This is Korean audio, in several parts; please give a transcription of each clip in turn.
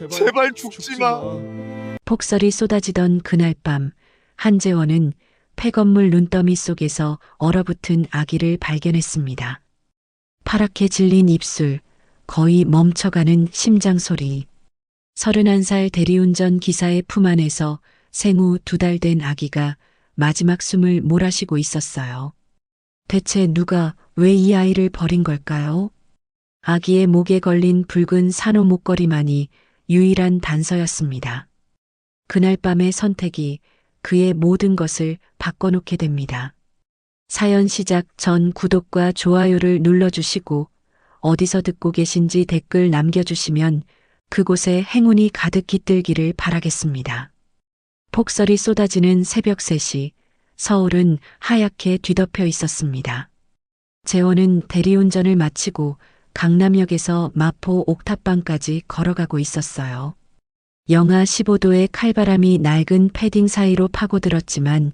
제발 죽지 마. 폭설이 쏟아지던 그날 밤, 한재원은 폐건물 눈더미 속에서 얼어붙은 아기를 발견했습니다. 파랗게 질린 입술, 거의 멈춰가는 심장 소리. 31살 대리운전 기사의 품 안에서 생후 2달 된 아기가 마지막 숨을 몰아쉬고 있었어요. 대체 누가 왜 이 아이를 버린 걸까요? 아기의 목에 걸린 붉은 산호 목걸이만이 유일한 단서였습니다. 그날 밤의 선택이 그의 모든 것을 바꿔놓게 됩니다. 사연 시작 전 구독과 좋아요를 눌러주시고 어디서 듣고 계신지 댓글 남겨주시면 그곳에 행운이 가득 깃들기를 바라겠습니다. 폭설이 쏟아지는 새벽 3시, 서울은 하얗게 뒤덮여 있었습니다. 재원은 대리운전을 마치고 강남역에서 마포 옥탑방까지 걸어가고 있었어요. 영하 15도의 칼바람이 낡은 패딩 사이로 파고들었지만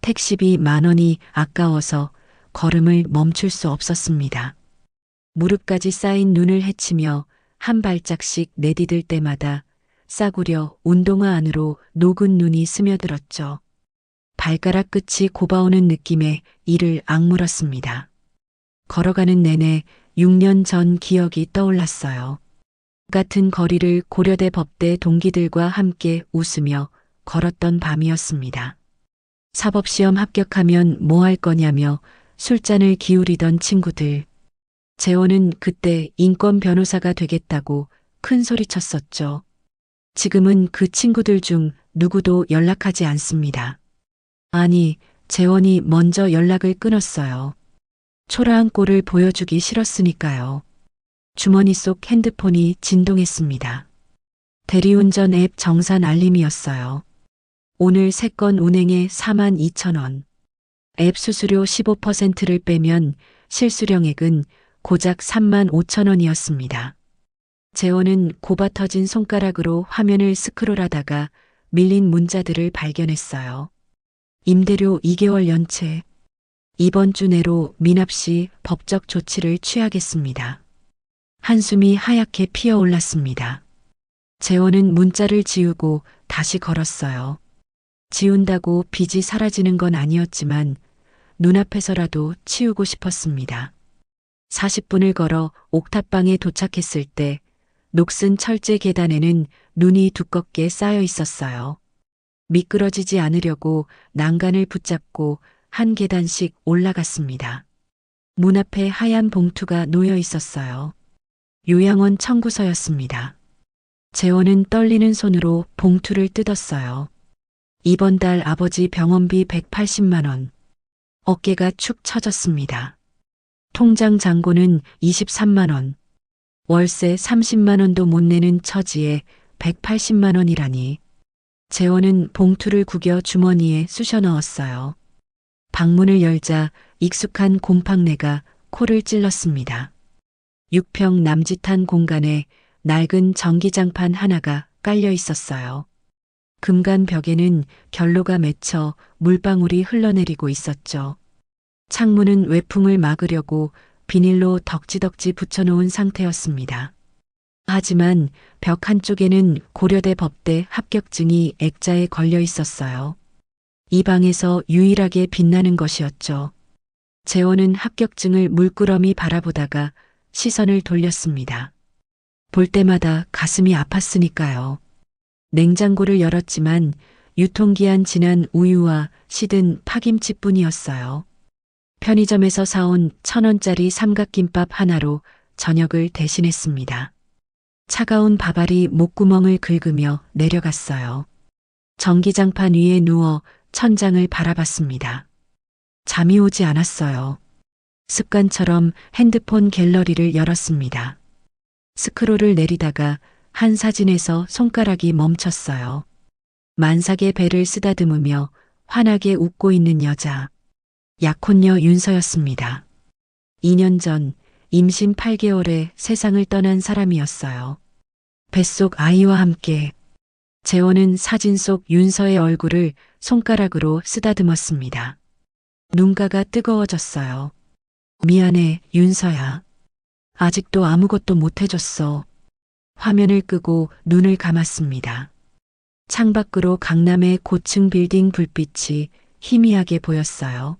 택시비 10,000원이 아까워서 걸음을 멈출 수 없었습니다. 무릎까지 쌓인 눈을 헤치며 한 발짝씩 내디딜 때마다 싸구려 운동화 안으로 녹은 눈이 스며들었죠. 발가락 끝이 곱아오는 느낌에 이를 악물었습니다. 걸어가는 내내 6년 전 기억이 떠올랐어요. 같은 거리를 고려대 법대 동기들과 함께 웃으며 걸었던 밤이었습니다. 사법시험 합격하면 뭐 할 거냐며 술잔을 기울이던 친구들. 재원은 그때 인권 변호사가 되겠다고 큰 소리쳤었죠. 지금은 그 친구들 중 누구도 연락하지 않습니다. 아니, 재원이 먼저 연락을 끊었어요. 초라한 꼴을 보여주기 싫었으니까요. 주머니 속 핸드폰이 진동했습니다. 대리운전 앱 정산 알림이었어요. 오늘 3건 운행에 42,000원. 앱 수수료 15%를 빼면 실수령액은 고작 35,000원이었습니다. 재원은 곱아터진 손가락으로 화면을 스크롤하다가 밀린 문자들을 발견했어요. 임대료 2개월 연체. 이번 주 내로 미납 시 법적 조치를 취하겠습니다. 한숨이 하얗게 피어올랐습니다. 재원은 문자를 지우고 다시 걸었어요. 지운다고 빚이 사라지는 건 아니었지만 눈앞에서라도 치우고 싶었습니다. 40분을 걸어 옥탑방에 도착했을 때 녹슨 철제 계단에는 눈이 두껍게 쌓여 있었어요. 미끄러지지 않으려고 난간을 붙잡고 한 계단씩 올라갔습니다. 문 앞에 하얀 봉투가 놓여 있었어요. 요양원 청구서였습니다. 재원은 떨리는 손으로 봉투를 뜯었어요. 이번 달 아버지 병원비 180만 원. 어깨가 축 처졌습니다. 통장 잔고는 23만 원. 월세 30만 원도 못 내는 처지에 180만 원이라니. 재원은 봉투를 구겨 주머니에 쑤셔 넣었어요. 방문을 열자 익숙한 곰팡내가 코를 찔렀습니다. 6평 남짓한 공간에 낡은 전기장판 하나가 깔려 있었어요. 금간 벽에는 결로가 맺혀 물방울이 흘러내리고 있었죠. 창문은 외풍을 막으려고 비닐로 덕지덕지 붙여놓은 상태였습니다. 하지만 벽 한쪽에는 고려대 법대 합격증이 액자에 걸려 있었어요. 이 방에서 유일하게 빛나는 것이었죠. 재원은 합격증을 물끄러미 바라보다가 시선을 돌렸습니다. 볼 때마다 가슴이 아팠으니까요. 냉장고를 열었지만 유통기한 지난 우유와 시든 파김치뿐이었어요. 편의점에서 사온 1,000원짜리 삼각김밥 하나로 저녁을 대신했습니다. 차가운 밥알이 목구멍을 긁으며 내려갔어요. 전기장판 위에 누워 천장을 바라봤습니다. 잠이 오지 않았어요. 습관처럼 핸드폰 갤러리를 열었습니다. 스크롤을 내리다가 한 사진에서 손가락이 멈췄어요. 만삭의 배를 쓰다듬으며 환하게 웃고 있는 여자. 약혼녀 윤서였습니다. 2년 전 임신 8개월에 세상을 떠난 사람이었어요. 뱃속 아이와 함께. 재원은 사진 속 윤서의 얼굴을 손가락으로 쓰다듬었습니다. 눈가가 뜨거워졌어요. 미안해, 윤서야. 아직도 아무것도 못 해줬어. 화면을 끄고 눈을 감았습니다. 창밖으로 강남의 고층 빌딩 불빛이 희미하게 보였어요.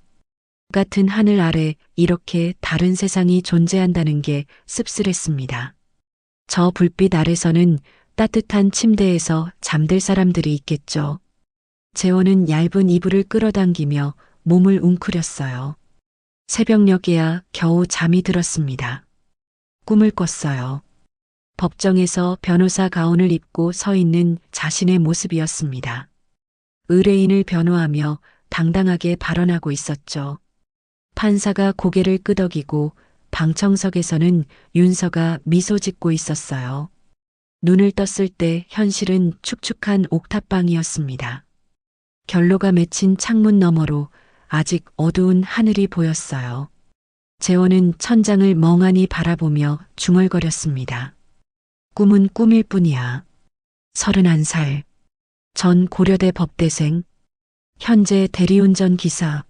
같은 하늘 아래 이렇게 다른 세상이 존재한다는 게 씁쓸했습니다. 저 불빛 아래서는 따뜻한 침대에서 잠들 사람들이 있겠죠. 재원은 얇은 이불을 끌어당기며 몸을 웅크렸어요. 새벽녘에야 겨우 잠이 들었습니다. 꿈을 꿨어요. 법정에서 변호사 가운을 입고 서 있는 자신의 모습이었습니다. 의뢰인을 변호하며 당당하게 발언하고 있었죠. 판사가 고개를 끄덕이고 방청석에서는 윤서가 미소 짓고 있었어요. 눈을 떴을 때 현실은 축축한 옥탑방이었습니다. 결로가 맺힌 창문 너머로 아직 어두운 하늘이 보였어요. 재원은 천장을 멍하니 바라보며 중얼거렸습니다. 꿈은 꿈일 뿐이야. 31살. 전 고려대 법대생. 현재 대리운전 기사.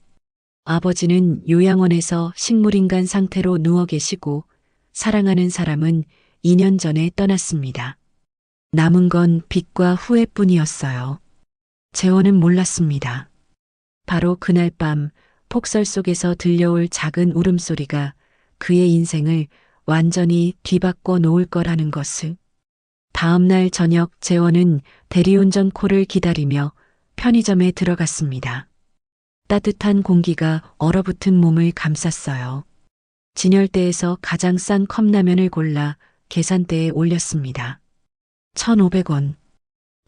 아버지는 요양원에서 식물인간 상태로 누워 계시고 사랑하는 사람은 2년 전에 떠났습니다. 남은 건 빚과 후회뿐이었어요. 재원은 몰랐습니다. 바로 그날 밤 폭설 속에서 들려올 작은 울음소리가 그의 인생을 완전히 뒤바꿔 놓을 거라는 것을. 다음 날 저녁 재원은 대리운전 콜을 기다리며 편의점에 들어갔습니다. 따뜻한 공기가 얼어붙은 몸을 감쌌어요. 진열대에서 가장 싼 컵라면을 골라 계산대에 올렸습니다. 1,500원.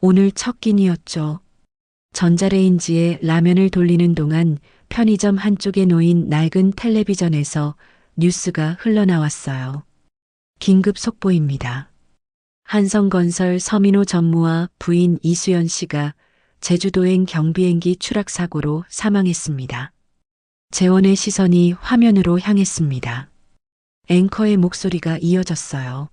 오늘 첫 끼니였죠. 전자레인지에 라면을 돌리는 동안 편의점 한쪽에 놓인 낡은 텔레비전에서 뉴스가 흘러나왔어요. 긴급 속보입니다. 한성건설 서민호 전무와 부인 이수연 씨가 제주도행 경비행기 추락 사고로 사망했습니다. 재원의 시선이 화면으로 향했습니다. 앵커의 목소리가 이어졌어요.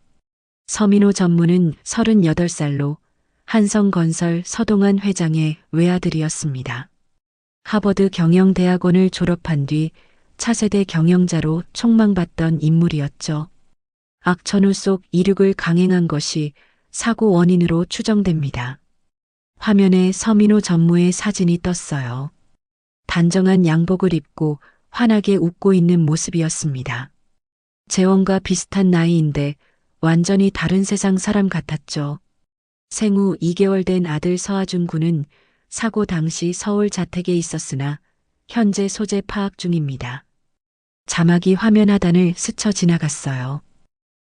서민호 전무는 38살로 한성건설 서동환 회장의 외아들이었습니다. 하버드 경영대학원을 졸업한 뒤 차세대 경영자로 촉망받던 인물이었죠. 악천후 속 이륙을 강행한 것이 사고 원인으로 추정됩니다. 화면에 서민호 전무의 사진이 떴어요. 단정한 양복을 입고 환하게 웃고 있는 모습이었습니다. 재원과 비슷한 나이인데 완전히 다른 세상 사람 같았죠. 생후 2개월 된 아들 서하준 군은 사고 당시 서울 자택에 있었으나 현재 소재 파악 중입니다. 자막이 화면 하단을 스쳐 지나갔어요.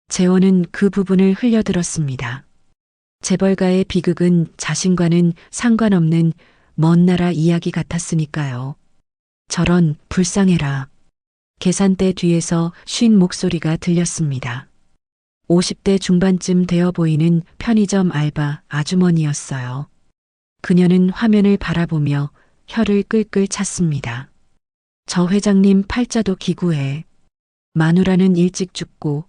재원은 그 부분을 흘려들었습니다. 재벌가의 비극은 자신과는 상관없는 먼 나라 이야기 같았으니까요. 저런 불쌍해라. 계산대 뒤에서 쉰 목소리가 들렸습니다. 50대 중반쯤 되어 보이는 편의점 알바 아주머니였어요. 그녀는 화면을 바라보며 혀를 끌끌 찼습니다. 저 회장님 팔자도 기구해. 마누라는 일찍 죽고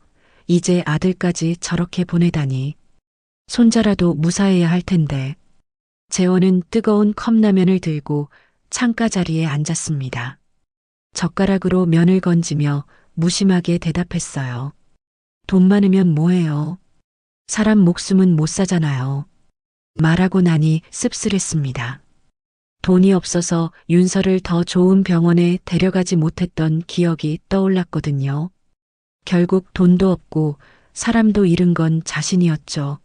이제 아들까지 저렇게 보내다니. 손자라도 무사해야 할 텐데. 재원은 뜨거운 컵라면을 들고 창가 자리에 앉았습니다. 젓가락으로 면을 건지며 무심하게 대답했어요. 돈 많으면 뭐해요? 사람 목숨은 못 사잖아요. 말하고 나니 씁쓸했습니다. 돈이 없어서 윤서를 더 좋은 병원에 데려가지 못했던 기억이 떠올랐거든요. 결국 돈도 없고 사람도 잃은 건 자신이었죠.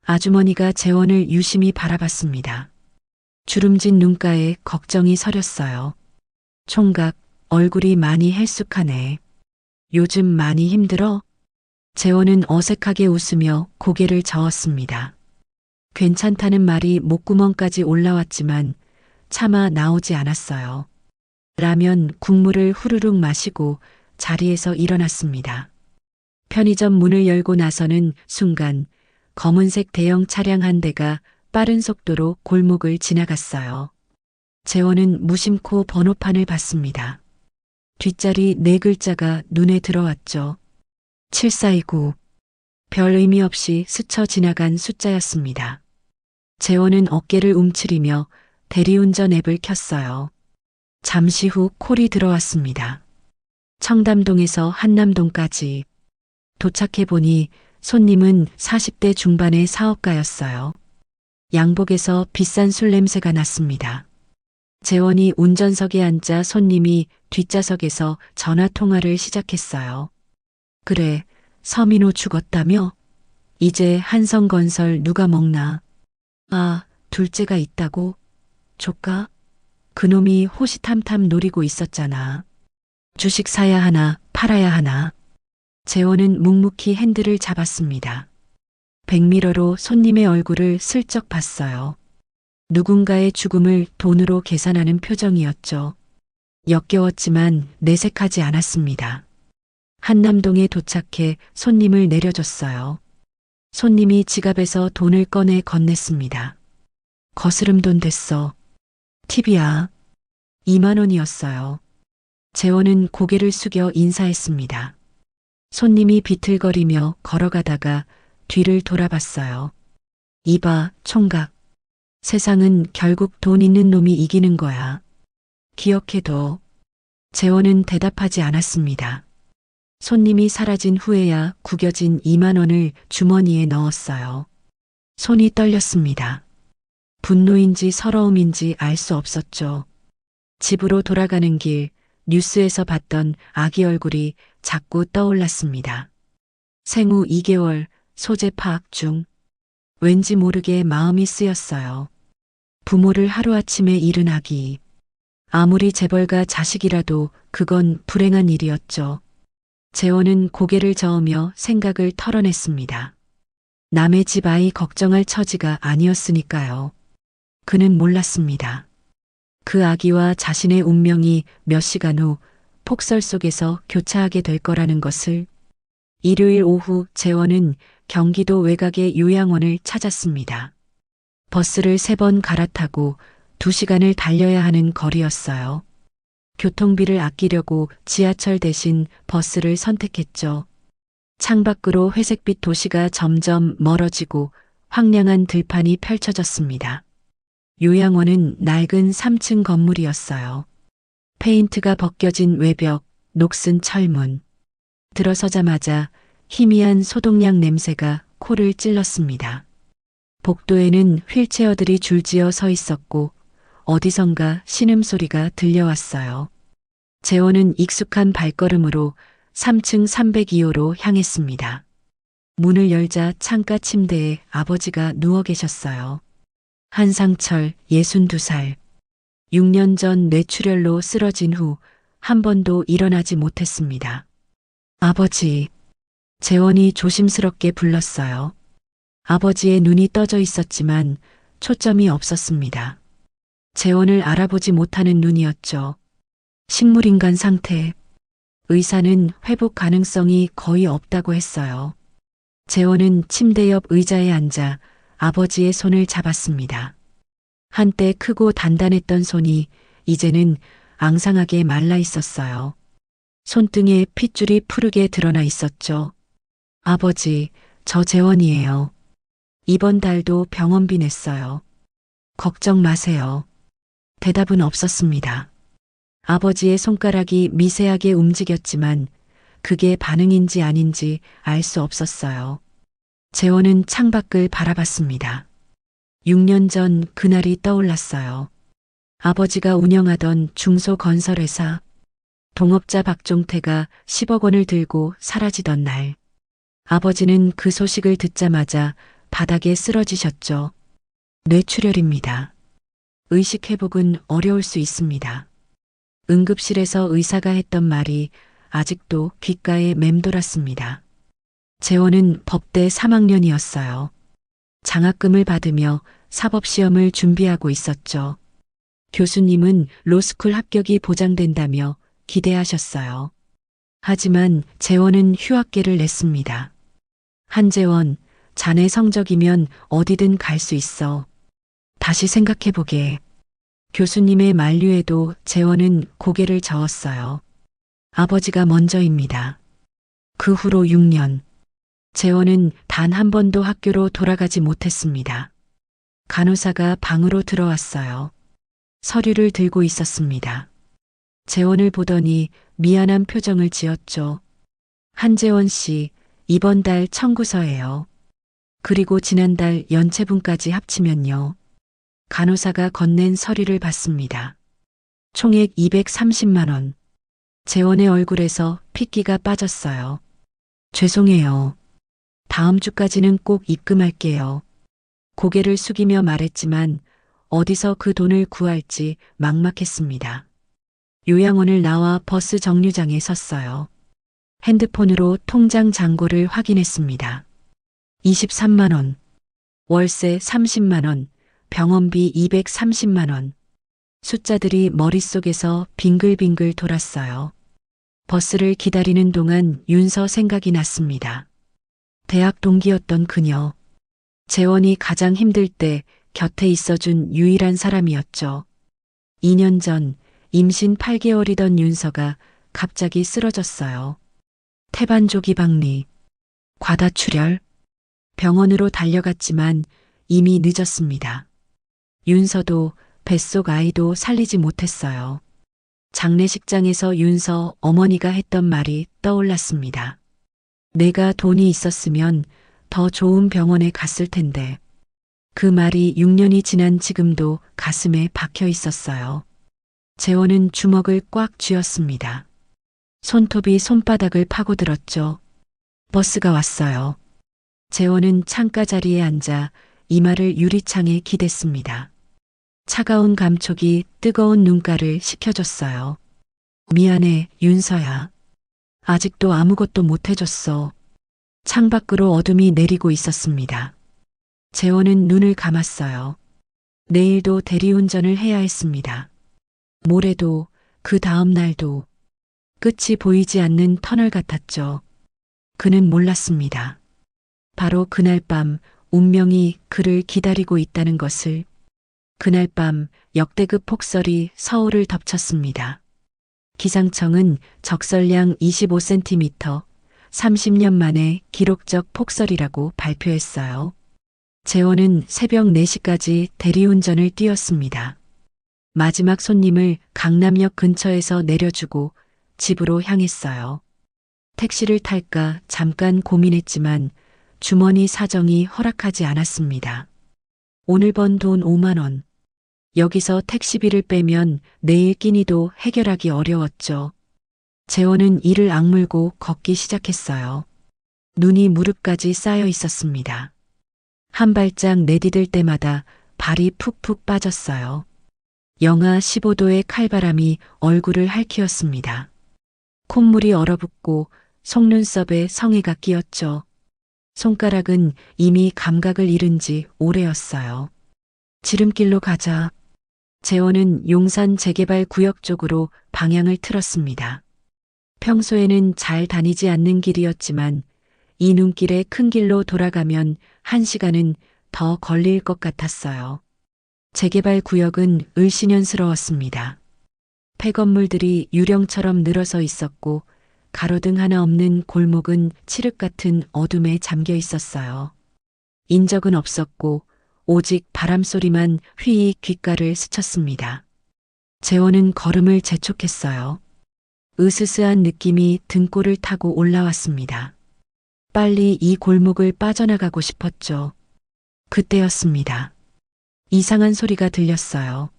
아주머니가 재원을 유심히 바라봤습니다. 주름진 눈가에 걱정이 서렸어요. 총각, 얼굴이 많이 헬쑥하네. 요즘 많이 힘들어? 재원은 어색하게 웃으며 고개를 저었습니다. 괜찮다는 말이 목구멍까지 올라왔지만 차마 나오지 않았어요. 라면 국물을 후루룩 마시고 자리에서 일어났습니다. 편의점 문을 열고 나서는 순간 검은색 대형 차량 한 대가 빠른 속도로 골목을 지나갔어요. 재원은 무심코 번호판을 봤습니다. 뒷자리 4글자가 눈에 들어왔죠. 7429. 별 의미 없이 스쳐 지나간 숫자였습니다. 재원은 어깨를 움츠리며 대리운전 앱을 켰어요. 잠시 후 콜이 들어왔습니다. 청담동에서 한남동까지. 도착해보니 손님은 40대 중반의 사업가였어요. 양복에서 비싼 술 냄새가 났습니다. 재원이 운전석에 앉자 손님이 뒷좌석에서 전화 통화를 시작했어요. 그래, 서민호 죽었다며? 이제 한성건설 누가 먹나? 아, 둘째가 있다고? 조카? 그놈이 호시탐탐 노리고 있었잖아. 주식 사야 하나, 팔아야 하나. 재원은 묵묵히 핸들을 잡았습니다. 백미러로 손님의 얼굴을 슬쩍 봤어요. 누군가의 죽음을 돈으로 계산하는 표정이었죠. 역겨웠지만 내색하지 않았습니다. 한남동에 도착해 손님을 내려줬어요. 손님이 지갑에서 돈을 꺼내 건넸습니다. 거스름 돈 됐어. 팁이야. 2만 원이었어요. 재원은 고개를 숙여 인사했습니다. 손님이 비틀거리며 걸어가다가 뒤를 돌아봤어요. 이봐, 총각. 세상은 결국 돈 있는 놈이 이기는 거야. 기억해둬. 재원은 대답하지 않았습니다. 손님이 사라진 후에야 구겨진 2만 원을 주머니에 넣었어요. 손이 떨렸습니다. 분노인지 서러움인지 알 수 없었죠. 집으로 돌아가는 길, 뉴스에서 봤던 아기 얼굴이 자꾸 떠올랐습니다. 생후 2개월, 소재 파악 중. 왠지 모르게 마음이 쓰였어요. 부모를 하루아침에 잃은 아기. 아무리 재벌가 자식이라도 그건 불행한 일이었죠. 재원은 고개를 저으며 생각을 털어냈습니다. 남의 집 아이 걱정할 처지가 아니었으니까요. 그는 몰랐습니다. 그 아기와 자신의 운명이 몇 시간 후 폭설 속에서 교차하게 될 거라는 것을. 일요일 오후 재원은 경기도 외곽의 요양원을 찾았습니다. 버스를 3번 갈아타고 2시간을 달려야 하는 거리였어요. 교통비를 아끼려고 지하철 대신 버스를 선택했죠. 창밖으로 회색빛 도시가 점점 멀어지고 황량한 들판이 펼쳐졌습니다. 요양원은 낡은 3층 건물이었어요. 페인트가 벗겨진 외벽, 녹슨 철문. 들어서자마자 희미한 소독약 냄새가 코를 찔렀습니다. 복도에는 휠체어들이 줄지어 서 있었고 어디선가 신음소리가 들려왔어요. 재원은 익숙한 발걸음으로 3층 302호로 향했습니다. 문을 열자 창가 침대에 아버지가 누워 계셨어요. 한상철 62살. 6년 전 뇌출혈로 쓰러진 후 한 번도 일어나지 못했습니다. 아버지. 재원이 조심스럽게 불렀어요. 아버지의 눈이 떠져 있었지만 초점이 없었습니다. 재원을 알아보지 못하는 눈이었죠. 식물인간 상태. 의사는 회복 가능성이 거의 없다고 했어요. 재원은 침대 옆 의자에 앉아 아버지의 손을 잡았습니다. 한때 크고 단단했던 손이 이제는 앙상하게 말라 있었어요. 손등에 핏줄이 푸르게 드러나 있었죠. 아버지, 저 재원이에요. 이번 달도 병원비 냈어요. 걱정 마세요. 대답은 없었습니다. 아버지의 손가락이 미세하게 움직였지만 그게 반응인지 아닌지 알 수 없었어요. 재원은 창밖을 바라봤습니다. 6년 전 그날이 떠올랐어요. 아버지가 운영하던 중소건설회사. 동업자 박종태가 10억 원을 들고 사라지던 날. 아버지는 그 소식을 듣자마자 바닥에 쓰러지셨죠. 뇌출혈입니다. 의식 회복은 어려울 수 있습니다. 응급실에서 의사가 했던 말이 아직도 귓가에 맴돌았습니다. 재원은 법대 3학년이었어요. 장학금을 받으며 사법시험을 준비하고 있었죠. 교수님은 로스쿨 합격이 보장된다며 기대하셨어요. 하지만 재원은 휴학계를 냈습니다. 한재원, 자네 성적이면 어디든 갈 수 있어. 다시 생각해보게. 교수님의 만류에도 재원은 고개를 저었어요. 아버지가 먼저입니다. 그 후로 6년. 재원은 단 한 번도 학교로 돌아가지 못했습니다. 간호사가 방으로 들어왔어요. 서류를 들고 있었습니다. 재원을 보더니 미안한 표정을 지었죠. 한재원 씨, 이번 달 청구서예요. 그리고 지난달 연체분까지 합치면요. 간호사가 건넨 서류를 받습니다. 총액 230만 원. 재원의 얼굴에서 핏기가 빠졌어요. 죄송해요. 다음 주까지는 꼭 입금할게요. 고개를 숙이며 말했지만 어디서 그 돈을 구할지 막막했습니다. 요양원을 나와 버스 정류장에 섰어요. 핸드폰으로 통장 잔고를 확인했습니다. 23만 원, 월세 30만 원, 병원비 230만 원. 숫자들이 머릿속에서 빙글빙글 돌았어요. 버스를 기다리는 동안 윤서 생각이 났습니다. 대학 동기였던 그녀. 재원이 가장 힘들 때 곁에 있어준 유일한 사람이었죠. 2년 전 임신 8개월이던 윤서가 갑자기 쓰러졌어요. 태반조기 박리, 과다출혈. 병원으로 달려갔지만 이미 늦었습니다. 윤서도 뱃속 아이도 살리지 못했어요. 장례식장에서 윤서 어머니가 했던 말이 떠올랐습니다. 내가 돈이 있었으면 더 좋은 병원에 갔을 텐데. 그 말이 6년이 지난 지금도 가슴에 박혀 있었어요. 재원은 주먹을 꽉 쥐었습니다. 손톱이 손바닥을 파고들었죠. 버스가 왔어요. 재원은 창가 자리에 앉아 이마를 유리창에 기댔습니다. 차가운 감촉이 뜨거운 눈가를 식혀줬어요. 미안해, 윤서야. 아직도 아무것도 못해줬어. 창밖으로 어둠이 내리고 있었습니다. 재원은 눈을 감았어요. 내일도 대리운전을 해야 했습니다. 모레도, 그 다음 날도. 끝이 보이지 않는 터널 같았죠. 그는 몰랐습니다. 바로 그날 밤 운명이 그를 기다리고 있다는 것을. 그날 밤 역대급 폭설이 서울을 덮쳤습니다. 기상청은 적설량 25cm, 30년 만에 기록적 폭설이라고 발표했어요. 재원은 새벽 4시까지 대리운전을 뛰었습니다. 마지막 손님을 강남역 근처에서 내려주고 집으로 향했어요. 택시를 탈까 잠깐 고민했지만 주머니 사정이 허락하지 않았습니다. 오늘 번 돈 5만 원. 여기서 택시비를 빼면 내일 끼니도 해결하기 어려웠죠. 재원은 이를 악물고 걷기 시작했어요. 눈이 무릎까지 쌓여 있었습니다. 한 발짝 내디딜 때마다 발이 푹푹 빠졌어요. 영하 15도의 칼바람이 얼굴을 핥히었습니다. 콧물이 얼어붙고 속눈썹에 성에가 끼었죠. 손가락은 이미 감각을 잃은 지 오래였어요. 지름길로 가자. 재원은 용산 재개발 구역 쪽으로 방향을 틀었습니다. 평소에는 잘 다니지 않는 길이었지만 이 눈길에 큰 길로 돌아가면 1시간은 더 걸릴 것 같았어요. 재개발 구역은 을씨년스러웠습니다. 폐건물들이 유령처럼 늘어서 있었고 가로등 하나 없는 골목은 칠흑 같은 어둠에 잠겨 있었어요. 인적은 없었고 오직 바람소리만 휘이 귓가를 스쳤습니다. 재원은 걸음을 재촉했어요. 으스스한 느낌이 등골을 타고 올라왔습니다. 빨리 이 골목을 빠져나가고 싶었죠. 그때였습니다. 이상한 소리가 들렸어요.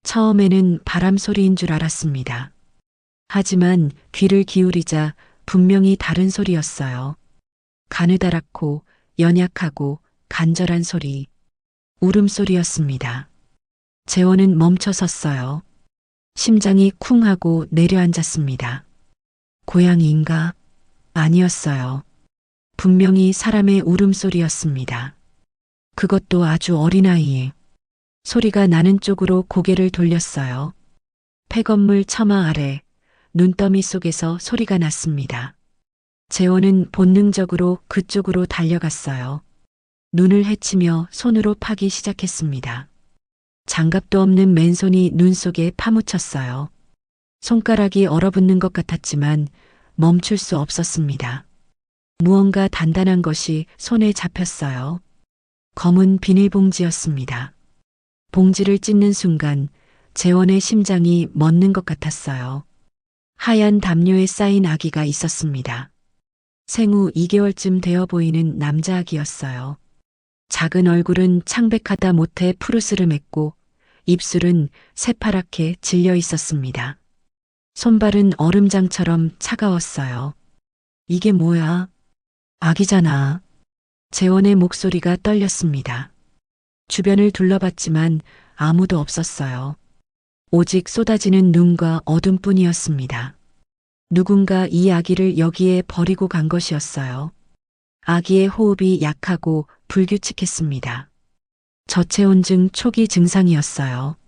처음에는 바람 소리인 줄 알았습니다. 하지만 귀를 기울이자 분명히 다른 소리였어요. 가느다랗고 연약하고 간절한 소리. 울음소리였습니다. 재원은 멈춰 섰어요. 심장이 쿵 하고 내려앉았습니다. 고양이인가? 아니었어요. 분명히 사람의 울음소리였습니다. 그것도 아주 어린아이의. 소리가 나는 쪽으로 고개를 돌렸어요. 폐건물 처마 아래 눈더미 속에서 소리가 났습니다. 재원은 본능적으로 그쪽으로 달려갔어요. 눈을 헤치며 손으로 파기 시작했습니다. 장갑도 없는 맨손이 눈 속에 파묻혔어요. 손가락이 얼어붙는 것 같았지만 멈출 수 없었습니다. 무언가 단단한 것이 손에 잡혔어요. 검은 비닐봉지였습니다. 봉지를 찢는 순간 재원의 심장이 멎는 것 같았어요. 하얀 담요에 쌓인 아기가 있었습니다. 생후 2개월쯤 되어 보이는 남자아기였어요. 작은 얼굴은 창백하다 못해 푸르스름했고 입술은 새파랗게 질려 있었습니다. 손발은 얼음장처럼 차가웠어요. 이게 뭐야? 아기잖아. 재원의 목소리가 떨렸습니다. 주변을 둘러봤지만 아무도 없었어요. 오직 쏟아지는 눈과 어둠뿐이었습니다. 누군가 이 아기를 여기에 버리고 간 것이었어요. 아기의 호흡이 약하고 불규칙했습니다. 저체온증 초기 증상이었어요.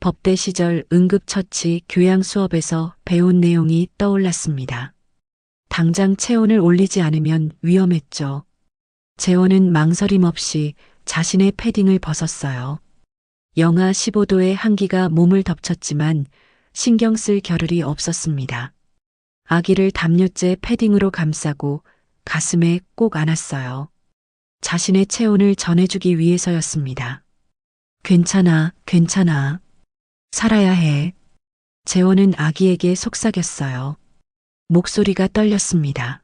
법대 시절 응급처치 교양 수업에서 배운 내용이 떠올랐습니다. 당장 체온을 올리지 않으면 위험했죠. 재원은 망설임 없이 자신의 패딩을 벗었어요. 영하 15도의 한기가 몸을 덮쳤지만 신경 쓸 겨를이 없었습니다. 아기를 담요째 패딩으로 감싸고 가슴에 꼭 안았어요. 자신의 체온을 전해주기 위해서였습니다. 괜찮아, 괜찮아. 살아야 해. 재원은 아기에게 속삭였어요. 목소리가 떨렸습니다.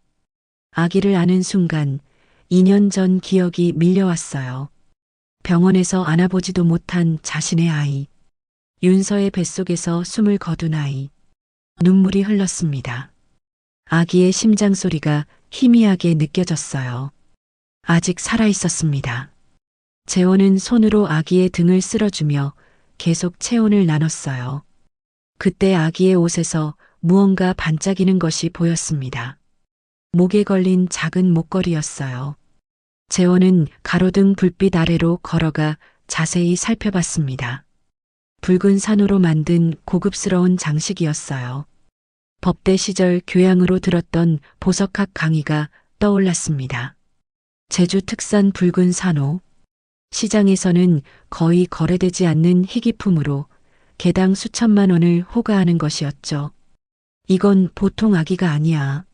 아기를 안은 순간 2년 전 기억이 밀려왔어요. 병원에서 안아보지도 못한 자신의 아이. 윤서의 뱃속에서 숨을 거둔 아이. 눈물이 흘렀습니다. 아기의 심장 소리가 희미하게 느껴졌어요. 아직 살아 있었습니다. 재원은 손으로 아기의 등을 쓸어주며 계속 체온을 나눴어요. 그때 아기의 옷에서 무언가 반짝이는 것이 보였습니다. 목에 걸린 작은 목걸이였어요. 재원은 가로등 불빛 아래로 걸어가 자세히 살펴봤습니다. 붉은 산호로 만든 고급스러운 장식이었어요. 법대 시절 교양으로 들었던 보석학 강의가 떠올랐습니다. 제주 특산 붉은 산호. 시장에서는 거의 거래되지 않는 희귀품으로 개당 수천만 원을 호가하는 것이었죠. 이건 보통 아기가 아니야.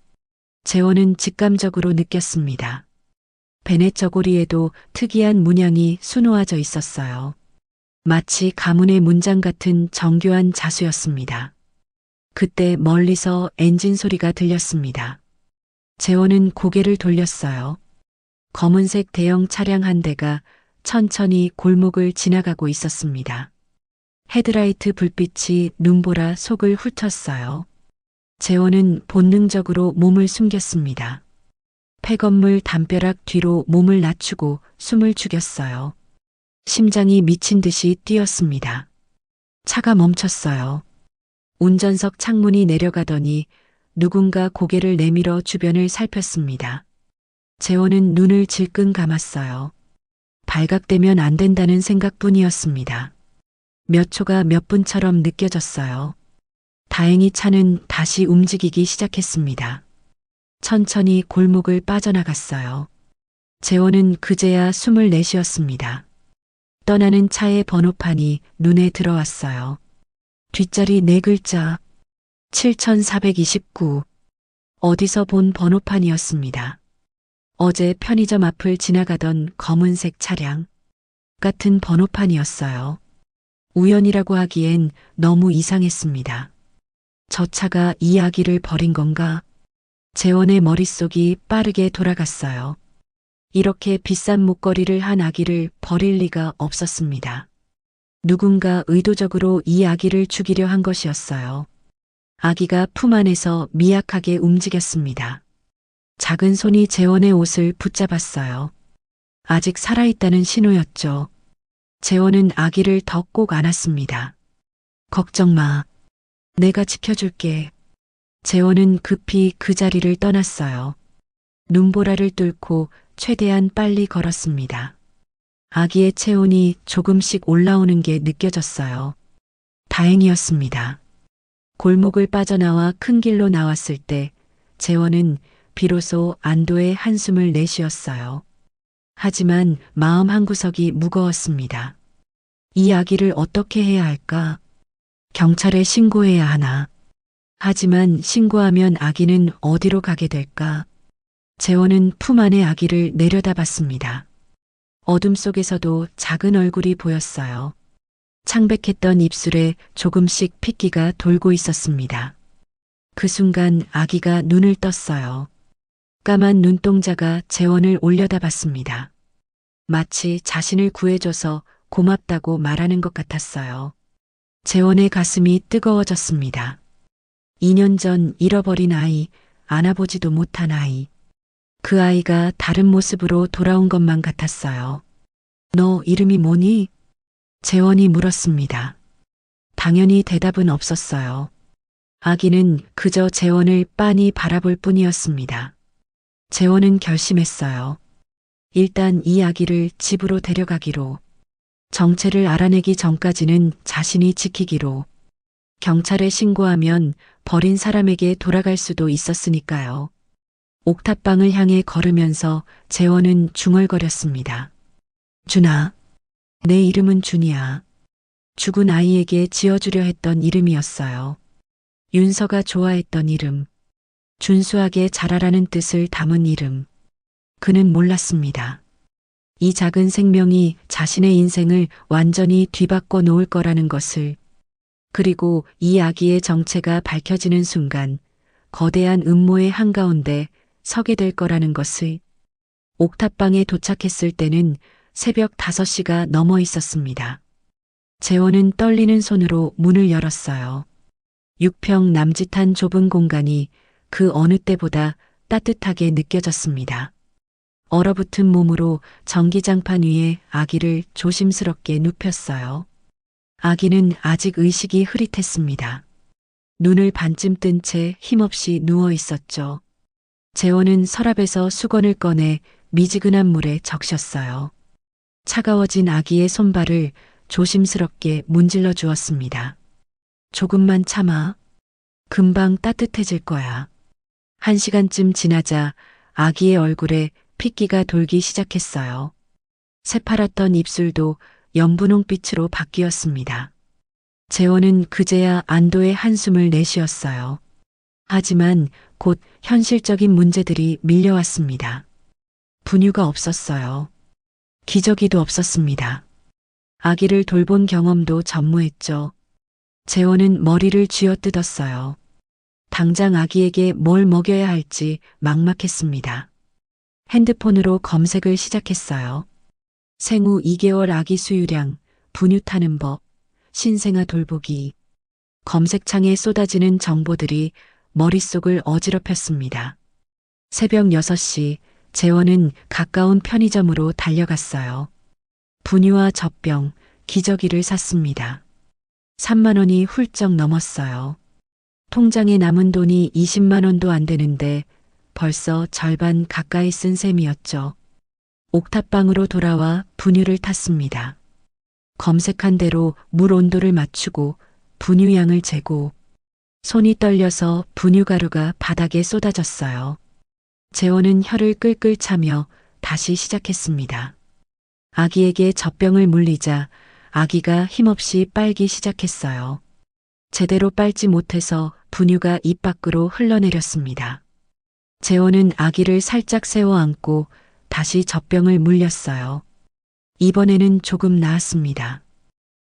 재원은 직감적으로 느꼈습니다. 베넷 저고리에도 특이한 문양이 수놓아져 있었어요. 마치 가문의 문장 같은 정교한 자수였습니다. 그때 멀리서 엔진 소리가 들렸습니다. 재원은 고개를 돌렸어요. 검은색 대형 차량 한 대가 천천히 골목을 지나가고 있었습니다. 헤드라이트 불빛이 눈보라 속을 훑었어요. 재원은 본능적으로 몸을 숨겼습니다. 폐건물 담벼락 뒤로 몸을 낮추고 숨을 죽였어요. 심장이 미친 듯이 뛰었습니다. 차가 멈췄어요. 운전석 창문이 내려가더니 누군가 고개를 내밀어 주변을 살폈습니다. 재원은 눈을 질끈 감았어요. 발각되면 안 된다는 생각뿐이었습니다. 몇 초가 몇 분처럼 느껴졌어요. 다행히 차는 다시 움직이기 시작했습니다. 천천히 골목을 빠져나갔어요. 재원은 그제야 숨을 내쉬었습니다. 떠나는 차의 번호판이 눈에 들어왔어요. 뒷자리 4글자 7429. 어디서 본 번호판이었습니다. 어제 편의점 앞을 지나가던 검은색 차량 같은 번호판이었어요. 우연이라고 하기엔 너무 이상했습니다. 저 차가 이 아기를 버린 건가? 재원의 머릿속이 빠르게 돌아갔어요. 이렇게 비싼 목걸이를 한 아기를 버릴 리가 없었습니다. 누군가 의도적으로 이 아기를 죽이려 한 것이었어요. 아기가 품 안에서 미약하게 움직였습니다. 작은 손이 재원의 옷을 붙잡았어요. 아직 살아있다는 신호였죠. 재원은 아기를 더 꼭 안았습니다. 걱정 마. 내가 지켜줄게. 재원은 급히 그 자리를 떠났어요. 눈보라를 뚫고 최대한 빨리 걸었습니다. 아기의 체온이 조금씩 올라오는 게 느껴졌어요. 다행이었습니다. 골목을 빠져나와 큰 길로 나왔을 때 재원은 비로소 안도의 한숨을 내쉬었어요. 하지만 마음 한구석이 무거웠습니다. 이 아기를 어떻게 해야 할까? 경찰에 신고해야 하나? 하지만 신고하면 아기는 어디로 가게 될까? 재원은 품 안의 아기를 내려다봤습니다. 어둠 속에서도 작은 얼굴이 보였어요. 창백했던 입술에 조금씩 핏기가 돌고 있었습니다. 그 순간 아기가 눈을 떴어요. 까만 눈동자가 재원을 올려다봤습니다. 마치 자신을 구해줘서 고맙다고 말하는 것 같았어요. 재원의 가슴이 뜨거워졌습니다. 2년 전 잃어버린 아이, 안아보지도 못한 아이. 그 아이가 다른 모습으로 돌아온 것만 같았어요. 너 이름이 뭐니? 재원이 물었습니다. 당연히 대답은 없었어요. 아기는 그저 재원을 빤히 바라볼 뿐이었습니다. 재원은 결심했어요. 일단 이 아기를 집으로 데려가기로. 정체를 알아내기 전까지는 자신이 지키기로. 경찰에 신고하면 버린 사람에게 돌아갈 수도 있었으니까요. 옥탑방을 향해 걸으면서 재원은 중얼거렸습니다. 준아. 내 이름은 준이야. 죽은 아이에게 지어주려 했던 이름이었어요. 윤서가 좋아했던 이름. 준수하게 자라라는 뜻을 담은 이름. 그는 몰랐습니다. 이 작은 생명이 자신의 인생을 완전히 뒤바꿔 놓을 거라는 것을. 그리고 이 아기의 정체가 밝혀지는 순간 거대한 음모의 한가운데 서게 될 거라는 것을. 옥탑방에 도착했을 때는 새벽 5시가 넘어 있었습니다. 재원은 떨리는 손으로 문을 열었어요. 6평 남짓한 좁은 공간이 그 어느 때보다 따뜻하게 느껴졌습니다. 얼어붙은 몸으로 전기장판 위에 아기를 조심스럽게 눕혔어요. 아기는 아직 의식이 흐릿했습니다. 눈을 반쯤 뜬 채 힘없이 누워 있었죠. 재원은 서랍에서 수건을 꺼내 미지근한 물에 적셨어요. 차가워진 아기의 손발을 조심스럽게 문질러 주었습니다. 조금만 참아. 금방 따뜻해질 거야. 1시간쯤 지나자 아기의 얼굴에 핏기가 돌기 시작했어요. 새파랗던 입술도 연분홍빛으로 바뀌었습니다. 재원은 그제야 안도의 한숨을 내쉬었어요. 하지만 곧 현실적인 문제들이 밀려왔습니다. 분유가 없었어요. 기저귀도 없었습니다. 아기를 돌본 경험도 전무했죠. 재원은 머리를 쥐어뜯었어요. 당장 아기에게 뭘 먹여야 할지 막막했습니다. 핸드폰으로 검색을 시작했어요. 생후 2개월 아기 수유량, 분유 타는 법, 신생아 돌보기. 검색창에 쏟아지는 정보들이 머릿속을 어지럽혔습니다. 새벽 6시 재원은 가까운 편의점으로 달려갔어요. 분유와 젖병, 기저귀를 샀습니다. 3만 원이 훌쩍 넘었어요. 통장에 남은 돈이 20만 원도 안 되는데 벌써 절반 가까이 쓴 셈이었죠. 옥탑방으로 돌아와 분유를 탔습니다. 검색한 대로 물 온도를 맞추고 분유량을 재고. 손이 떨려서 분유가루가 바닥에 쏟아졌어요. 재원은 혀를 끌끌 차며 다시 시작했습니다. 아기에게 젖병을 물리자 아기가 힘없이 빨기 시작했어요. 제대로 빨지 못해서 분유가 입 밖으로 흘러내렸습니다. 재원은 아기를 살짝 세워 안고 다시 젖병을 물렸어요. 이번에는 조금 나았습니다.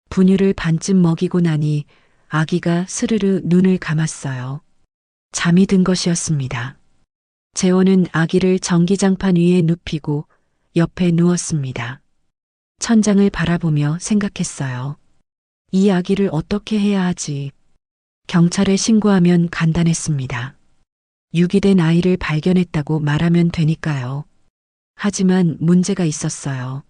분유를 반쯤 먹이고 나니 아기가 스르르 눈을 감았어요. 잠이 든 것이었습니다. 재원은 아기를 전기장판 위에 눕히고 옆에 누웠습니다. 천장을 바라보며 생각했어요. 이 아기를 어떻게 해야 하지? 경찰에 신고하면 간단했습니다. 유기된 아이를 발견했다고 말하면 되니까요. 하지만 문제가 있었어요.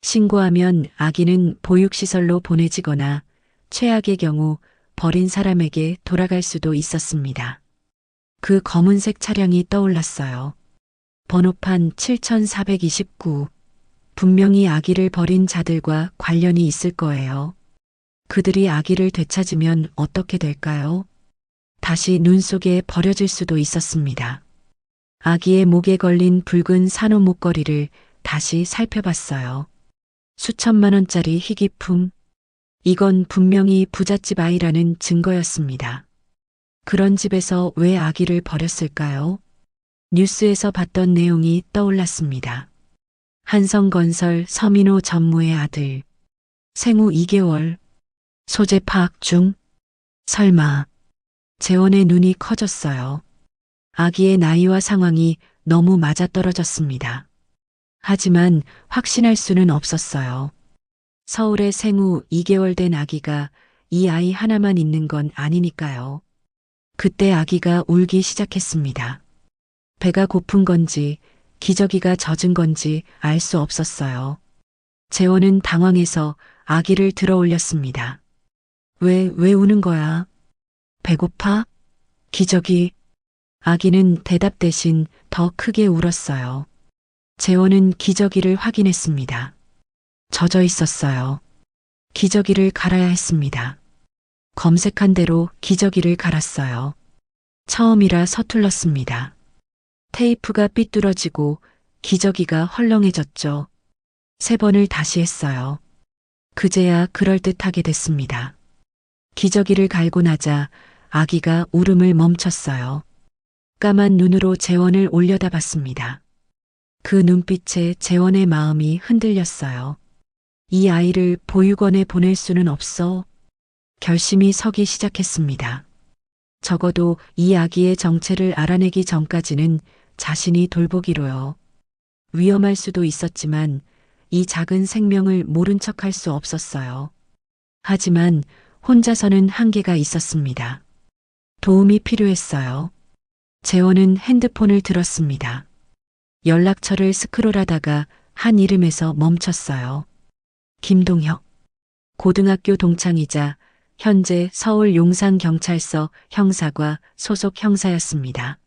신고하면 아기는 보육시설로 보내지거나 최악의 경우 버린 사람에게 돌아갈 수도 있었습니다. 그 검은색 차량이 떠올랐어요. 번호판 7429. 분명히 아기를 버린 자들과 관련이 있을 거예요. 그들이 아기를 되찾으면 어떻게 될까요? 다시 눈 속에 버려질 수도 있었습니다. 아기의 목에 걸린 붉은 산호 목걸이를 다시 살펴봤어요. 수천만 원짜리 희귀품. 이건 분명히 부잣집 아이라는 증거였습니다. 그런 집에서 왜 아기를 버렸을까요? 뉴스에서 봤던 내용이 떠올랐습니다. 한성건설 서민호 전무의 아들. 생후 2개월. 소재 파악 중. 설마. 재원의 눈이 커졌어요. 아기의 나이와 상황이 너무 맞아떨어졌습니다. 하지만 확신할 수는 없었어요. 서울에 생후 2개월 된 아기가 이 아이 하나만 있는 건 아니니까요. 그때 아기가 울기 시작했습니다. 배가 고픈 건지 기저귀가 젖은 건지 알 수 없었어요. 재원은 당황해서 아기를 들어 올렸습니다. 왜 우는 거야? 배고파? 기저귀? 아기는 대답 대신 더 크게 울었어요. 재원은 기저귀를 확인했습니다. 젖어 있었어요. 기저귀를 갈아야 했습니다. 검색한 대로 기저귀를 갈았어요. 처음이라 서툴렀습니다. 테이프가 삐뚤어지고 기저귀가 헐렁해졌죠. 3번을 다시 했어요. 그제야 그럴듯하게 됐습니다. 기저귀를 갈고 나자 아기가 울음을 멈췄어요. 까만 눈으로 재원을 올려다봤습니다. 그 눈빛에 재원의 마음이 흔들렸어요. 이 아이를 보육원에 보낼 수는 없어. 결심이 서기 시작했습니다. 적어도 이 아기의 정체를 알아내기 전까지는 자신이 돌보기로요. 위험할 수도 있었지만 이 작은 생명을 모른 척할 수 없었어요. 하지만 혼자서는 한계가 있었습니다. 도움이 필요했어요. 재원은 핸드폰을 들었습니다. 연락처를 스크롤하다가 한 이름에서 멈췄어요. 김동혁. 고등학교 동창이자 현재 서울 용산경찰서 형사과 소속 형사였습니다.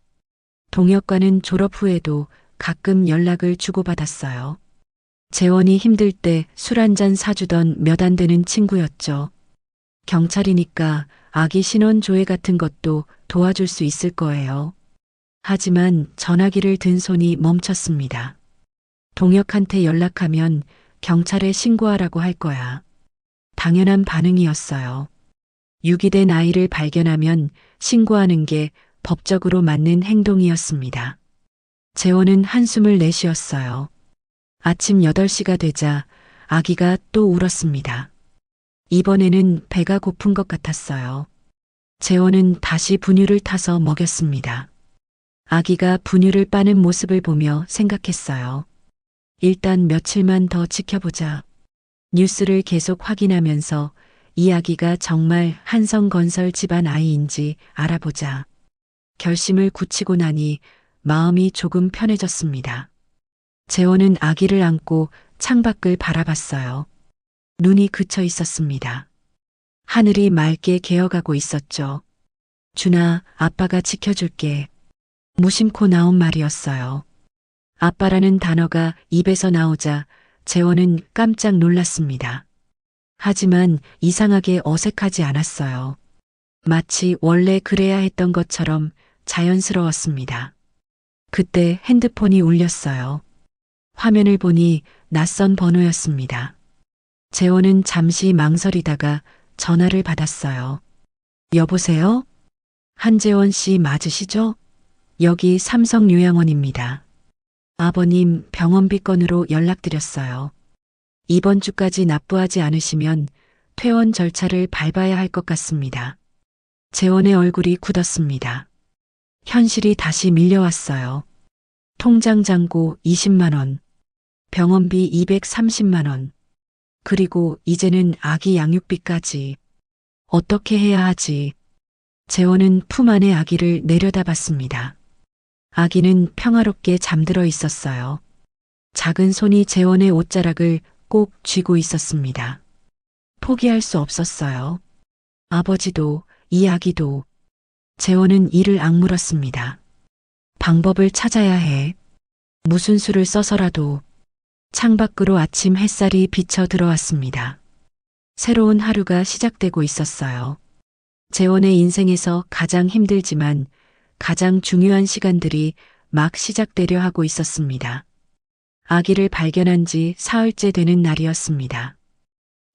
동혁과는 졸업 후에도 가끔 연락을 주고받았어요. 재원이 힘들 때 술 한잔 사주던 몇 안 되는 친구였죠. 경찰이니까 아기 신원 조회 같은 것도 도와줄 수 있을 거예요. 하지만 전화기를 든 손이 멈췄습니다. 동혁한테 연락하면 경찰에 신고하라고 할 거야. 당연한 반응이었어요. 유기된 아이를 발견하면 신고하는 게 법적으로 맞는 행동이었습니다. 재원은 한숨을 내쉬었어요. 아침 8시가 되자 아기가 또 울었습니다. 이번에는 배가 고픈 것 같았어요. 재원은 다시 분유를 타서 먹였습니다. 아기가 분유를 빠는 모습을 보며 생각했어요. 일단 며칠만 더 지켜보자. 뉴스를 계속 확인하면서 이 아기가 정말 한성건설 집안 아이인지 알아보자. 결심을 굳히고 나니 마음이 조금 편해졌습니다. 재원은 아기를 안고 창밖을 바라봤어요. 눈이 그쳐 있었습니다. 하늘이 맑게 개어가고 있었죠. 준아, 아빠가 지켜줄게. 무심코 나온 말이었어요. 아빠라는 단어가 입에서 나오자 재원은 깜짝 놀랐습니다. 하지만 이상하게 어색하지 않았어요. 마치 원래 그래야 했던 것처럼 자연스러웠습니다. 그때 핸드폰이 울렸어요. 화면을 보니 낯선 번호였습니다. 재원은 잠시 망설이다가 전화를 받았어요. 여보세요? 한재원 씨 맞으시죠? 여기 삼성요양원입니다. 아버님 병원비 건으로 연락드렸어요. 이번 주까지 납부하지 않으시면 퇴원 절차를 밟아야 할 것 같습니다. 재원의 얼굴이 굳었습니다. 현실이 다시 밀려왔어요. 통장 잔고 20만 원, 병원비 230만 원, 그리고 이제는 아기 양육비까지. 어떻게 해야 하지? 재원은 품 안의 아기를 내려다봤습니다. 아기는 평화롭게 잠들어 있었어요. 작은 손이 재원의 옷자락을 꼭 쥐고 있었습니다. 포기할 수 없었어요. 아버지도 이 아기도. 재원은 이를 악물었습니다. 방법을 찾아야 해. 무슨 수를 써서라도. 창밖으로 아침 햇살이 비쳐 들어왔습니다. 새로운 하루가 시작되고 있었어요. 재원의 인생에서 가장 힘들지만 가장 중요한 시간들이 막 시작되려 하고 있었습니다. 아기를 발견한 지 사흘째 되는 날이었습니다.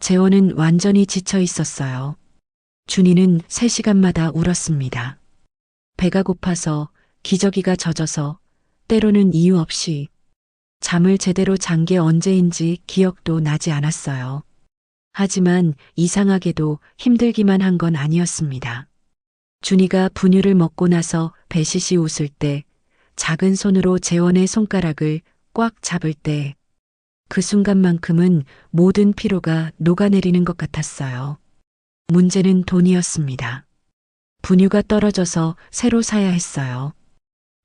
재원은 완전히 지쳐 있었어요. 준이는 3시간마다 울었습니다. 배가 고파서, 기저귀가 젖어서, 때로는 이유 없이. 잠을 제대로 잔 게 언제인지 기억도 나지 않았어요. 하지만 이상하게도 힘들기만 한 건 아니었습니다. 준이가 분유를 먹고 나서 배시시 웃을 때 작은 손으로 재원의 손가락을 꽉 잡을 때 그 순간만큼은 모든 피로가 녹아내리는 것 같았어요. 문제는 돈이었습니다. 분유가 떨어져서 새로 사야 했어요.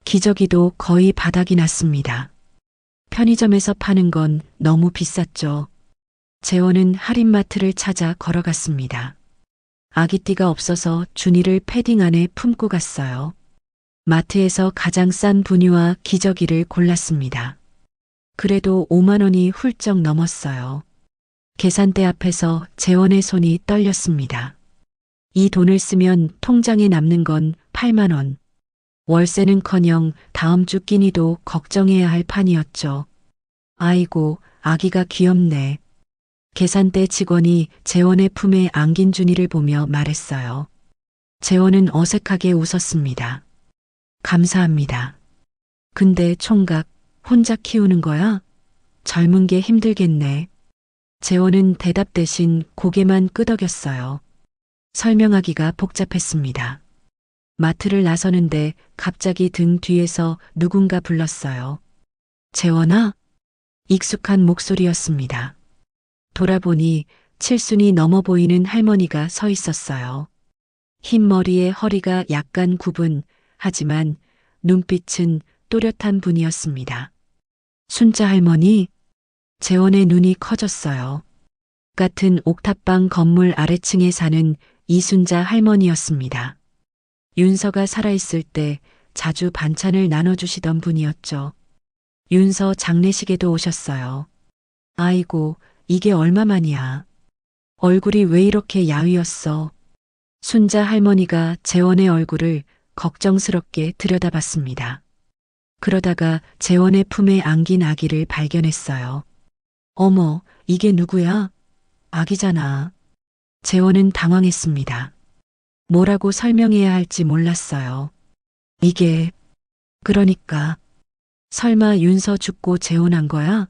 기저귀도 거의 바닥이 났습니다. 편의점에서 파는 건 너무 비쌌죠. 재원은 할인마트를 찾아 걸어갔습니다. 아기띠가 없어서 준이를 패딩 안에 품고 갔어요. 마트에서 가장 싼 분유와 기저귀를 골랐습니다. 그래도 5만 원이 훌쩍 넘었어요. 계산대 앞에서 재원의 손이 떨렸습니다. 이 돈을 쓰면 통장에 남는 건 8만 원. 월세는커녕 다음 주 끼니도 걱정해야 할 판이었죠. 아이고, 아기가 귀엽네. 계산대 직원이 재원의 품에 안긴 준이를 보며 말했어요. 재원은 어색하게 웃었습니다. 감사합니다. 근데 총각, 혼자 키우는 거야? 젊은 게 힘들겠네. 재원은 대답 대신 고개만 끄덕였어요. 설명하기가 복잡했습니다. 마트를 나서는데 갑자기 등 뒤에서 누군가 불렀어요. 재원아? 익숙한 목소리였습니다. 돌아보니 칠순이 넘어 보이는 할머니가 서 있었어요. 흰 머리에 허리가 약간 굽은 하지만 눈빛은 또렷한 분이었습니다. 순자 할머니? 재원의 눈이 커졌어요. 같은 옥탑방 건물 아래층에 사는 이순자 할머니였습니다. 윤서가 살아있을 때 자주 반찬을 나눠주시던 분이었죠. 윤서 장례식에도 오셨어요. 아이고, 이게 얼마만이야. 얼굴이 왜 이렇게 야위었어. 순자 할머니가 재원의 얼굴을 걱정스럽게 들여다봤습니다. 그러다가 재원의 품에 안긴 아기를 발견했어요. 어머, 이게 누구야? 아기잖아. 재원은 당황했습니다. 뭐라고 설명해야 할지 몰랐어요. 이게, 그러니까, 설마 윤서 죽고 재혼한 거야?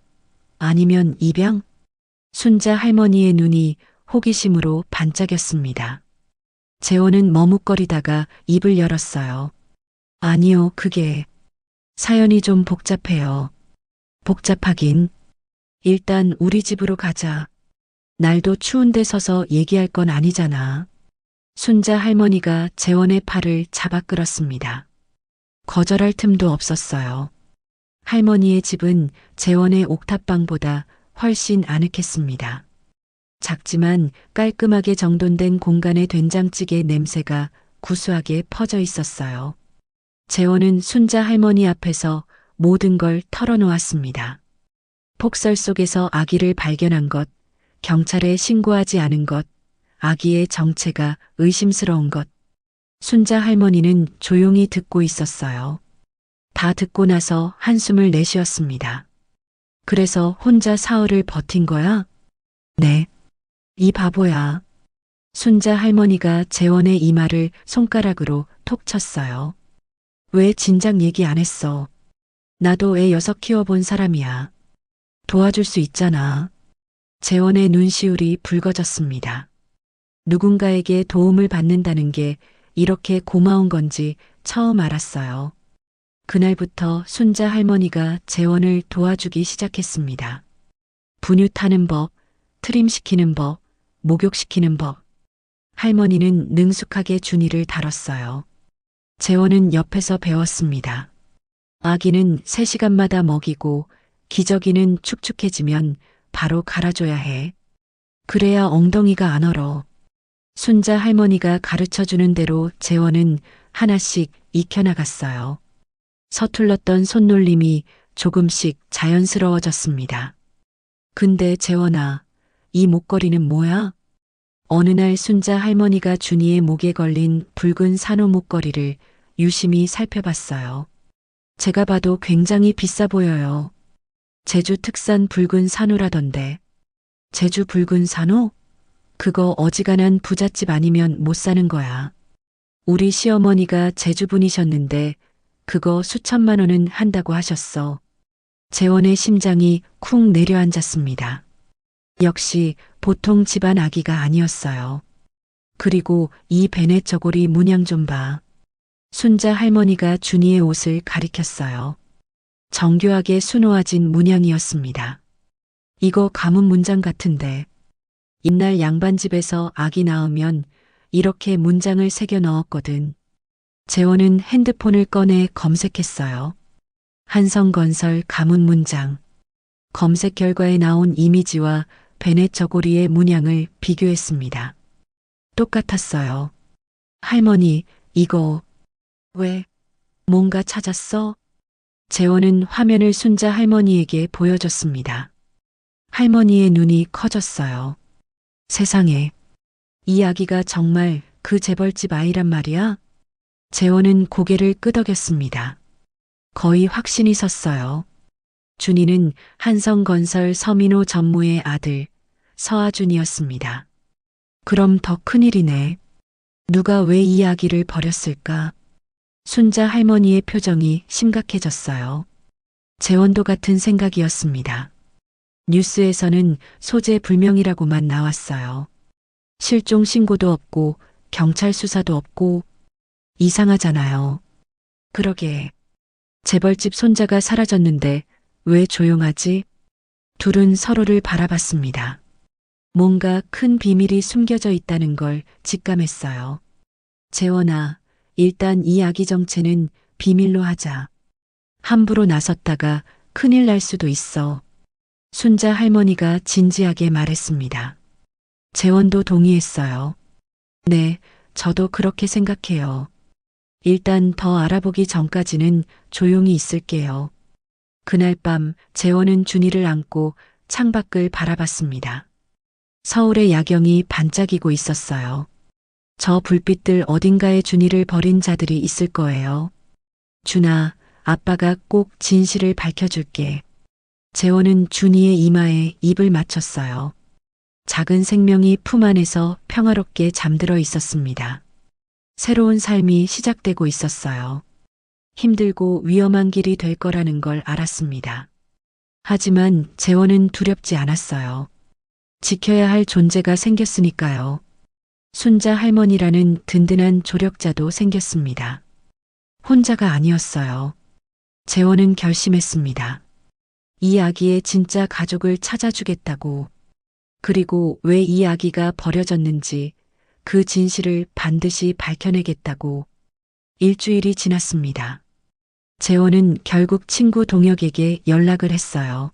아니면 입양? 순자 할머니의 눈이 호기심으로 반짝였습니다. 재원은 머뭇거리다가 입을 열었어요. 아니요, 그게, 사연이 좀 복잡해요. 복잡하긴. 일단 우리 집으로 가자. 날도 추운데 서서 얘기할 건 아니잖아. 순자 할머니가 재원의 팔을 잡아 끌었습니다. 거절할 틈도 없었어요. 할머니의 집은 재원의 옥탑방보다 훨씬 아늑했습니다. 작지만 깔끔하게 정돈된 공간의 된장찌개 냄새가 구수하게 퍼져 있었어요. 재원은 순자 할머니 앞에서 모든 걸 털어놓았습니다. 폭설 속에서 아기를 발견한 것, 경찰에 신고하지 않은 것, 아기의 정체가 의심스러운 것. 순자 할머니는 조용히 듣고 있었어요. 다 듣고 나서 한숨을 내쉬었습니다. 그래서 혼자 사흘을 버틴 거야? 네. 이 바보야. 순자 할머니가 재원의 이마를 손가락으로 톡 쳤어요. 왜 진작 얘기 안 했어? 나도 애 6 키워본 사람이야. 도와줄 수 있잖아. 재원의 눈시울이 붉어졌습니다. 누군가에게 도움을 받는다는 게 이렇게 고마운 건지 처음 알았어요. 그날부터 순자 할머니가 재원을 도와주기 시작했습니다. 분유 타는 법, 트림시키는 법, 목욕시키는 법. 할머니는 능숙하게 준이를 다뤘어요. 재원은 옆에서 배웠습니다. 아기는 3시간마다 먹이고 기저귀는 축축해지면 바로 갈아줘야 해. 그래야 엉덩이가 안 얼어. 순자 할머니가 가르쳐주는 대로 재원은 하나씩 익혀나갔어요. 서툴렀던 손놀림이 조금씩 자연스러워졌습니다. 근데 재원아, 이 목걸이는 뭐야? 어느 날 순자 할머니가 준이의 목에 걸린 붉은 산호 목걸이를 유심히 살펴봤어요. 제가 봐도 굉장히 비싸 보여요. 제주 특산 붉은 산호라던데. 제주 붉은 산호? 그거 어지간한 부잣집 아니면 못 사는 거야. 우리 시어머니가 제주분이셨는데 그거 수천만 원은 한다고 하셨어. 재원의 심장이 쿵 내려앉았습니다. 역시 보통 집안 아기가 아니었어요. 그리고 이 베넷 저고리 문양 좀 봐. 순자 할머니가 준이의 옷을 가리켰어요. 정교하게 수놓아진 문양이었습니다. 이거 가문 문장 같은데. 옛날 양반집에서 아기 낳으면 이렇게 문장을 새겨 넣었거든. 재원은 핸드폰을 꺼내 검색했어요. 한성건설 가문 문장. 검색 결과에 나온 이미지와 베넷 저고리의 문양을 비교했습니다. 똑같았어요. 할머니, 이거 왜 뭔가 찾았어? 재원은 화면을 순자 할머니에게 보여줬습니다. 할머니의 눈이 커졌어요. 세상에, 이 아기가 정말 그 재벌집 아이란 말이야? 재원은 고개를 끄덕였습니다. 거의 확신이 섰어요. 준이는 한성건설 서민호 전무의 아들 서아준이었습니다. 그럼 더 큰일이네. 누가 왜 이 아기를 버렸을까? 순자 할머니의 표정이 심각해졌어요. 재원도 같은 생각이었습니다. 뉴스에서는 소재 불명이라고만 나왔어요. 실종 신고도 없고 경찰 수사도 없고 이상하잖아요. 그러게. 재벌집 손자가 사라졌는데 왜 조용하지? 둘은 서로를 바라봤습니다. 뭔가 큰 비밀이 숨겨져 있다는 걸 직감했어요. 재원아, 일단 이 아기 정체는 비밀로 하자. 함부로 나섰다가 큰일 날 수도 있어. 순자 할머니가 진지하게 말했습니다. 재원도 동의했어요. 네, 저도 그렇게 생각해요. 일단 더 알아보기 전까지는 조용히 있을게요. 그날 밤 재원은 준이를 안고 창밖을 바라봤습니다. 서울의 야경이 반짝이고 있었어요. 저 불빛들 어딘가에 준이를 버린 자들이 있을 거예요. 준아, 아빠가 꼭 진실을 밝혀줄게. 재원은 준이의 이마에 입을 맞췄어요. 작은 생명이 품 안에서 평화롭게 잠들어 있었습니다. 새로운 삶이 시작되고 있었어요. 힘들고 위험한 길이 될 거라는 걸 알았습니다. 하지만 재원은 두렵지 않았어요. 지켜야 할 존재가 생겼으니까요. 순자 할머니라는 든든한 조력자도 생겼습니다. 혼자가 아니었어요. 재원은 결심했습니다. 이 아기의 진짜 가족을 찾아주겠다고. 그리고 왜 이 아기가 버려졌는지 그 진실을 반드시 밝혀내겠다고. 일주일이 지났습니다. 재원은 결국 친구 동혁에게 연락을 했어요.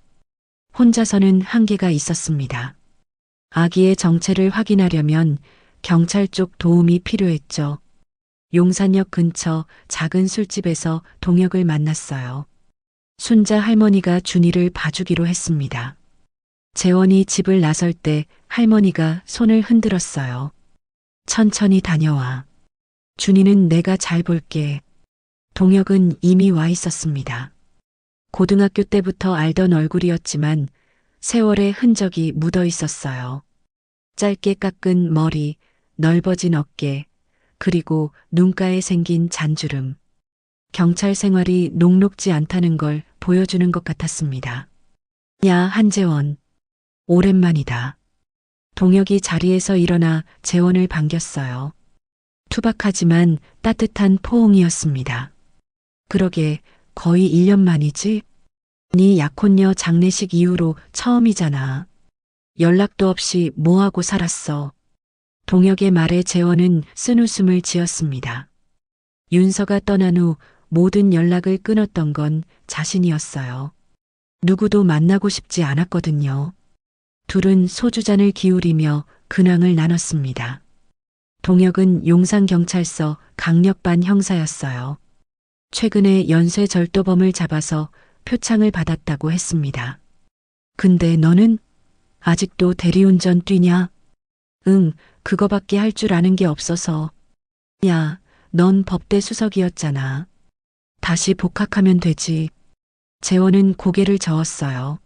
혼자서는 한계가 있었습니다. 아기의 정체를 확인하려면 경찰 쪽 도움이 필요했죠. 용산역 근처 작은 술집에서 동혁을 만났어요. 순자 할머니가 준이를 봐주기로 했습니다. 재원이 집을 나설 때 할머니가 손을 흔들었어요. 천천히 다녀와. 준이는 내가 잘 볼게. 동혁은 이미 와 있었습니다. 고등학교 때부터 알던 얼굴이었지만 세월의 흔적이 묻어 있었어요. 짧게 깎은 머리, 넓어진 어깨, 그리고 눈가에 생긴 잔주름. 경찰 생활이 녹록지 않다는 걸 보여주는 것 같았습니다. 야, 한재원. 오랜만이다. 동혁이 자리에서 일어나 재원을 반겼어요. 투박하지만 따뜻한 포옹이었습니다. 그러게 거의 1년 만이지? 네 약혼녀 장례식 이후로 처음이잖아. 연락도 없이 뭐하고 살았어. 동혁의 말에 재원은 쓴웃음을 지었습니다. 윤서가 떠난 후 모든 연락을 끊었던 건 자신이었어요. 누구도 만나고 싶지 않았거든요. 둘은 소주잔을 기울이며 근황을 나눴습니다. 동혁은 용산경찰서 강력반 형사였어요. 최근에 연쇄절도범을 잡아서 표창을 받았다고 했습니다. 근데 너는 아직도 대리운전 뛰냐? 응, 그거밖에 할 줄 아는 게 없어서. 야, 넌 법대 수석이었잖아. 다시 복학하면 되지. 재원은 고개를 저었어요.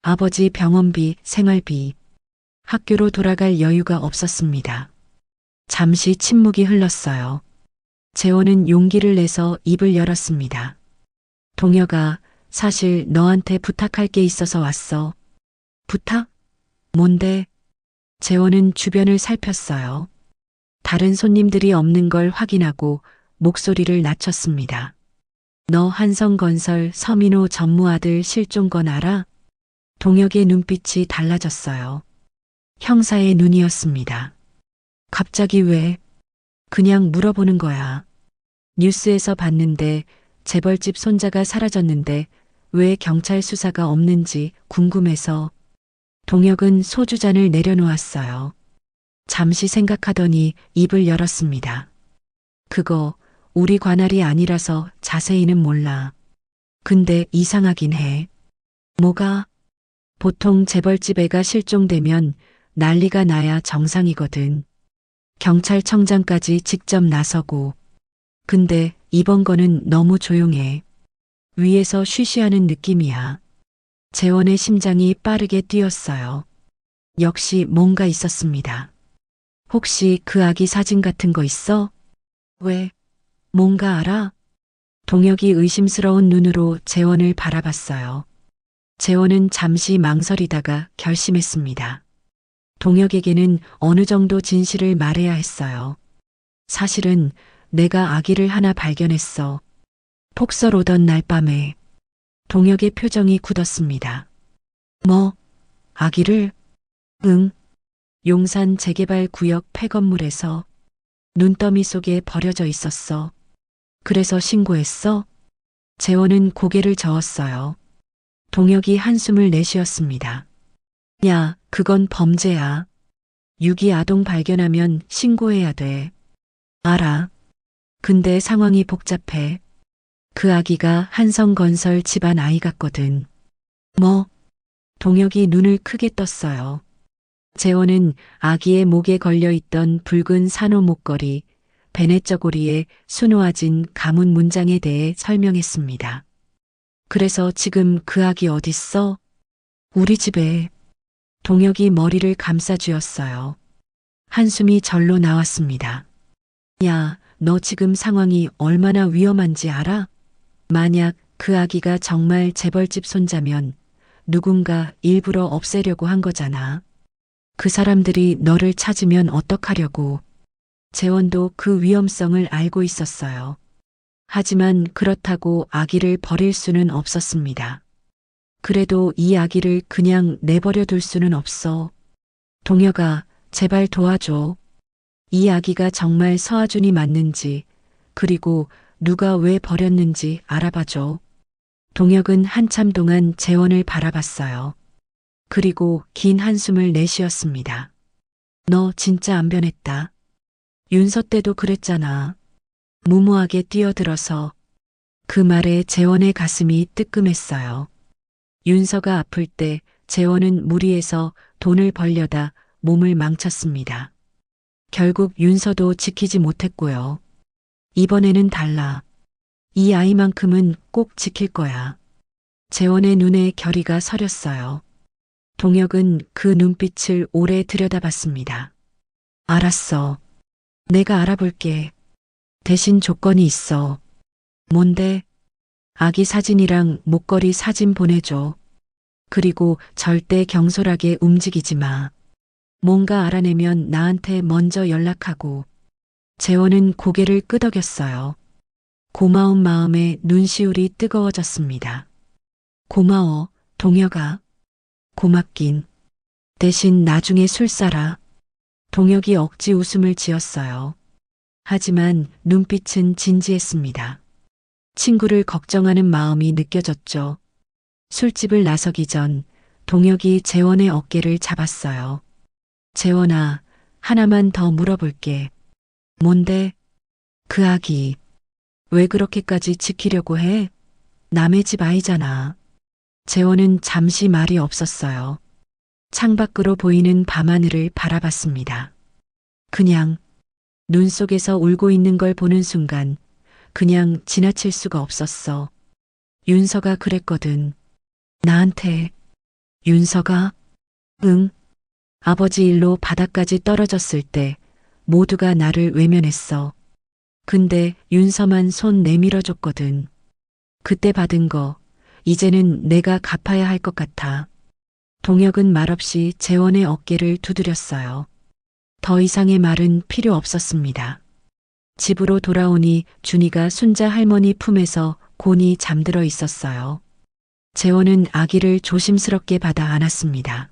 아버지 병원비, 생활비. 학교로 돌아갈 여유가 없었습니다. 잠시 침묵이 흘렀어요. 재원은 용기를 내서 입을 열었습니다. 동혁아, 사실 너한테 부탁할 게 있어서 왔어. 부탁? 뭔데? 재원은 주변을 살폈어요. 다른 손님들이 없는 걸 확인하고 목소리를 낮췄습니다. 너 한성건설 서민호 전무 아들 실종 건 알아? 동혁의 눈빛이 달라졌어요. 형사의 눈이었습니다. 갑자기 왜? 그냥 물어보는 거야. 뉴스에서 봤는데 재벌집 손자가 사라졌는데 왜 경찰 수사가 없는지 궁금해서. 동혁은 소주잔을 내려놓았어요. 잠시 생각하더니 입을 열었습니다. 그거 우리 관할이 아니라서 자세히는 몰라. 근데 이상하긴 해. 뭐가? 보통 재벌집 애가 실종되면 난리가 나야 정상이거든. 경찰청장까지 직접 나서고. 근데 이번 거는 너무 조용해. 위에서 쉬쉬하는 느낌이야. 재원의 심장이 빠르게 뛰었어요. 역시 뭔가 있었습니다. 혹시 그 아기 사진 같은 거 있어? 왜? 뭔가 알아? 동혁이 의심스러운 눈으로 재원을 바라봤어요. 재원은 잠시 망설이다가 결심했습니다. 동혁에게는 어느 정도 진실을 말해야 했어요. 사실은 내가 아기를 하나 발견했어. 폭설 오던 날 밤에. 동혁의 표정이 굳었습니다. 뭐? 아기를? 응. 용산 재개발 구역 폐건물에서 눈더미 속에 버려져 있었어. 그래서 신고했어? 재원은 고개를 저었어요. 동혁이 한숨을 내쉬었습니다. 야, 그건 범죄야. 유기 아동 발견하면 신고해야 돼. 알아. 근데 상황이 복잡해. 그 아기가 한성건설 집안 아이 같거든. 뭐? 동혁이 눈을 크게 떴어요. 재원은 아기의 목에 걸려있던 붉은 산호 목걸이, 베네저고리에 수놓아진 가문 문장에 대해 설명했습니다. 그래서 지금 그 아기 어딨어? 우리 집에. 동혁이 머리를 감싸쥐었어요. 한숨이 절로 나왔습니다. 야, 너 지금 상황이 얼마나 위험한지 알아? 만약 그 아기가 정말 재벌집 손자면 누군가 일부러 없애려고 한 거잖아. 그 사람들이 너를 찾으면 어떡하려고. 재원도 그 위험성을 알고 있었어요. 하지만 그렇다고 아기를 버릴 수는 없었습니다. 그래도 이 아기를 그냥 내버려 둘 수는 없어. 동혁아, 제발 도와줘. 이 아기가 정말 서아준이 맞는지, 그리고 누가 왜 버렸는지 알아봐줘. 동혁은 한참 동안 재원을 바라봤어요. 그리고 긴 한숨을 내쉬었습니다. 너 진짜 안 변했다. 윤서 때도 그랬잖아. 무모하게 뛰어들어서. 그 말에 재원의 가슴이 뜨끔했어요. 윤서가 아플 때 재원은 무리해서 돈을 벌려다 몸을 망쳤습니다. 결국 윤서도 지키지 못했고요. 이번에는 달라. 이 아이만큼은 꼭 지킬 거야. 재원의 눈에 결의가 서렸어요. 동혁은 그 눈빛을 오래 들여다봤습니다. 알았어. 내가 알아볼게. 대신 조건이 있어. 뭔데? 아기 사진이랑 목걸이 사진 보내줘. 그리고 절대 경솔하게 움직이지 마. 뭔가 알아내면 나한테 먼저 연락하고. 재원은 고개를 끄덕였어요. 고마운 마음에 눈시울이 뜨거워졌습니다. 고마워, 동혁아. 고맙긴. 대신 나중에 술 사라. 동혁이 억지 웃음을 지었어요. 하지만 눈빛은 진지했습니다. 친구를 걱정하는 마음이 느껴졌죠. 술집을 나서기 전 동혁이 재원의 어깨를 잡았어요. 재원아, 하나만 더 물어볼게. 뭔데? 그 아기. 왜 그렇게까지 지키려고 해? 남의 집 아이잖아. 재원은 잠시 말이 없었어요. 창밖으로 보이는 밤하늘을 바라봤습니다. 그냥 눈 속에서 울고 있는 걸 보는 순간 그냥 지나칠 수가 없었어. 윤서가 그랬거든. 나한테. 윤서가? 응. 아버지 일로 바닥까지 떨어졌을 때 모두가 나를 외면했어. 근데 윤서만 손 내밀어 줬거든. 그때 받은 거 이제는 내가 갚아야 할 것 같아. 동혁은 말없이 재원의 어깨를 두드렸어요. 더 이상의 말은 필요 없었습니다. 집으로 돌아오니 준이가 순자 할머니 품에서 곤히 잠들어 있었어요. 재원은 아기를 조심스럽게 받아 안았습니다.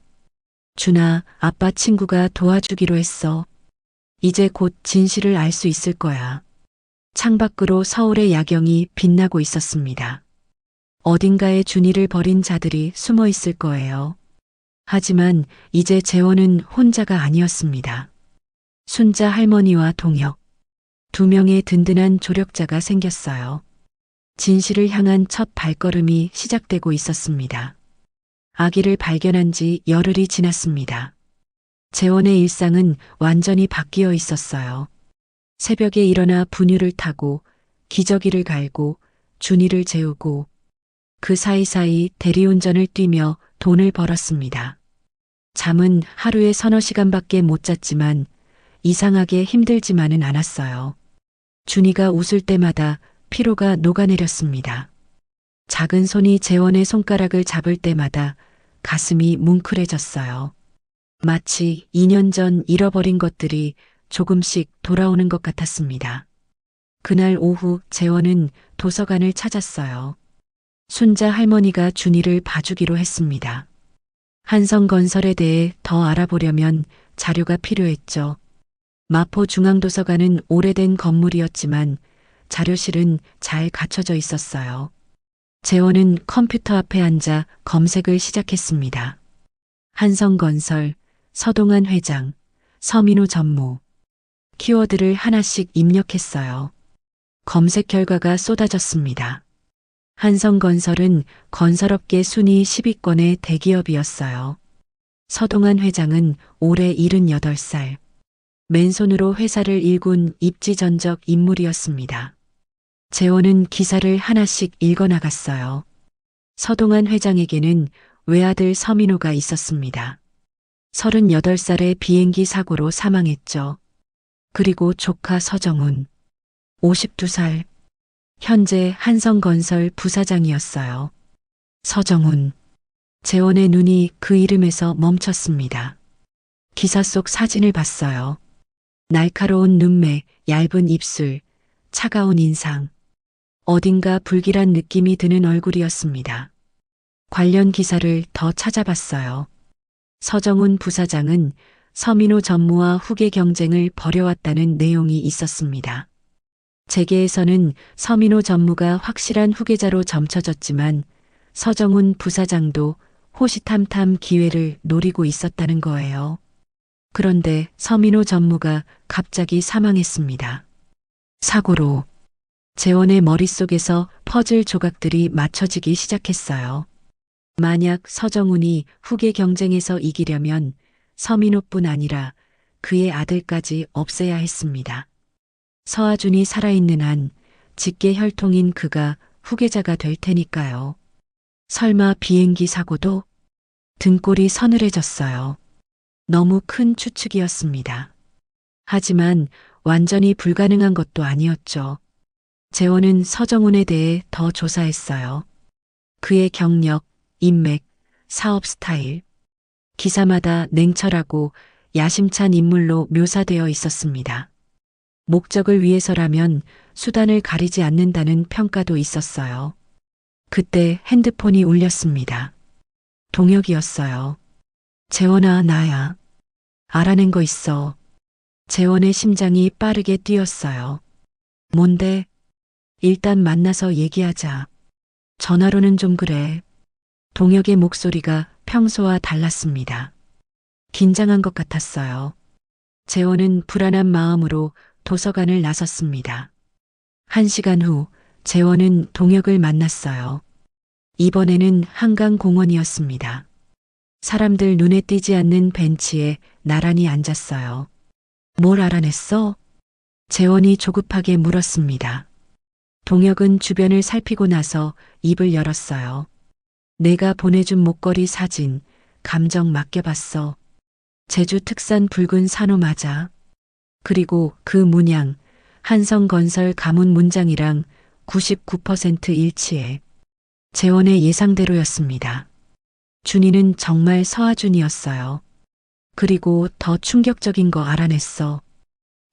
준아, 아빠 친구가 도와주기로 했어. 이제 곧 진실을 알 수 있을 거야. 창밖으로 서울의 야경이 빛나고 있었습니다. 어딘가에 준이를 버린 자들이 숨어 있을 거예요. 하지만 이제 재원은 혼자가 아니었습니다. 순자 할머니와 동혁, 두 명의 든든한 조력자가 생겼어요. 진실을 향한 첫 발걸음이 시작되고 있었습니다. 아기를 발견한 지 열흘이 지났습니다. 재원의 일상은 완전히 바뀌어 있었어요. 새벽에 일어나 분유를 타고 기저귀를 갈고 준이를 재우고 그 사이사이 대리운전을 뛰며 돈을 벌었습니다. 잠은 하루에 서너 시간밖에 못 잤지만 이상하게 힘들지만은 않았어요. 준이가 웃을 때마다 피로가 녹아내렸습니다. 작은 손이 재원의 손가락을 잡을 때마다 가슴이 뭉클해졌어요. 마치 2년 전 잃어버린 것들이 조금씩 돌아오는 것 같았습니다. 그날 오후 재원은 도서관을 찾았어요. 순자 할머니가 준이를 봐주기로 했습니다. 한성건설에 대해 더 알아보려면 자료가 필요했죠. 마포중앙도서관은 오래된 건물이었지만 자료실은 잘 갖춰져 있었어요. 재원은 컴퓨터 앞에 앉아 검색을 시작했습니다. 한성건설, 서동환 회장, 서민호 전무. 키워드를 하나씩 입력했어요. 검색 결과가 쏟아졌습니다. 한성건설은 건설업계 순위 10위권의 대기업이었어요. 서동환 회장은 올해 78살. 맨손으로 회사를 일군 입지전적 인물이었습니다. 재원은 기사를 하나씩 읽어나갔어요. 서동환 회장에게는 외아들 서민호가 있었습니다. 38살의 비행기 사고로 사망했죠. 그리고 조카 서정훈, 52살. 현재 한성건설 부사장이었어요. 서정훈. 재원의 눈이 그 이름에서 멈췄습니다. 기사 속 사진을 봤어요. 날카로운 눈매, 얇은 입술, 차가운 인상. 어딘가 불길한 느낌이 드는 얼굴이었습니다. 관련 기사를 더 찾아봤어요. 서정훈 부사장은 서민호 전무와 후계 경쟁을 벌여왔다는 내용이 있었습니다. 재계에서는 서민호 전무가 확실한 후계자로 점쳐졌지만 서정훈 부사장도 호시탐탐 기회를 노리고 있었다는 거예요. 그런데 서민호 전무가 갑자기 사망했습니다. 사고로 재원의 머릿속에서 퍼즐 조각들이 맞춰지기 시작했어요. 만약 서정훈이 후계 경쟁에서 이기려면 서민호뿐 아니라 그의 아들까지 없애야 했습니다. 서아준이 살아있는 한 직계 혈통인 그가 후계자가 될 테니까요. 설마 비행기 사고도? 등골이 서늘해졌어요. 너무 큰 추측이었습니다. 하지만 완전히 불가능한 것도 아니었죠. 재원은 서정훈에 대해 더 조사했어요. 그의 경력, 인맥, 사업 스타일. 기사마다 냉철하고 야심찬 인물로 묘사되어 있었습니다. 목적을 위해서라면 수단을 가리지 않는다는 평가도 있었어요. 그때 핸드폰이 울렸습니다. 동혁이었어요. 재원아, 나야. 알아낸 거 있어. 재원의 심장이 빠르게 뛰었어요. 뭔데? 일단 만나서 얘기하자. 전화로는 좀 그래. 동혁의 목소리가 평소와 달랐습니다. 긴장한 것 같았어요. 재원은 불안한 마음으로 도서관을 나섰습니다. 1시간 후 재원은 동혁을 만났어요. 이번에는 한강공원이었습니다. 사람들 눈에 띄지 않는 벤치에 나란히 앉았어요. 뭘 알아냈어? 재원이 조급하게 물었습니다. 동혁은 주변을 살피고 나서 입을 열었어요. 내가 보내준 목걸이 사진, 감정 맡겨봤어. 제주 특산 붉은 산호 맞아. 그리고 그 문양, 한성건설 가문 문장이랑 99% 일치해. 재원의 예상대로였습니다. 준이는 정말 서아준이었어요. 그리고 더 충격적인 거 알아냈어.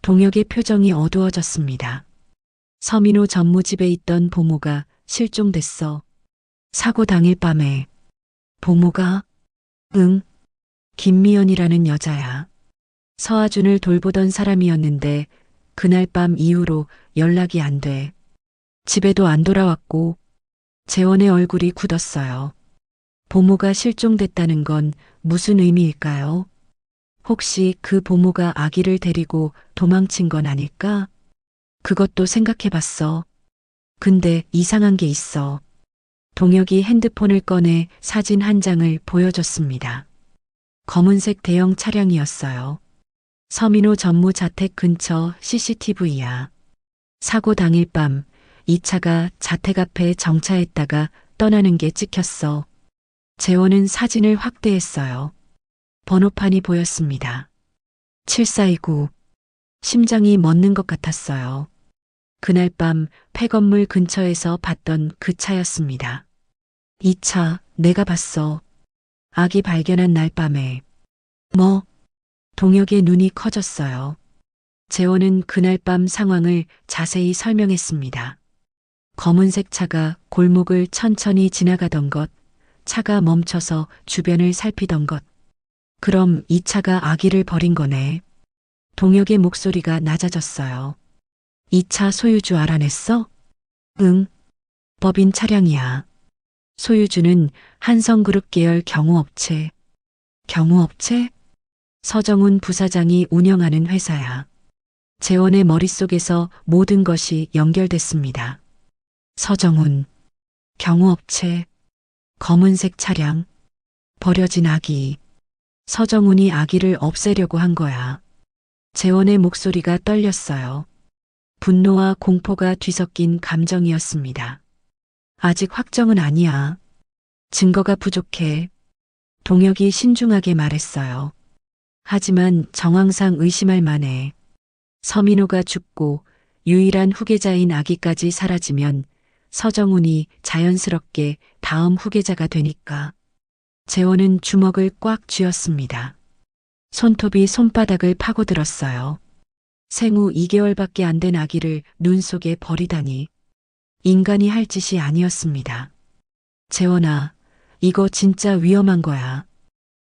동혁의 표정이 어두워졌습니다. 서민호 전무집에 있던 보모가 실종됐어. 사고 당일 밤에. 보모가? 응. 김미연이라는 여자야. 서아준을 돌보던 사람이었는데 그날 밤 이후로 연락이 안 돼. 집에도 안 돌아왔고 재원의 얼굴이 굳었어요. 보모가 실종됐다는 건 무슨 의미일까요? 혹시 그 보모가 아기를 데리고 도망친 건 아닐까? 그것도 생각해 봤어. 근데 이상한 게 있어. 동혁이 핸드폰을 꺼내 사진 한 장을 보여줬습니다. 검은색 대형 차량이었어요. 서민호 전무 자택 근처 CCTV야. 사고 당일 밤 이 차가 자택 앞에 정차했다가 떠나는 게 찍혔어. 재원은 사진을 확대했어요. 번호판이 보였습니다. 7429. 심장이 멎는 것 같았어요. 그날 밤 폐건물 근처에서 봤던 그 차였습니다. 이 차 내가 봤어. 아기 발견한 날 밤에. 뭐? 동혁의 눈이 커졌어요. 재원은 그날 밤 상황을 자세히 설명했습니다. 검은색 차가 골목을 천천히 지나가던 것, 차가 멈춰서 주변을 살피던 것. 그럼 이 차가 아기를 버린 거네. 동혁의 목소리가 낮아졌어요. 이 차 소유주 알아냈어? 응. 법인 차량이야. 소유주는 한성그룹 계열 경호업체. 경호업체? 서정훈 부사장이 운영하는 회사야. 재원의 머릿속에서 모든 것이 연결됐습니다. 서정훈, 경호업체, 검은색 차량, 버려진 아기. 서정훈이 아기를 없애려고 한 거야. 재원의 목소리가 떨렸어요. 분노와 공포가 뒤섞인 감정이었습니다. 아직 확정은 아니야. 증거가 부족해. 동혁이 신중하게 말했어요. 하지만 정황상 의심할 만해. 서민호가 죽고 유일한 후계자인 아기까지 사라지면 서정훈이 자연스럽게 다음 후계자가 되니까. 재원은 주먹을 꽉 쥐었습니다. 손톱이 손바닥을 파고들었어요. 생후 2개월밖에 안 된 아기를 눈 속에 버리다니. 인간이 할 짓이 아니었습니다. 재원아, 이거 진짜 위험한 거야.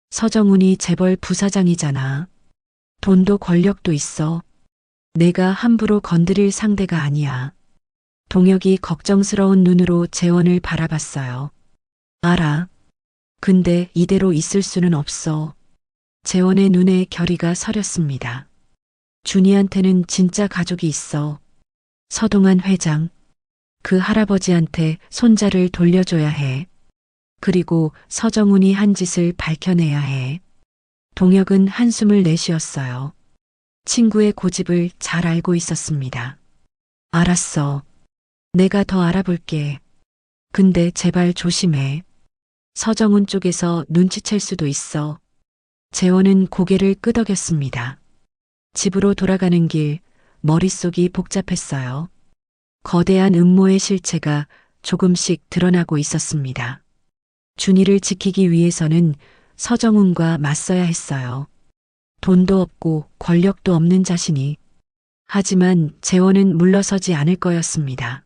서정훈이 재벌 부사장이잖아. 돈도 권력도 있어. 내가 함부로 건드릴 상대가 아니야. 동혁이 걱정스러운 눈으로 재원을 바라봤어요. 알아. 근데 이대로 있을 수는 없어. 재원의 눈에 결의가 서렸습니다. 준이한테는 진짜 가족이 있어. 서동환 회장. 그 할아버지한테 손자를 돌려줘야 해. 그리고 서정훈이 한 짓을 밝혀내야 해. 동혁은 한숨을 내쉬었어요. 친구의 고집을 잘 알고 있었습니다. 알았어. 내가 더 알아볼게. 근데 제발 조심해. 서정훈 쪽에서 눈치챌 수도 있어. 재원은 고개를 끄덕였습니다. 집으로 돌아가는 길, 머릿속이 복잡했어요. 거대한 음모의 실체가 조금씩 드러나고 있었습니다. 준이를 지키기 위해서는 서정훈과 맞서야 했어요. 돈도 없고 권력도 없는 자신이. 하지만 재원은 물러서지 않을 거였습니다.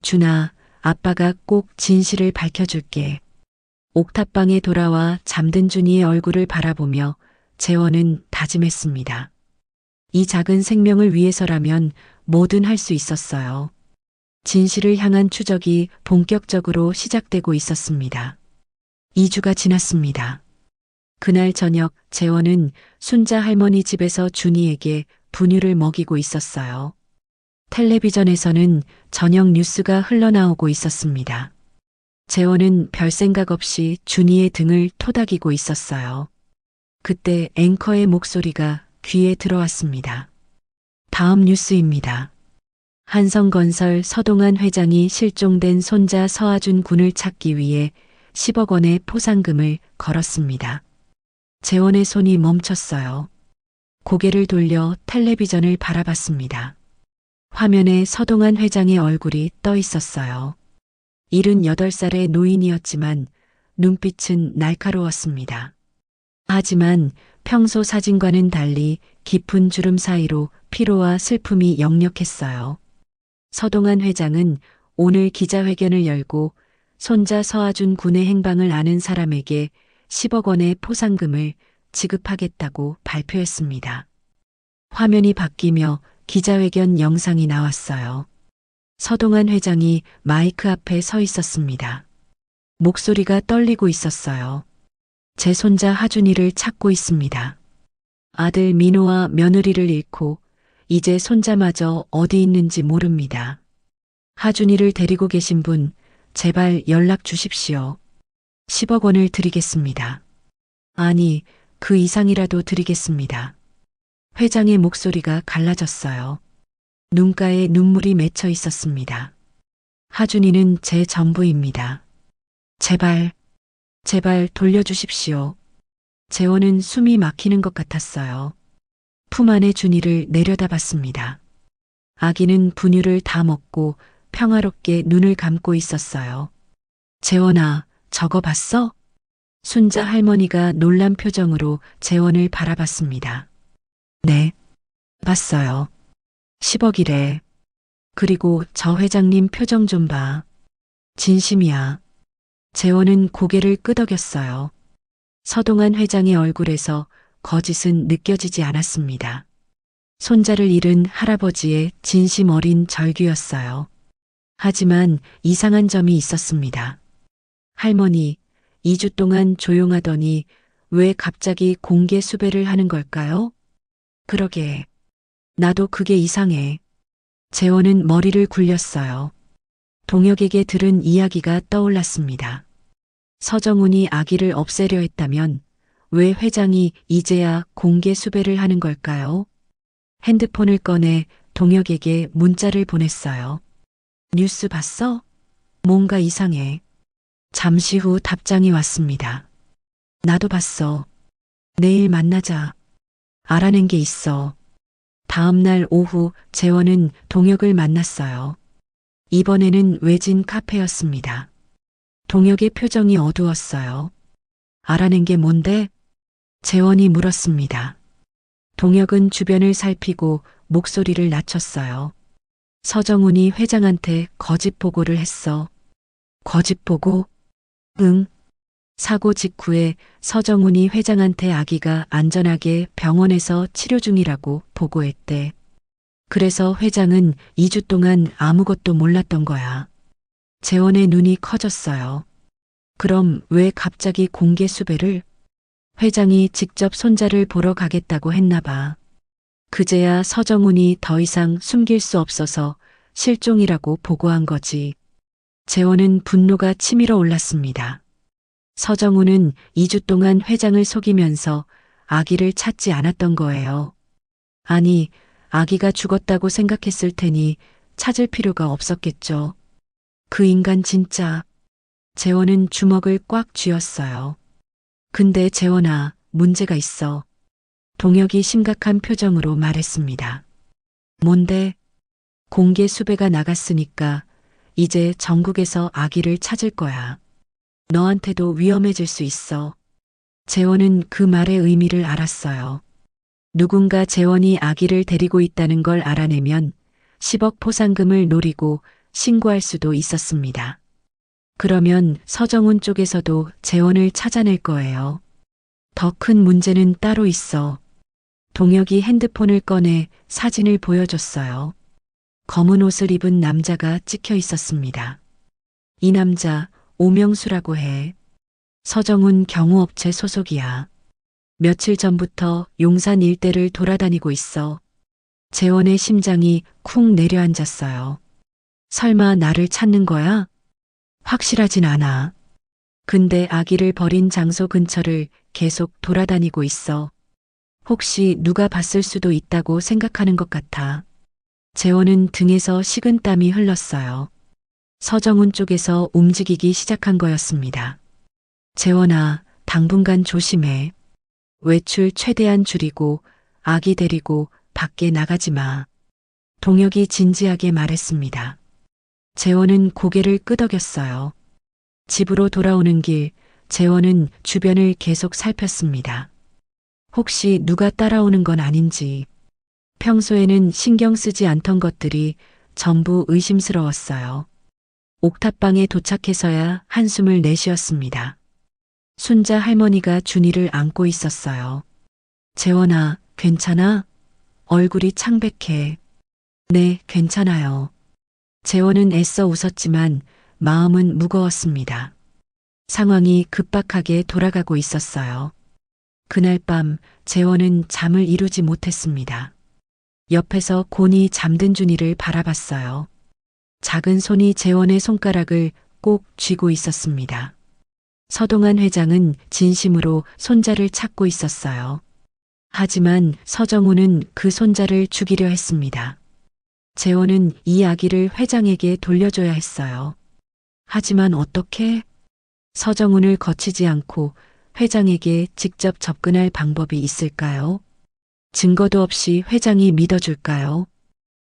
준아, 아빠가 꼭 진실을 밝혀줄게. 옥탑방에 돌아와 잠든 준이의 얼굴을 바라보며 재원은 다짐했습니다. 이 작은 생명을 위해서라면 뭐든 할 수 있었어요. 진실을 향한 추적이 본격적으로 시작되고 있었습니다. 2주가 지났습니다. 그날 저녁 재원은 순자 할머니 집에서 준이에게 분유를 먹이고 있었어요. 텔레비전에서는 저녁 뉴스가 흘러나오고 있었습니다. 재원은 별 생각 없이 준이의 등을 토닥이고 있었어요. 그때 앵커의 목소리가 귀에 들어왔습니다. 다음 뉴스입니다. 한성건설 서동환 회장이 실종된 손자 서아준 군을 찾기 위해 10억 원의 포상금을 걸었습니다. 재원의 손이 멈췄어요. 고개를 돌려 텔레비전을 바라봤습니다. 화면에 서동환 회장의 얼굴이 떠 있었어요. 78살의 노인이었지만 눈빛은 날카로웠습니다. 하지만 평소 사진과는 달리 깊은 주름 사이로 피로와 슬픔이 역력했어요. 서동환 회장은 오늘 기자회견을 열고 손자 서아준 군의 행방을 아는 사람에게 10억 원의 포상금을 지급하겠다고 발표했습니다. 화면이 바뀌며 기자회견 영상이 나왔어요. 서동환 회장이 마이크 앞에 서 있었습니다. 목소리가 떨리고 있었어요. 제 손자 하준이를 찾고 있습니다. 아들 민호와 며느리를 잃고 이제 손자마저 어디 있는지 모릅니다. 하준이를 데리고 계신 분 제발 연락 주십시오. 10억 원을 드리겠습니다. 아니, 그 이상이라도 드리겠습니다. 회장의 목소리가 갈라졌어요. 눈가에 눈물이 맺혀 있었습니다. 하준이는 제 전부입니다. 제발, 제발 돌려주십시오. 재원은 숨이 막히는 것 같았어요. 품 안에 준이를 내려다봤습니다. 아기는 분유를 다 먹고 평화롭게 눈을 감고 있었어요. 재원아, 저거 봤어? 순자 할머니가 놀란 표정으로 재원을 바라봤습니다. 네, 봤어요. 10억이래. 그리고 저 회장님 표정 좀 봐. 진심이야. 재원은 고개를 끄덕였어요. 서동환 회장의 얼굴에서 거짓은 느껴지지 않았습니다. 손자를 잃은 할아버지의 진심 어린 절규였어요. 하지만 이상한 점이 있었습니다. 할머니, 2주 동안 조용하더니 왜 갑자기 공개 수배를 하는 걸까요? 그러게. 나도 그게 이상해. 재원은 머리를 굴렸어요. 동혁에게 들은 이야기가 떠올랐습니다. 서정훈이 아기를 없애려 했다면 왜 회장이 이제야 공개 수배를 하는 걸까요? 핸드폰을 꺼내 동혁에게 문자를 보냈어요. 뉴스 봤어? 뭔가 이상해. 잠시 후 답장이 왔습니다. 나도 봤어. 내일 만나자. 알아낸 게 있어. 다음 날 오후 재원은 동혁을 만났어요. 이번에는 외진 카페였습니다. 동혁의 표정이 어두웠어요. 알아낸 게 뭔데? 재원이 물었습니다. 동혁은 주변을 살피고 목소리를 낮췄어요. 서정훈이 회장한테 거짓 보고를 했어. 거짓 보고? 응. 사고 직후에 서정훈이 회장한테 아기가 안전하게 병원에서 치료 중이라고 보고했대. 그래서 회장은 2주 동안 아무것도 몰랐던 거야. 재원의 눈이 커졌어요. 그럼 왜 갑자기 공개 수배를? 회장이 직접 손자를 보러 가겠다고 했나 봐. 그제야 서정훈이 더 이상 숨길 수 없어서 실종이라고 보고한 거지. 재원은 분노가 치밀어 올랐습니다. 서정훈은 2주 동안 회장을 속이면서 아기를 찾지 않았던 거예요. 아니, 아기가 죽었다고 생각했을 테니 찾을 필요가 없었겠죠. 그 인간 진짜. 재원은 주먹을 꽉 쥐었어요. 근데 재원아, 문제가 있어. 동혁이 심각한 표정으로 말했습니다. 뭔데? 공개 수배가 나갔으니까 이제 전국에서 아기를 찾을 거야. 너한테도 위험해질 수 있어. 재원은 그 말의 의미를 알았어요. 누군가 재원이 아기를 데리고 있다는 걸 알아내면 10억 포상금을 노리고 신고할 수도 있었습니다. 그러면 서정훈 쪽에서도 재원을 찾아낼 거예요. 더 큰 문제는 따로 있어. 동혁이 핸드폰을 꺼내 사진을 보여줬어요. 검은 옷을 입은 남자가 찍혀 있었습니다. 이 남자 오명수라고 해. 서정훈 경호업체 소속이야. 며칠 전부터 용산 일대를 돌아다니고 있어. 재원의 심장이 쿵 내려앉았어요. 설마 나를 찾는 거야? 확실하진 않아. 근데 아기를 버린 장소 근처를 계속 돌아다니고 있어. 혹시 누가 봤을 수도 있다고 생각하는 것 같아. 재원은 등에서 식은땀이 흘렀어요. 서정훈 쪽에서 움직이기 시작한 거였습니다. 재원아, 당분간 조심해. 외출 최대한 줄이고 아기 데리고 밖에 나가지 마. 동혁이 진지하게 말했습니다. 재원은 고개를 끄덕였어요. 집으로 돌아오는 길, 재원은 주변을 계속 살폈습니다. 혹시 누가 따라오는 건 아닌지. 평소에는 신경 쓰지 않던 것들이 전부 의심스러웠어요. 옥탑방에 도착해서야 한숨을 내쉬었습니다. 순자 할머니가 준이를 안고 있었어요. 재원아, 괜찮아? 얼굴이 창백해. 네, 괜찮아요. 재원은 애써 웃었지만 마음은 무거웠습니다. 상황이 급박하게 돌아가고 있었어요. 그날 밤 재원은 잠을 이루지 못했습니다. 옆에서 곤히 잠든 준이를 바라봤어요. 작은 손이 재원의 손가락을 꼭 쥐고 있었습니다. 서동환 회장은 진심으로 손자를 찾고 있었어요. 하지만 서정우는 그 손자를 죽이려 했습니다. 재원은 이 아기를 회장에게 돌려줘야 했어요. 하지만 어떻게? 서정훈을 거치지 않고 회장에게 직접 접근할 방법이 있을까요? 증거도 없이 회장이 믿어줄까요?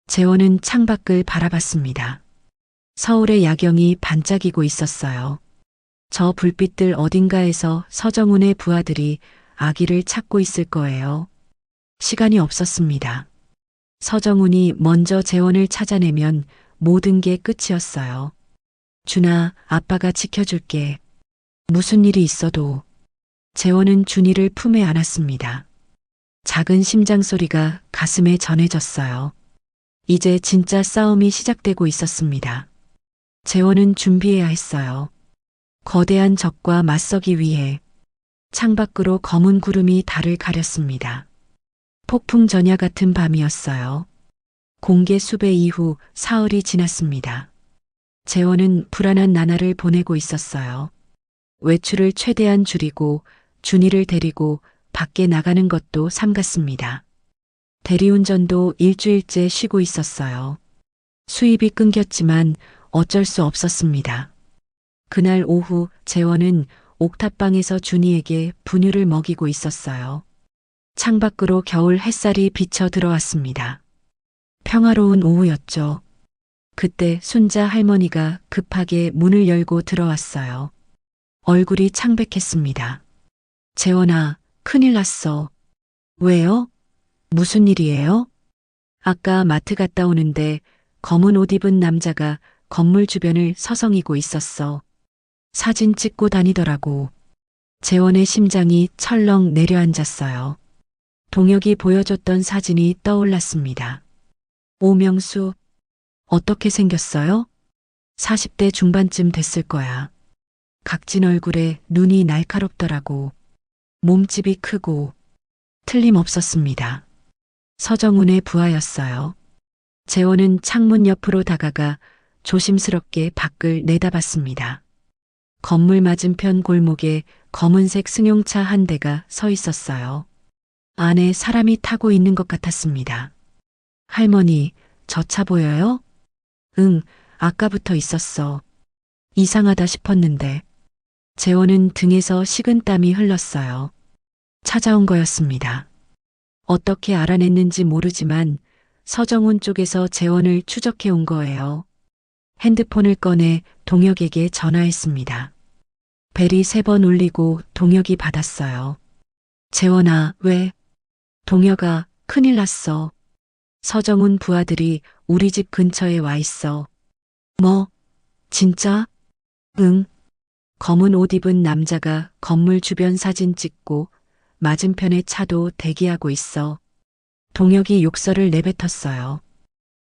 재원은 창밖을 바라봤습니다. 서울의 야경이 반짝이고 있었어요. 저 불빛들 어딘가에서 서정훈의 부하들이 아기를 찾고 있을 거예요. 시간이 없었습니다. 서정훈이 먼저 재원을 찾아내면 모든 게 끝이었어요. 준아, 아빠가 지켜줄게. 무슨 일이 있어도. 재원은 준이를 품에 안았습니다. 작은 심장 소리가 가슴에 전해졌어요. 이제 진짜 싸움이 시작되고 있었습니다. 재원은 준비해야 했어요. 거대한 적과 맞서기 위해. 창밖으로 검은 구름이 달을 가렸습니다. 폭풍 전야 같은 밤이었어요. 공개 수배 이후 사흘이 지났습니다. 재원은 불안한 나날을 보내고 있었어요. 외출을 최대한 줄이고 준이를 데리고 밖에 나가는 것도 삼갔습니다. 대리운전도 일주일째 쉬고 있었어요. 수입이 끊겼지만 어쩔 수 없었습니다. 그날 오후 재원은 옥탑방에서 준이에게 분유를 먹이고 있었어요. 창밖으로 겨울 햇살이 비쳐 들어왔습니다. 평화로운 오후였죠. 그때 순자 할머니가 급하게 문을 열고 들어왔어요. 얼굴이 창백했습니다. 재원아, 큰일 났어. 왜요? 무슨 일이에요? 아까 마트 갔다 오는데 검은 옷 입은 남자가 건물 주변을 서성이고 있었어. 사진 찍고 다니더라고. 재원의 심장이 철렁 내려앉았어요. 동혁이 보여줬던 사진이 떠올랐습니다. 오명수, 어떻게 생겼어요? 40대 중반쯤 됐을 거야. 각진 얼굴에 눈이 날카롭더라고. 몸집이 크고 틀림없었습니다. 서정훈의 부하였어요. 재원은 창문 옆으로 다가가 조심스럽게 밖을 내다봤습니다. 건물 맞은편 골목에 검은색 승용차 한 대가 서 있었어요. 안에 사람이 타고 있는 것 같았습니다. 할머니, 저 차 보여요? 응, 아까부터 있었어. 이상하다 싶었는데. 재원은 등에서 식은땀이 흘렀어요. 찾아온 거였습니다. 어떻게 알아냈는지 모르지만 서정훈 쪽에서 재원을 추적해 온 거예요. 핸드폰을 꺼내 동혁에게 전화했습니다. 벨이 3번 울리고 동혁이 받았어요. 재원아, 왜? 동혁아, 큰일 났어. 서정훈 부하들이 우리 집 근처에 와 있어. 뭐? 진짜? 응. 검은 옷 입은 남자가 건물 주변 사진 찍고 맞은편의 차도 대기하고 있어. 동혁이 욕설을 내뱉었어요.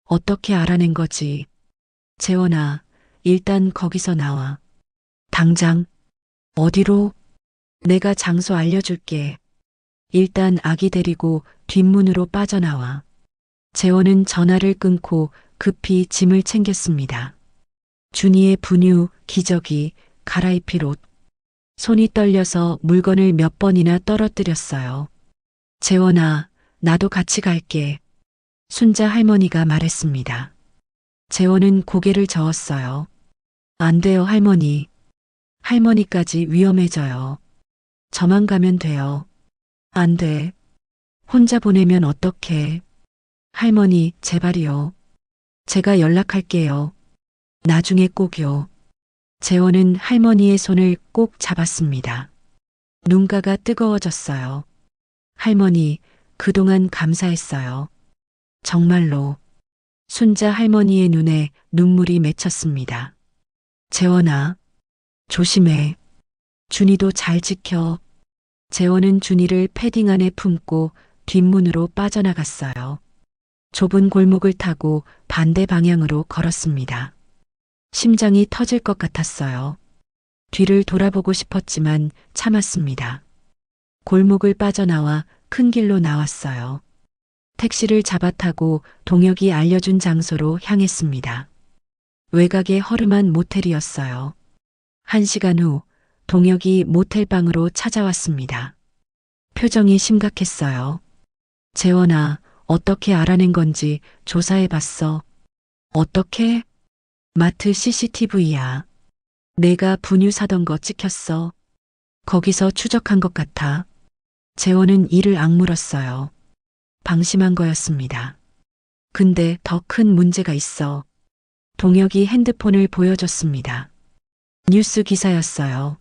어떻게 알아낸 거지? 재원아, 일단 거기서 나와. 당장. 어디로? 내가 장소 알려줄게. 일단 아기 데리고 뒷문으로 빠져나와. 재원은 전화를 끊고 급히 짐을 챙겼습니다. 준이의 분유, 기저귀, 갈아입힐 옷. 손이 떨려서 물건을 몇 번이나 떨어뜨렸어요. 재원아, 나도 같이 갈게. 순자 할머니가 말했습니다. 재원은 고개를 저었어요. 안 돼요, 할머니. 할머니까지 위험해져요. 저만 가면 돼요. 안 돼. 혼자 보내면 어떡해. 할머니, 제발이요. 제가 연락할게요. 나중에 꼭요. 재원은 할머니의 손을 꼭 잡았습니다. 눈가가 뜨거워졌어요. 할머니, 그동안 감사했어요. 정말로. 순자 할머니의 눈에 눈물이 맺혔습니다. 재원아, 조심해. 준이도 잘 지켜. 재원은 준이를 패딩 안에 품고 뒷문으로 빠져나갔어요. 좁은 골목을 타고 반대 방향으로 걸었습니다. 심장이 터질 것 같았어요. 뒤를 돌아보고 싶었지만 참았습니다. 골목을 빠져나와 큰 길로 나왔어요. 택시를 잡아타고 동혁이 알려준 장소로 향했습니다. 외곽의 허름한 모텔이었어요. 1시간 후 동혁이 모텔방으로 찾아왔습니다. 표정이 심각했어요. 재원아, 어떻게 알아낸 건지 조사해봤어. 어떻게? 마트 CCTV야. 내가 분유 사던 거 찍혔어. 거기서 추적한 것 같아. 재원은 이를 악물었어요. 방심한 거였습니다. 근데 더 큰 문제가 있어. 동혁이 핸드폰을 보여줬습니다. 뉴스 기사였어요.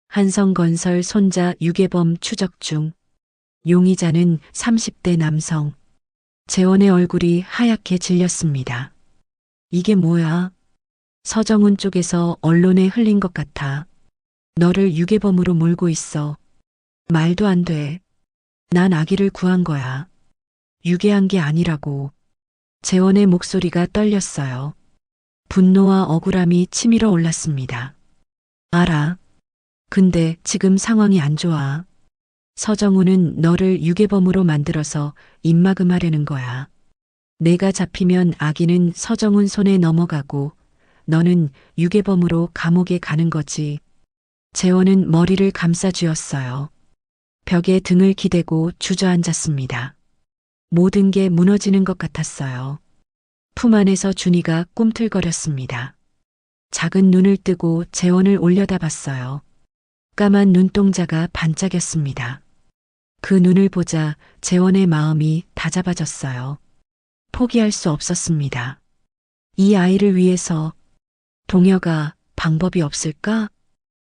한성건설 손자 유괴범 추적 중. 용의자는 30대 남성. 재원의 얼굴이 하얗게 질렸습니다. 이게 뭐야? 서정훈 쪽에서 언론에 흘린 것 같아. 너를 유괴범으로 몰고 있어. 말도 안 돼. 난 아기를 구한 거야. 유괴한 게 아니라고. 재원의 목소리가 떨렸어요. 분노와 억울함이 치밀어 올랐습니다. 알아. 근데 지금 상황이 안 좋아. 서정훈은 너를 유괴범으로 만들어서 입막음하려는 거야. 내가 잡히면 아기는 서정훈 손에 넘어가고 너는 유괴범으로 감옥에 가는 거지. 재원은 머리를 감싸 쥐었어요. 벽에 등을 기대고 주저앉았습니다. 모든 게 무너지는 것 같았어요. 품 안에서 준이가 꿈틀거렸습니다. 작은 눈을 뜨고 재원을 올려다봤어요. 까만 눈동자가 반짝였습니다. 그 눈을 보자 재원의 마음이 다잡아졌어요. 포기할 수 없었습니다. 이 아이를 위해서. 동혁아, 방법이 없을까?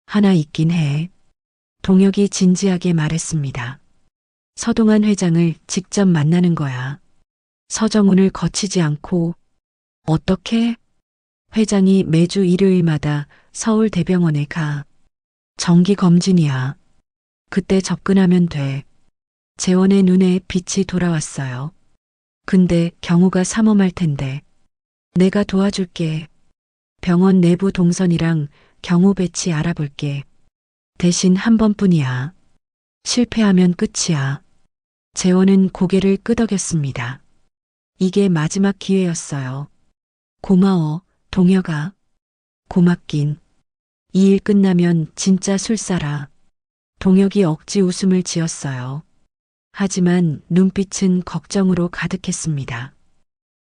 하나 있긴 해. 동혁이 진지하게 말했습니다. 서동환 회장을 직접 만나는 거야. 서정훈을 거치지 않고. 어떻게? 회장이 매주 일요일마다 서울 대병원에 가. 정기 검진이야. 그때 접근하면 돼. 재원의 눈에 빛이 돌아왔어요. 근데 경우가 삼엄할 텐데. 내가 도와줄게. 병원 내부 동선이랑 경우 배치 알아볼게. 대신 한 번뿐이야. 실패하면 끝이야. 재원은 고개를 끄덕였습니다. 이게 마지막 기회였어요. 고마워, 동혁아. 고맙긴. 이 일 끝나면 진짜 술사라. 동혁이 억지 웃음을 지었어요. 하지만 눈빛은 걱정으로 가득했습니다.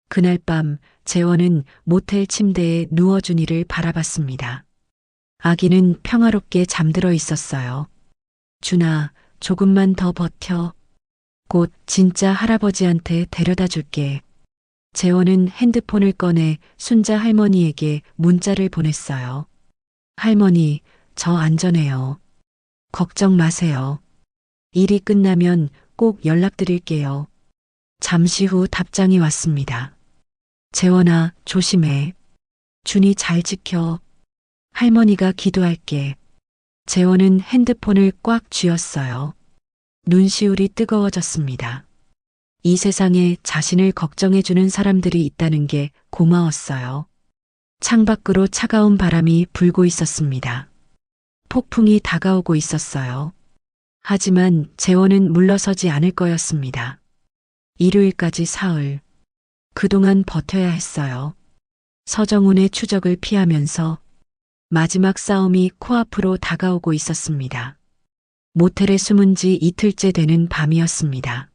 그날 밤 재원은 모텔 침대에 누워 준이를 바라봤습니다. 아기는 평화롭게 잠들어 있었어요. 준아, 조금만 더 버텨. 곧 진짜 할아버지한테 데려다 줄게. 재원은 핸드폰을 꺼내 순자 할머니에게 문자를 보냈어요. 할머니, 저 안전해요. 걱정 마세요. 일이 끝나면 꼭 연락드릴게요. 잠시 후 답장이 왔습니다. 재원아, 조심해. 준이 잘 지켜. 할머니가 기도할게. 재원은 핸드폰을 꽉 쥐었어요. 눈시울이 뜨거워졌습니다. 이 세상에 자신을 걱정해주는 사람들이 있다는 게 고마웠어요. 창밖으로 차가운 바람이 불고 있었습니다. 폭풍이 다가오고 있었어요. 하지만 재원은 물러서지 않을 거였습니다. 일요일까지 사흘. 그동안 버텨야 했어요. 서정훈의 추적을 피하면서 마지막 싸움이 코앞으로 다가오고 있었습니다. 모텔에 숨은 지 이틀째 되는 밤이었습니다.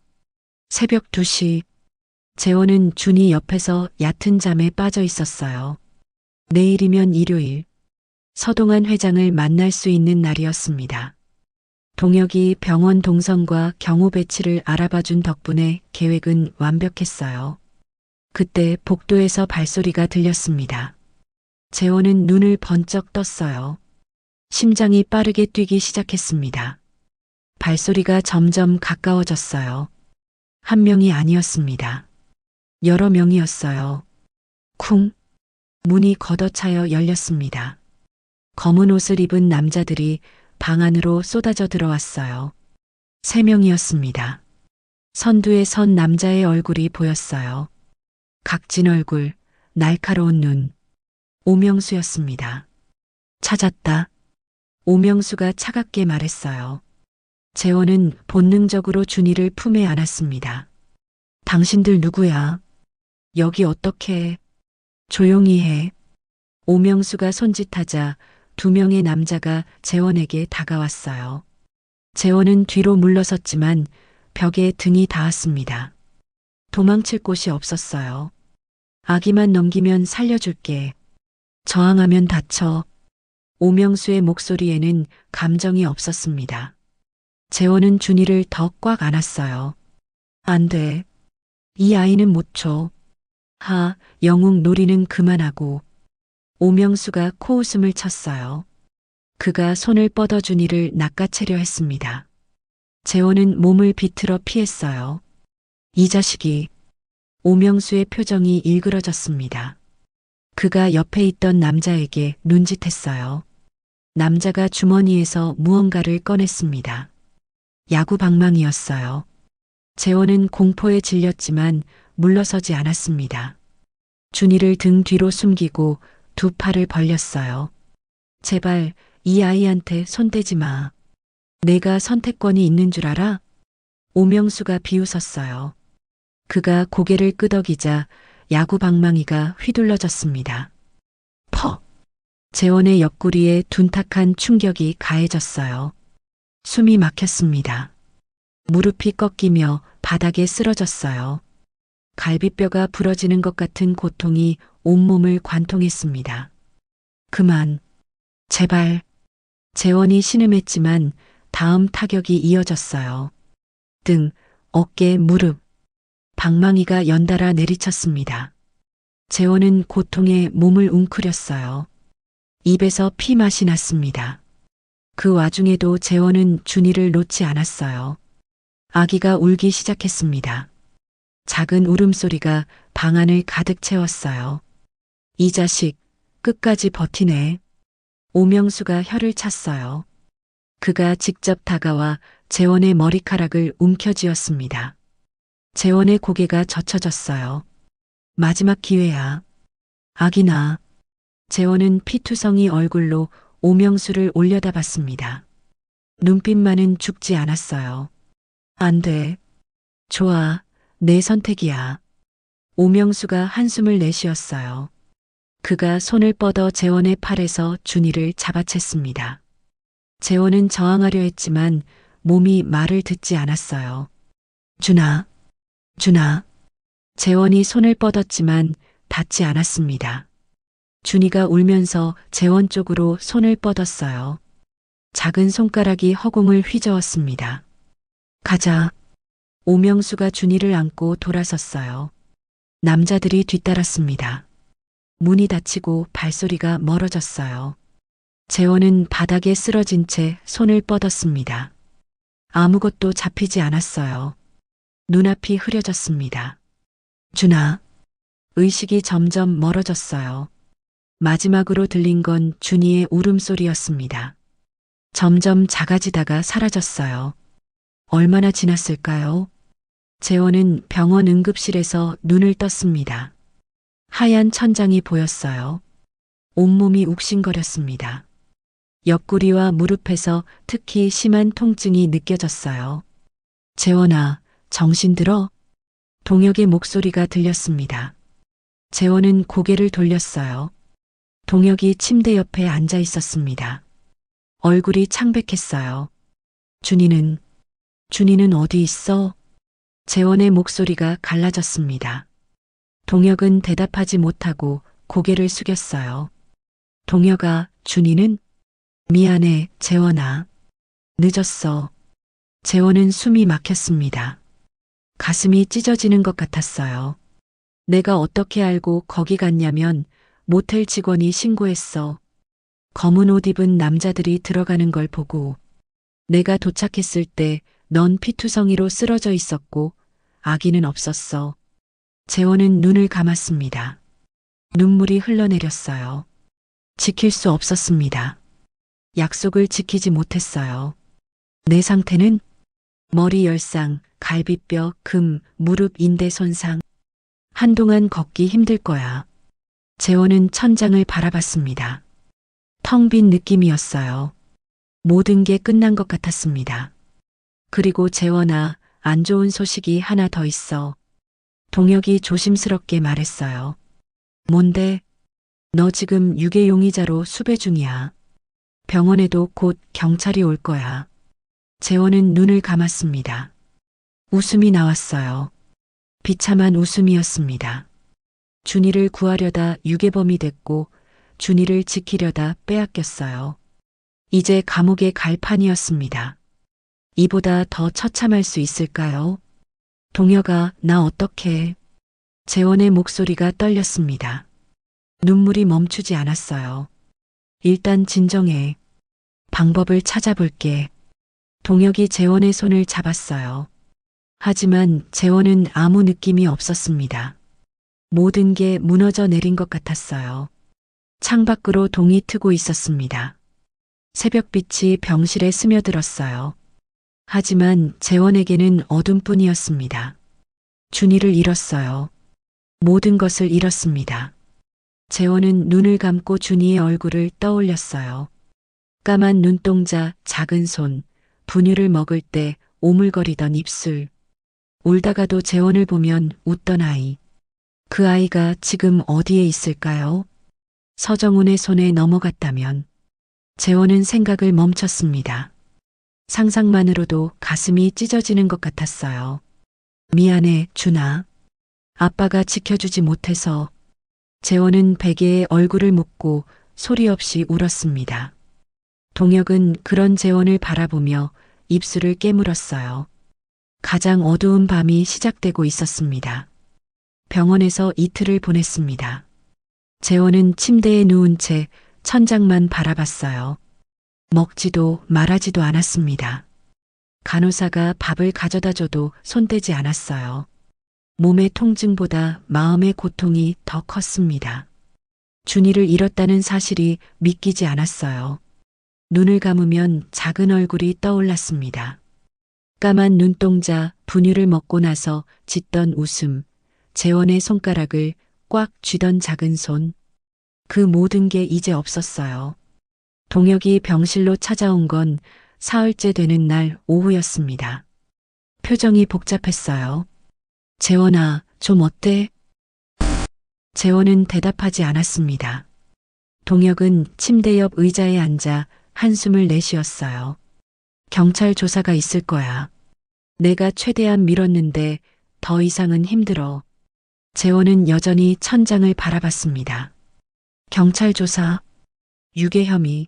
새벽 2시. 재원은 준이 옆에서 얕은 잠에 빠져 있었어요. 내일이면 일요일. 서동환 회장을 만날 수 있는 날이었습니다. 동혁이 병원 동선과 경호 배치를 알아봐준 덕분에 계획은 완벽했어요. 그때 복도에서 발소리가 들렸습니다. 재원은 눈을 번쩍 떴어요. 심장이 빠르게 뛰기 시작했습니다. 발소리가 점점 가까워졌어요. 한 명이 아니었습니다. 여러 명이었어요. 쿵! 문이 걷어차여 열렸습니다. 검은 옷을 입은 남자들이 방 안으로 쏟아져 들어왔어요. 3명이었습니다. 선두에 선 남자의 얼굴이 보였어요. 각진 얼굴, 날카로운 눈. 오명수였습니다. 찾았다. 오명수가 차갑게 말했어요. 재원은 본능적으로 준이를 품에 안았습니다. 당신들 누구야? 여기 어떻게 해? 조용히 해. 오명수가 손짓하자 2명의 남자가 재원에게 다가왔어요. 재원은 뒤로 물러섰지만 벽에 등이 닿았습니다. 도망칠 곳이 없었어요. 아기만 넘기면 살려줄게. 저항하면 다쳐. 오명수의 목소리에는 감정이 없었습니다. 재원은 준이를 더 꽉 안았어요. 안 돼. 이 아이는 못 줘. 영웅 놀이는 그만하고. 오명수가 코웃음을 쳤어요. 그가 손을 뻗어 준이를 낚아채려 했습니다. 재원은 몸을 비틀어 피했어요. 이 자식이. 오명수의 표정이 일그러졌습니다. 그가 옆에 있던 남자에게 눈짓했어요. 남자가 주머니에서 무언가를 꺼냈습니다. 야구 방망이였어요. 재원은 공포에 질렸지만 물러서지 않았습니다. 준이를 등 뒤로 숨기고 2 팔을 벌렸어요. 제발 이 아이한테 손대지 마. 내가 선택권이 있는 줄 알아? 오명수가 비웃었어요. 그가 고개를 끄덕이자 야구 방망이가 휘둘러졌습니다. 퍽! 재원의 옆구리에 둔탁한 충격이 가해졌어요. 숨이 막혔습니다. 무릎이 꺾이며 바닥에 쓰러졌어요. 갈비뼈가 부러지는 것 같은 고통이 온몸을 관통했습니다. 그만. 제발. 재원이 신음했지만 다음 타격이 이어졌어요. 등, 어깨, 무릎. 방망이가 연달아 내리쳤습니다. 재원은 고통에 몸을 웅크렸어요. 입에서 피 맛이 났습니다. 그 와중에도 재원은 준이를 놓지 않았어요. 아기가 울기 시작했습니다. 작은 울음소리가 방 안을 가득 채웠어요. 이 자식, 끝까지 버티네. 오명수가 혀를 찼어요. 그가 직접 다가와 재원의 머리카락을 움켜쥐었습니다. 재원의 고개가 젖혀졌어요. 마지막 기회야. 아기나. 재원은 피투성이 얼굴로 오명수를 올려다봤습니다. 눈빛만은 죽지 않았어요. 안 돼. 좋아. 내 선택이야. 오명수가 한숨을 내쉬었어요. 그가 손을 뻗어 재원의 팔에서 준이를 잡아챘습니다. 재원은 저항하려 했지만 몸이 말을 듣지 않았어요. 준아. 준아. 재원이 손을 뻗었지만 닿지 않았습니다. 준이가 울면서 재원 쪽으로 손을 뻗었어요. 작은 손가락이 허공을 휘저었습니다. 가자. 오명수가 준이를 안고 돌아섰어요. 남자들이 뒤따랐습니다. 문이 닫히고 발소리가 멀어졌어요. 재원은 바닥에 쓰러진 채 손을 뻗었습니다. 아무것도 잡히지 않았어요. 눈앞이 흐려졌습니다. 준아. 의식이 점점 멀어졌어요. 마지막으로 들린 건 준이의 울음소리였습니다. 점점 작아지다가 사라졌어요. 얼마나 지났을까요? 재원은 병원 응급실에서 눈을 떴습니다. 하얀 천장이 보였어요. 온몸이 욱신거렸습니다. 옆구리와 무릎에서 특히 심한 통증이 느껴졌어요. 재원아, 정신 들어? 동혁의 목소리가 들렸습니다. 재원은 고개를 돌렸어요. 동혁이 침대 옆에 앉아 있었습니다. 얼굴이 창백했어요. 준이는 어디 있어? 재원의 목소리가 갈라졌습니다. 동혁은 대답하지 못하고 고개를 숙였어요. 동혁아, 준이는? 미안해, 재원아. 늦었어. 재원은 숨이 막혔습니다. 가슴이 찢어지는 것 같았어요. 내가 어떻게 알고 거기 갔냐면 모텔 직원이 신고했어. 검은 옷 입은 남자들이 들어가는 걸 보고 내가 도착했을 때 넌 피투성이로 쓰러져 있었고 아기는 없었어. 재원은 눈을 감았습니다. 눈물이 흘러내렸어요. 지킬 수 없었습니다. 약속을 지키지 못했어요. 내 상태는 머리 열상, 갈비뼈, 금, 무릎 인대 손상. 한동안 걷기 힘들 거야. 재원은 천장을 바라봤습니다. 텅 빈 느낌이었어요. 모든 게 끝난 것 같았습니다. 그리고 재원아, 안 좋은 소식이 하나 더 있어. 동혁이 조심스럽게 말했어요. 뭔데? 너 지금 유괴 용의자로 수배 중이야. 병원에도 곧 경찰이 올 거야. 재원은 눈을 감았습니다. 웃음이 나왔어요. 비참한 웃음이었습니다. 준이를 구하려다 유괴범이 됐고 준이를 지키려다 빼앗겼어요. 이제 감옥에 갈 판이었습니다. 이보다 더 처참할 수 있을까요? 동혁아, 나 어떡해. 재원의 목소리가 떨렸습니다. 눈물이 멈추지 않았어요. 일단 진정해. 방법을 찾아볼게. 동혁이 재원의 손을 잡았어요. 하지만 재원은 아무 느낌이 없었습니다. 모든 게 무너져 내린 것 같았어요. 창밖으로 동이 트고 있었습니다. 새벽빛이 병실에 스며들었어요. 하지만 재원에게는 어둠뿐이었습니다. 준이를 잃었어요. 모든 것을 잃었습니다. 재원은 눈을 감고 준이의 얼굴을 떠올렸어요. 까만 눈동자, 작은 손, 분유를 먹을 때 오물거리던 입술. 울다가도 재원을 보면 웃던 아이. 그 아이가 지금 어디에 있을까요? 서정훈의 손에 넘어갔다면. 재원은 생각을 멈췄습니다. 상상만으로도 가슴이 찢어지는 것 같았어요. 미안해, 준아. 아빠가 지켜주지 못해서. 재원은 베개에 얼굴을 묻고 소리 없이 울었습니다. 동혁은 그런 재원을 바라보며 입술을 깨물었어요. 가장 어두운 밤이 시작되고 있었습니다. 병원에서 이틀을 보냈습니다. 재원은 침대에 누운 채 천장만 바라봤어요. 먹지도 말하지도 않았습니다. 간호사가 밥을 가져다 줘도 손대지 않았어요. 몸의 통증보다 마음의 고통이 더 컸습니다. 준이를 잃었다는 사실이 믿기지 않았어요. 눈을 감으면 작은 얼굴이 떠올랐습니다. 까만 눈동자, 분유를 먹고 나서 짓던 웃음, 재원의 손가락을 꽉 쥐던 작은 손. 그 모든 게 이제 없었어요. 동혁이 병실로 찾아온 건 사흘째 되는 날 오후였습니다. 표정이 복잡했어요. 재원아, 좀 어때? 재원은 대답하지 않았습니다. 동혁은 침대 옆 의자에 앉아 한숨을 내쉬었어요. 경찰 조사가 있을 거야. 내가 최대한 밀었는데 더 이상은 힘들어. 재원은 여전히 천장을 바라봤습니다. 경찰 조사, 유괴 혐의.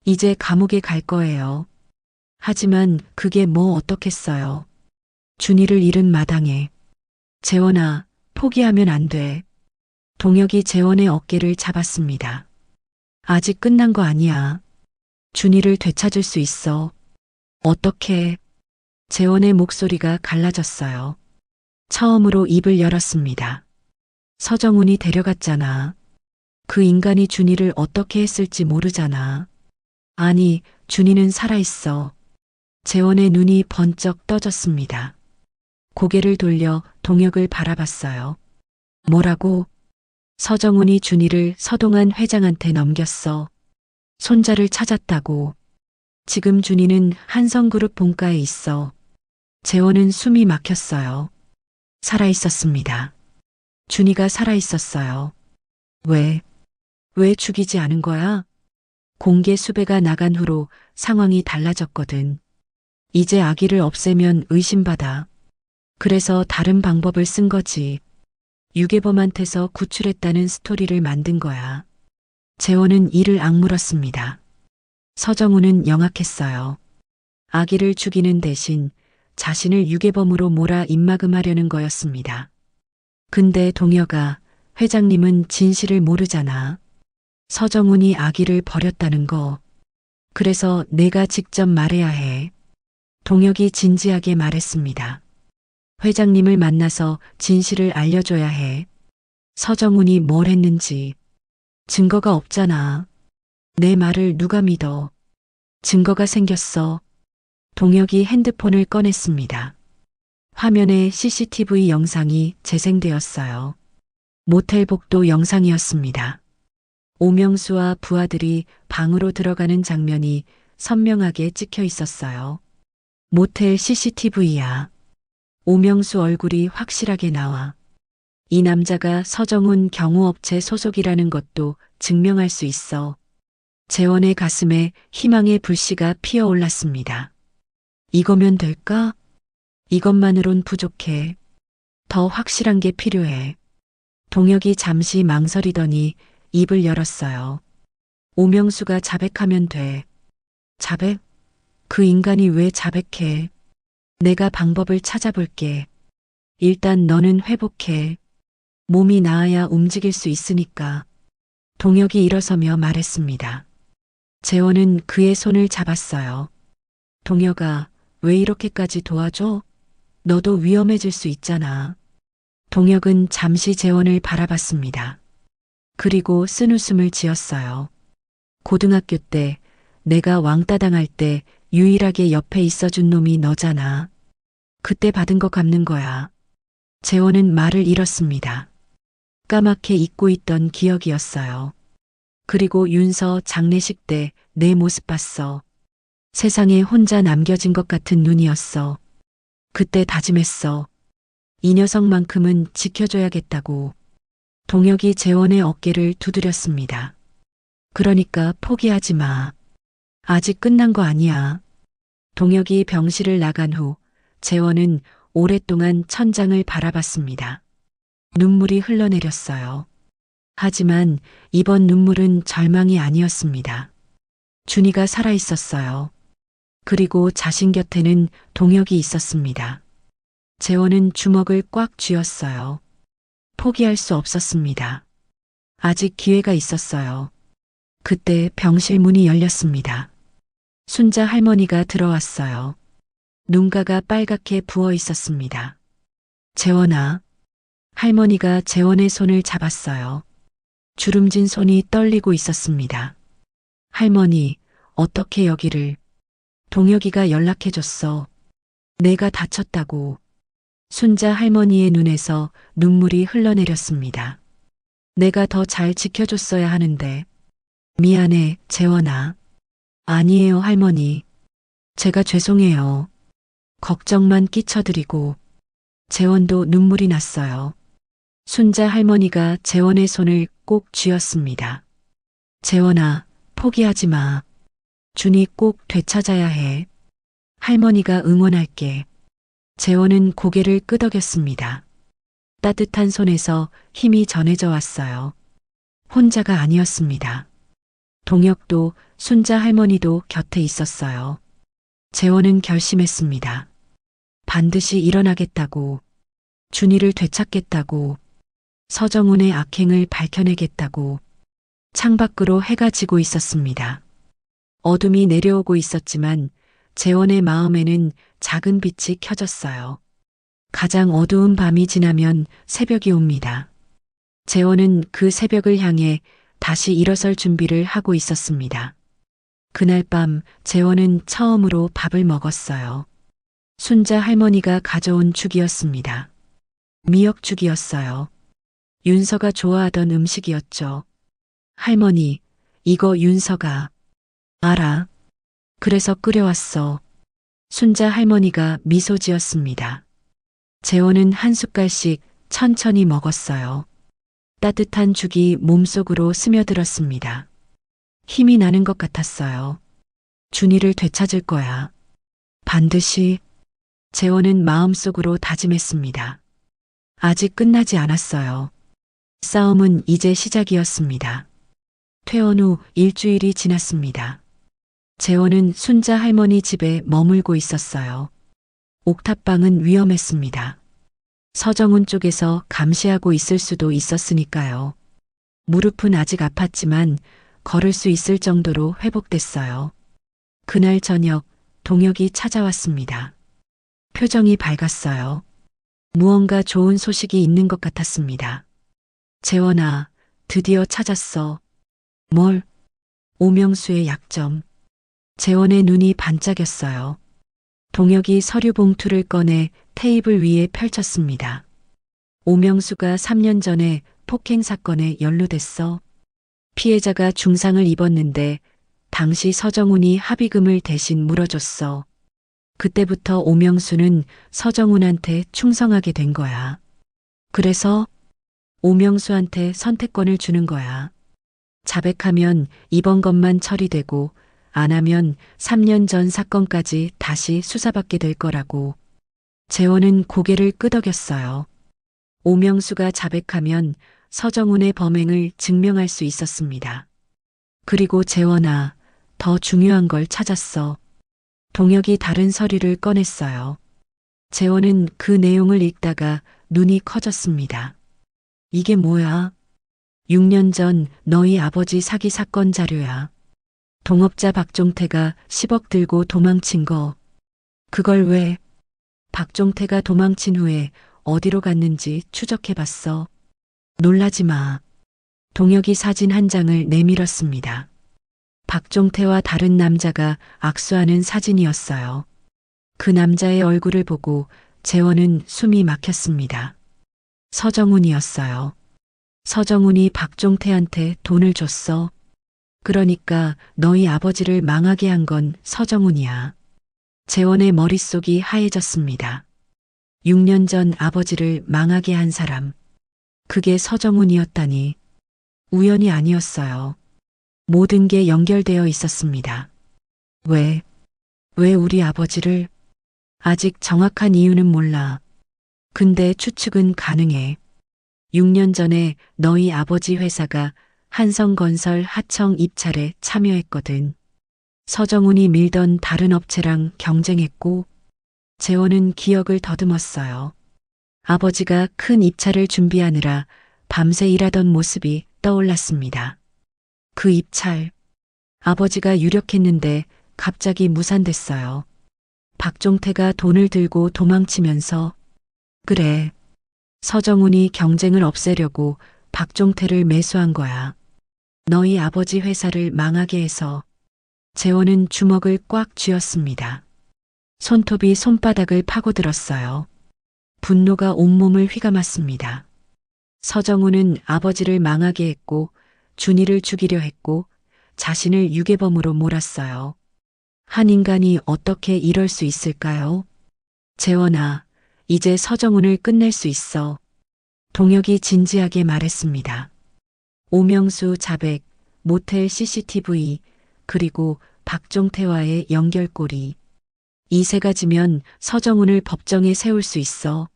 이제 감옥에 갈 거예요. 하지만 그게 뭐 어떻겠어요. 준이를 잃은 마당에. 재원아, 포기하면 안 돼. 동혁이 재원의 어깨를 잡았습니다. 아직 끝난 거 아니야. 준이를 되찾을 수 있어. 어떻게? 재원의 목소리가 갈라졌어요. 처음으로 입을 열었습니다. 서정훈이 데려갔잖아. 그 인간이 준이를 어떻게 했을지 모르잖아. 아니, 준이는 살아있어. 재원의 눈이 번쩍 떠졌습니다. 고개를 돌려 동혁을 바라봤어요. 뭐라고? 서정훈이 준이를 서동환 회장한테 넘겼어. 손자를 찾았다고. 지금 준이는 한성그룹 본가에 있어. 재원은 숨이 막혔어요. 살아있었습니다. 준이가 살아있었어요. 왜 죽이지 않은 거야? 공개 수배가 나간 후로 상황이 달라졌거든. 이제 아기를 없애면 의심받아. 그래서 다른 방법을 쓴 거지. 유괴범한테서 구출했다는 스토리를 만든 거야. 재원은 이를 악물었습니다. 서정훈은 영악했어요. 아기를 죽이는 대신 자신을 유괴범으로 몰아 입막음하려는 거였습니다. 근데 동혁아, 회장님은 진실을 모르잖아. 서정훈이 아기를 버렸다는 거. 그래서 내가 직접 말해야 해. 동혁이 진지하게 말했습니다. 회장님을 만나서 진실을 알려줘야 해. 서정훈이 뭘 했는지. 증거가 없잖아. 내 말을 누가 믿어. 증거가 생겼어. 동혁이 핸드폰을 꺼냈습니다. 화면에 CCTV 영상이 재생되었어요. 모텔 복도 영상이었습니다. 오명수와 부하들이 방으로 들어가는 장면이 선명하게 찍혀 있었어요. 모텔 CCTV야. 오명수 얼굴이 확실하게 나와. 이 남자가 서정훈 경호업체 소속이라는 것도 증명할 수 있어. 재원의 가슴에 희망의 불씨가 피어올랐습니다. 이거면 될까? 이것만으론 부족해. 더 확실한 게 필요해. 동혁이 잠시 망설이더니 입을 열었어요. 오명수가 자백하면 돼. 자백? 그 인간이 왜 자백해? 내가 방법을 찾아볼게. 일단 너는 회복해. 몸이 나아야 움직일 수 있으니까. 동혁이 일어서며 말했습니다. 재원은 그의 손을 잡았어요. 동혁아, 왜 이렇게까지 도와줘? 너도 위험해질 수 있잖아. 동혁은 잠시 재원을 바라봤습니다. 그리고 쓴웃음을 지었어요. 고등학교 때 내가 왕따 당할 때 유일하게 옆에 있어준 놈이 너잖아. 그때 받은 거 갚는 거야. 재원은 말을 잃었습니다. 까맣게 잊고 있던 기억이었어요. 그리고 윤서 장례식 때 내 모습 봤어. 세상에 혼자 남겨진 것 같은 눈이었어. 그때 다짐했어. 이 녀석만큼은 지켜줘야겠다고. 동혁이 재원의 어깨를 두드렸습니다. 그러니까 포기하지 마. 아직 끝난 거 아니야. 동혁이 병실을 나간 후 재원은 오랫동안 천장을 바라봤습니다. 눈물이 흘러내렸어요. 하지만 이번 눈물은 절망이 아니었습니다. 준이가 살아있었어요. 그리고 자신 곁에는 동혁이 있었습니다. 재원은 주먹을 꽉 쥐었어요. 포기할 수 없었습니다. 아직 기회가 있었어요. 그때 병실 문이 열렸습니다. 순자 할머니가 들어왔어요. 눈가가 빨갛게 부어 있었습니다. 재원아. 할머니가 재원의 손을 잡았어요. 주름진 손이 떨리고 있었습니다. 할머니, 어떻게 여기를? 동혁이가 연락해줬어. 내가 다쳤다고. 순자 할머니의 눈에서 눈물이 흘러내렸습니다. 내가 더 잘 지켜줬어야 하는데. 미안해, 재원아. 아니에요, 할머니. 제가 죄송해요. 걱정만 끼쳐드리고. 재원도 눈물이 났어요. 순자 할머니가 재원의 손을 꼭 쥐었습니다. 재원아, 포기하지 마. 준이 꼭 되찾아야 해. 할머니가 응원할게. 재원은 고개를 끄덕였습니다. 따뜻한 손에서 힘이 전해져 왔어요. 혼자가 아니었습니다. 동혁도 순자 할머니도 곁에 있었어요. 재원은 결심했습니다. 반드시 일어나겠다고. 준이를 되찾겠다고. 서정훈의 악행을 밝혀내겠다고. 창밖으로 해가 지고 있었습니다. 어둠이 내려오고 있었지만 재원의 마음에는 작은 빛이 켜졌어요. 가장 어두운 밤이 지나면 새벽이 옵니다. 재원은 그 새벽을 향해 다시 일어설 준비를 하고 있었습니다. 그날 밤 재원은 처음으로 밥을 먹었어요. 순자 할머니가 가져온 죽이었습니다. 미역죽이었어요. 윤서가 좋아하던 음식이었죠. 할머니, 이거 윤서가. 알아. 그래서 끓여왔어. 순자 할머니가 미소 지었습니다. 재원은 한 숟갈씩 천천히 먹었어요. 따뜻한 죽이 몸속으로 스며들었습니다. 힘이 나는 것 같았어요. 준이를 되찾을 거야. 반드시. 재원은 마음속으로 다짐했습니다. 아직 끝나지 않았어요. 싸움은 이제 시작이었습니다. 퇴원 후 일주일이 지났습니다. 재원은 순자 할머니 집에 머물고 있었어요. 옥탑방은 위험했습니다. 서정훈 쪽에서 감시하고 있을 수도 있었으니까요. 무릎은 아직 아팠지만 걸을 수 있을 정도로 회복됐어요. 그날 저녁 동혁이 찾아왔습니다. 표정이 밝았어요. 무언가 좋은 소식이 있는 것 같았습니다. 재원아, 드디어 찾았어. 뭘? 오명수의 약점. 재원의 눈이 반짝였어요. 동혁이 서류 봉투를 꺼내 테이블 위에 펼쳤습니다. 오명수가 3년 전에 폭행 사건에 연루됐어. 피해자가 중상을 입었는데 당시 서정훈이 합의금을 대신 물어줬어. 그때부터 오명수는 서정훈한테 충성하게 된 거야. 그래서 오명수한테 선택권을 주는 거야. 자백하면 이번 것만 처리되고 안 하면 3년 전 사건까지 다시 수사받게 될 거라고. 재원은 고개를 끄덕였어요. 오명수가 자백하면 서정훈의 범행을 증명할 수 있었습니다. 그리고 재원아, 더 중요한 걸 찾았어. 동혁이 다른 서류를 꺼냈어요. 재원은 그 내용을 읽다가 눈이 커졌습니다. 이게 뭐야? 6년 전 너희 아버지 사기 사건 자료야. 동업자 박종태가 10억 들고 도망친 거. 그걸 왜? 박종태가 도망친 후에 어디로 갔는지 추적해봤어. 놀라지 마. 동혁이 사진 한 장을 내밀었습니다. 박종태와 다른 남자가 악수하는 사진이었어요. 그 남자의 얼굴을 보고 재원은 숨이 막혔습니다. 서정훈이었어요. 서정훈이 박종태한테 돈을 줬어. 그러니까 너희 아버지를 망하게 한 건 서정훈이야. 재원의 머릿속이 하얘졌습니다. 6년 전 아버지를 망하게 한 사람. 그게 서정훈이었다니. 우연이 아니었어요. 모든 게 연결되어 있었습니다. 왜 우리 아버지를? 아직 정확한 이유는 몰라. 근데 추측은 가능해. 6년 전에 너희 아버지 회사가 한성건설 하청 입찰에 참여했거든. 서정훈이 밀던 다른 업체랑 경쟁했고, 재원은 기억을 더듬었어요. 아버지가 큰 입찰을 준비하느라 밤새 일하던 모습이 떠올랐습니다. 그 입찰, 아버지가 유력했는데 갑자기 무산됐어요. 박종태가 돈을 들고 도망치면서, 그래, 서정훈이 경쟁을 없애려고 박종태를 매수한 거야. 너희 아버지 회사를 망하게 해서. 재원은 주먹을 꽉 쥐었습니다. 손톱이 손바닥을 파고들었어요. 분노가 온몸을 휘감았습니다. 서정훈은 아버지를 망하게 했고 준이를 죽이려 했고 자신을 유괴범으로 몰았어요. 한 인간이 어떻게 이럴 수 있을까요? 재원아, 이제 서정훈을 끝낼 수 있어. 동혁이 진지하게 말했습니다. 오명수 자백, 모텔 CCTV, 그리고 박종태와의 연결고리. 이 세 가지면 서정훈을 법정에 세울 수 있어.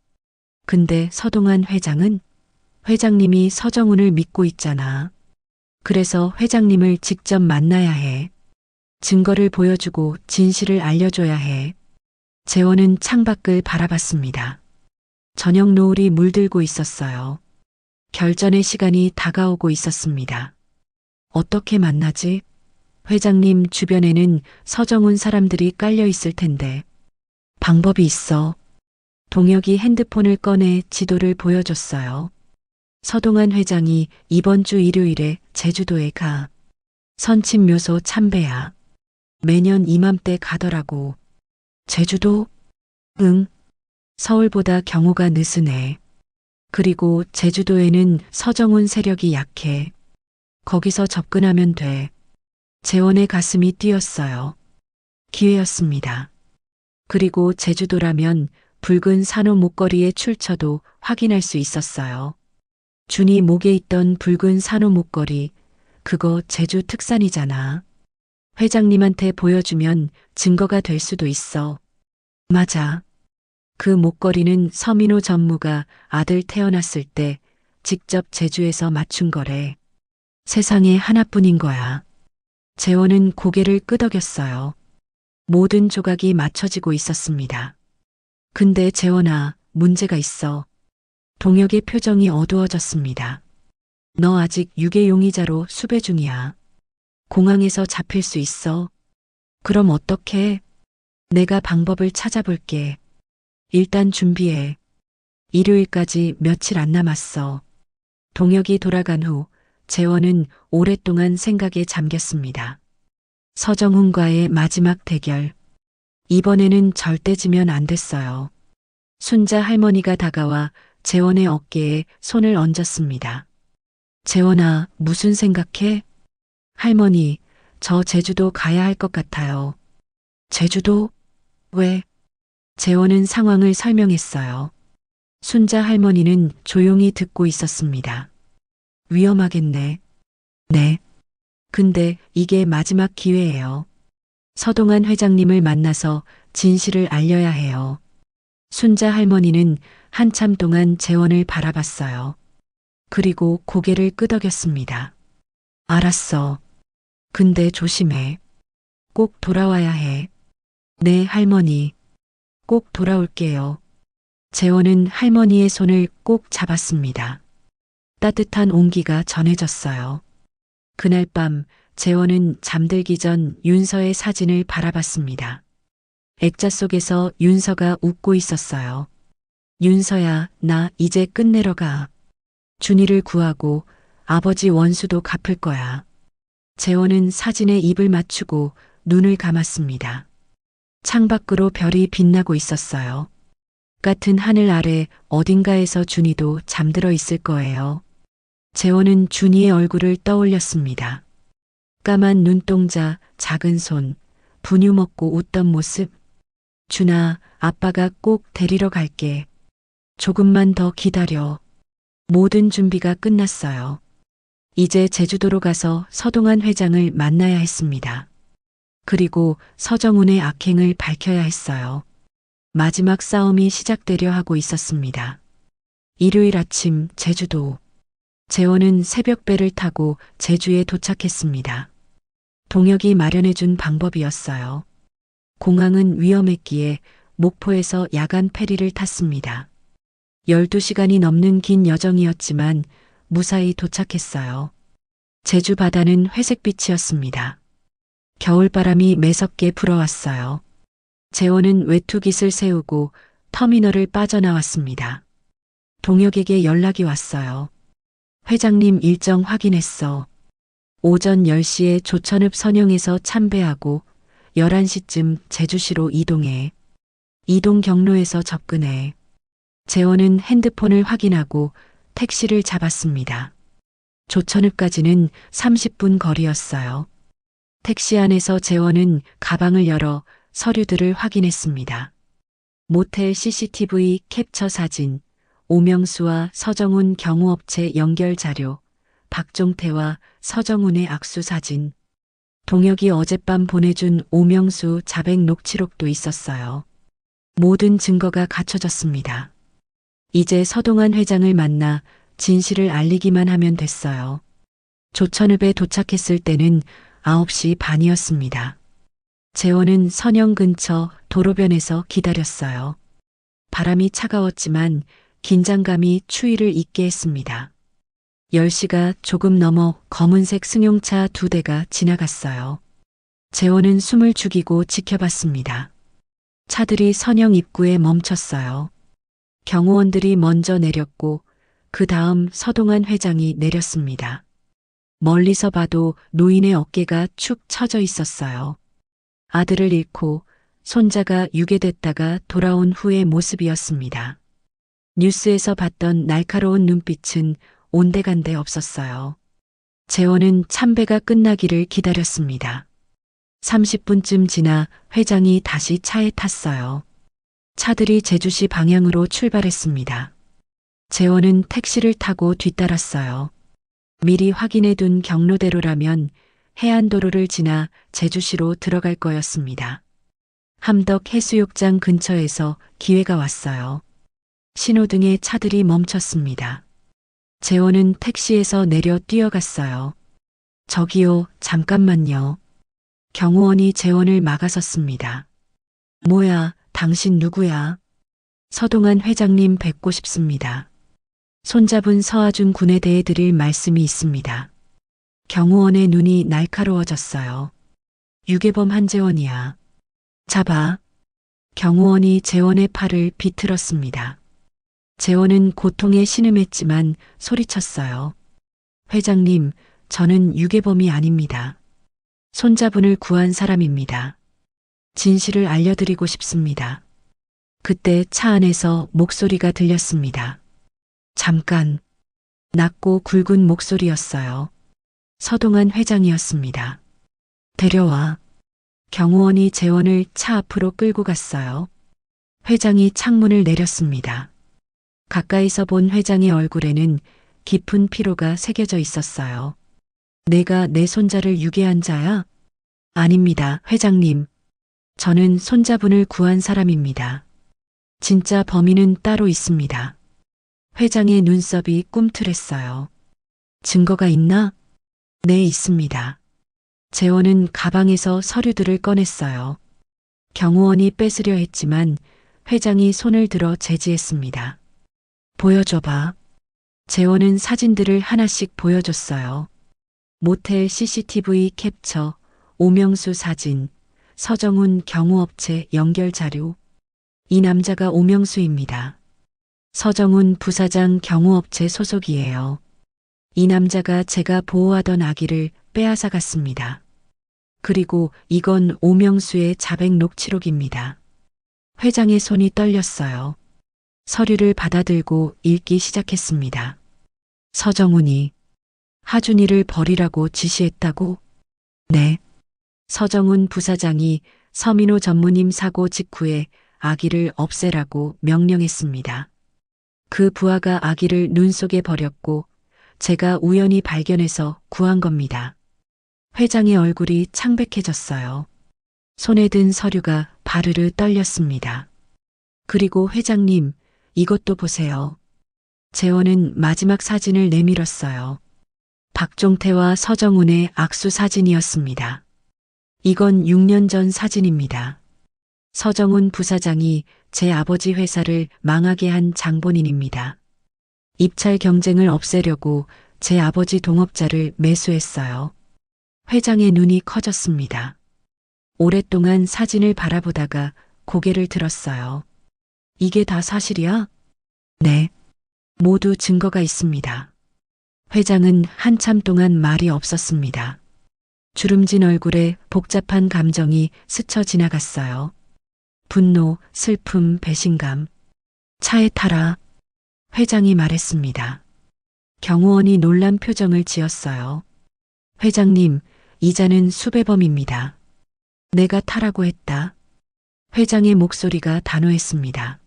근데 서동환 회장은? 회장님이 서정훈을 믿고 있잖아. 그래서 회장님을 직접 만나야 해. 증거를 보여주고 진실을 알려줘야 해. 재원은 창밖을 바라봤습니다. 저녁 노을이 물들고 있었어요. 결전의 시간이 다가오고 있었습니다. 어떻게 만나지? 회장님 주변에는 서정훈 사람들이 깔려 있을 텐데. 방법이 있어. 동혁이 핸드폰을 꺼내 지도를 보여줬어요. 서동환 회장이 이번 주 일요일에 제주도에 가. 선친묘소 참배야. 매년 이맘때 가더라고. 제주도? 응. 서울보다 경호가 느슨해. 그리고 제주도에는 서정훈 세력이 약해. 거기서 접근하면 돼. 재원의 가슴이 뛰었어요. 기회였습니다. 그리고 제주도라면 붉은 산호 목걸이의 출처도 확인할 수 있었어요. 준이 목에 있던 붉은 산호 목걸이, 그거 제주 특산이잖아. 회장님한테 보여주면 증거가 될 수도 있어. 맞아. 그 목걸이는 서민호 전무가 아들 태어났을 때 직접 제주에서 맞춘 거래. 세상에 하나뿐인 거야. 재원은 고개를 끄덕였어요. 모든 조각이 맞춰지고 있었습니다. 근데 재원아, 문제가 있어. 동혁의 표정이 어두워졌습니다. 너 아직 유괴 용의자로 수배 중이야. 공항에서 잡힐 수 있어. 그럼 어떡해? 내가 방법을 찾아볼게. 일단 준비해. 일요일까지 며칠 안 남았어. 동혁이 돌아간 후 재원은 오랫동안 생각에 잠겼습니다. 서정훈과의 마지막 대결. 이번에는 절대 지면 안 됐어요. 순자 할머니가 다가와 재원의 어깨에 손을 얹었습니다. 재원아, 무슨 생각해? 할머니, 저 제주도 가야 할 것 같아요. 제주도? 왜? 재원은 상황을 설명했어요. 순자 할머니는 조용히 듣고 있었습니다. 위험하겠네. 네. 근데 이게 마지막 기회예요. 서동환 회장님을 만나서 진실을 알려야 해요. 순자 할머니는 한참 동안 재원을 바라봤어요. 그리고 고개를 끄덕였습니다. 알았어. 근데 조심해. 꼭 돌아와야 해. 네, 할머니. 꼭 돌아올게요. 재원은 할머니의 손을 꼭 잡았습니다. 따뜻한 온기가 전해졌어요. 그날 밤 재원은 잠들기 전 윤서의 사진을 바라봤습니다. 액자 속에서 윤서가 웃고 있었어요. 윤서야, 나 이제 끝내러 가. 준이를 구하고 아버지 원수도 갚을 거야. 재원은 사진에 입을 맞추고 눈을 감았습니다. 창밖으로 별이 빛나고 있었어요. 같은 하늘 아래 어딘가에서 준이도 잠들어 있을 거예요. 재원은 준이의 얼굴을 떠올렸습니다. 까만 눈동자, 작은 손, 분유 먹고 웃던 모습. 준아, 아빠가 꼭 데리러 갈게. 조금만 더 기다려. 모든 준비가 끝났어요. 이제 제주도로 가서 서동환 회장을 만나야 했습니다. 그리고 서정훈의 악행을 밝혀야 했어요. 마지막 싸움이 시작되려 하고 있었습니다. 일요일 아침 제주도. 재원은 새벽배를 타고 제주에 도착했습니다. 동혁이 마련해준 방법이었어요. 공항은 위험했기에 목포에서 야간 페리를 탔습니다. 12시간이 넘는 긴 여정이었지만 무사히 도착했어요. 제주 바다는 회색빛이었습니다. 겨울바람이 매섭게 불어왔어요. 재원은 외투깃을 세우고 터미널을 빠져나왔습니다. 동혁에게 연락이 왔어요. 회장님 일정 확인했어. 오전 10시에 조천읍 선영에서 참배하고 11시쯤 제주시로 이동해. 이동 경로에서 접근해. 재원은 핸드폰을 확인하고 택시를 잡았습니다. 조천읍까지는 30분 거리였어요. 택시 안에서 재원은 가방을 열어 서류들을 확인했습니다. 모텔 CCTV 캡처 사진, 오명수와 서정훈 경호업체 연결 자료, 박종태와 서정훈의 악수 사진, 동혁이 어젯밤 보내준 오명수 자백 녹취록도 있었어요. 모든 증거가 갖춰졌습니다. 이제 서동환 회장을 만나 진실을 알리기만 하면 됐어요. 조천읍에 도착했을 때는 9시 반이었습니다. 재원은 선영 근처 도로변에서 기다렸어요. 바람이 차가웠지만 긴장감이 추위를 잊게 했습니다. 10시가 조금 넘어 검은색 승용차 2대가 지나갔어요. 재원은 숨을 죽이고 지켜봤습니다. 차들이 선영 입구에 멈췄어요. 경호원들이 먼저 내렸고 그 다음 서동환 회장이 내렸습니다. 멀리서 봐도 노인의 어깨가 축 처져 있었어요. 아들을 잃고 손자가 유괴됐다가 돌아온 후의 모습이었습니다. 뉴스에서 봤던 날카로운 눈빛은 온데간데 없었어요. 재원은 참배가 끝나기를 기다렸습니다. 30분쯤 지나 회장이 다시 차에 탔어요. 차들이 제주시 방향으로 출발했습니다. 재원은 택시를 타고 뒤따랐어요. 미리 확인해둔 경로대로라면 해안도로를 지나 제주시로 들어갈 거였습니다. 함덕 해수욕장 근처에서 기회가 왔어요. 신호등에 차들이 멈췄습니다. 재원은 택시에서 내려 뛰어갔어요. 저기요, 잠깐만요. 경호원이 재원을 막아섰습니다. 뭐야, 당신 누구야? 서동환 회장님 뵙고 싶습니다. 손잡은 서아준 군에 대해 드릴 말씀이 있습니다. 경호원의 눈이 날카로워졌어요. 유괴범 한재원이야. 잡아. 경호원이 재원의 팔을 비틀었습니다. 재원은 고통에 신음했지만 소리쳤어요. 회장님, 저는 유괴범이 아닙니다. 손자분을 구한 사람입니다. 진실을 알려드리고 싶습니다. 그때 차 안에서 목소리가 들렸습니다. 잠깐. 낮고 굵은 목소리였어요. 서동환 회장이었습니다. 데려와. 경호원이 재원을 차 앞으로 끌고 갔어요. 회장이 창문을 내렸습니다. 가까이서 본 회장의 얼굴에는 깊은 피로가 새겨져 있었어요. 내가 내 손자를 유괴한 자야? 아닙니다, 회장님. 저는 손자분을 구한 사람입니다. 진짜 범인은 따로 있습니다. 회장의 눈썹이 꿈틀했어요. 증거가 있나? 네, 있습니다. 재원은 가방에서 서류들을 꺼냈어요. 경호원이 뺏으려 했지만 회장이 손을 들어 제지했습니다. 보여줘봐. 재원은 사진들을 하나씩 보여줬어요. 모텔 CCTV 캡처, 오명수 사진, 서정훈 경호업체 연결 자료. 이 남자가 오명수입니다. 서정훈 부사장 경호업체 소속이에요. 이 남자가 제가 보호하던 아기를 빼앗아 갔습니다. 그리고 이건 오명수의 자백 녹취록입니다. 회장의 손이 떨렸어요. 서류를 받아들고 읽기 시작했습니다. 서정훈이 하준이를 버리라고 지시했다고? 네. 서정훈 부사장이 서민호 전무님 사고 직후에 아기를 없애라고 명령했습니다. 그 부하가 아기를 눈 속에 버렸고 제가 우연히 발견해서 구한 겁니다. 회장의 얼굴이 창백해졌어요. 손에 든 서류가 바르르 떨렸습니다. 그리고 회장님, 이것도 보세요. 재원은 마지막 사진을 내밀었어요. 박종태와 서정훈의 악수 사진이었습니다. 이건 6년 전 사진입니다. 서정훈 부사장이 제 아버지 회사를 망하게 한 장본인입니다. 입찰 경쟁을 없애려고 제 아버지 동업자를 매수했어요. 회장의 눈이 커졌습니다. 오랫동안 사진을 바라보다가 고개를 들었어요. 이게 다 사실이야? 네. 모두 증거가 있습니다. 회장은 한참 동안 말이 없었습니다. 주름진 얼굴에 복잡한 감정이 스쳐 지나갔어요. 분노, 슬픔, 배신감. 차에 타라. 회장이 말했습니다. 경호원이 놀란 표정을 지었어요. 회장님, 이자는 수배범입니다. 내가 타라고 했다. 회장의 목소리가 단호했습니다.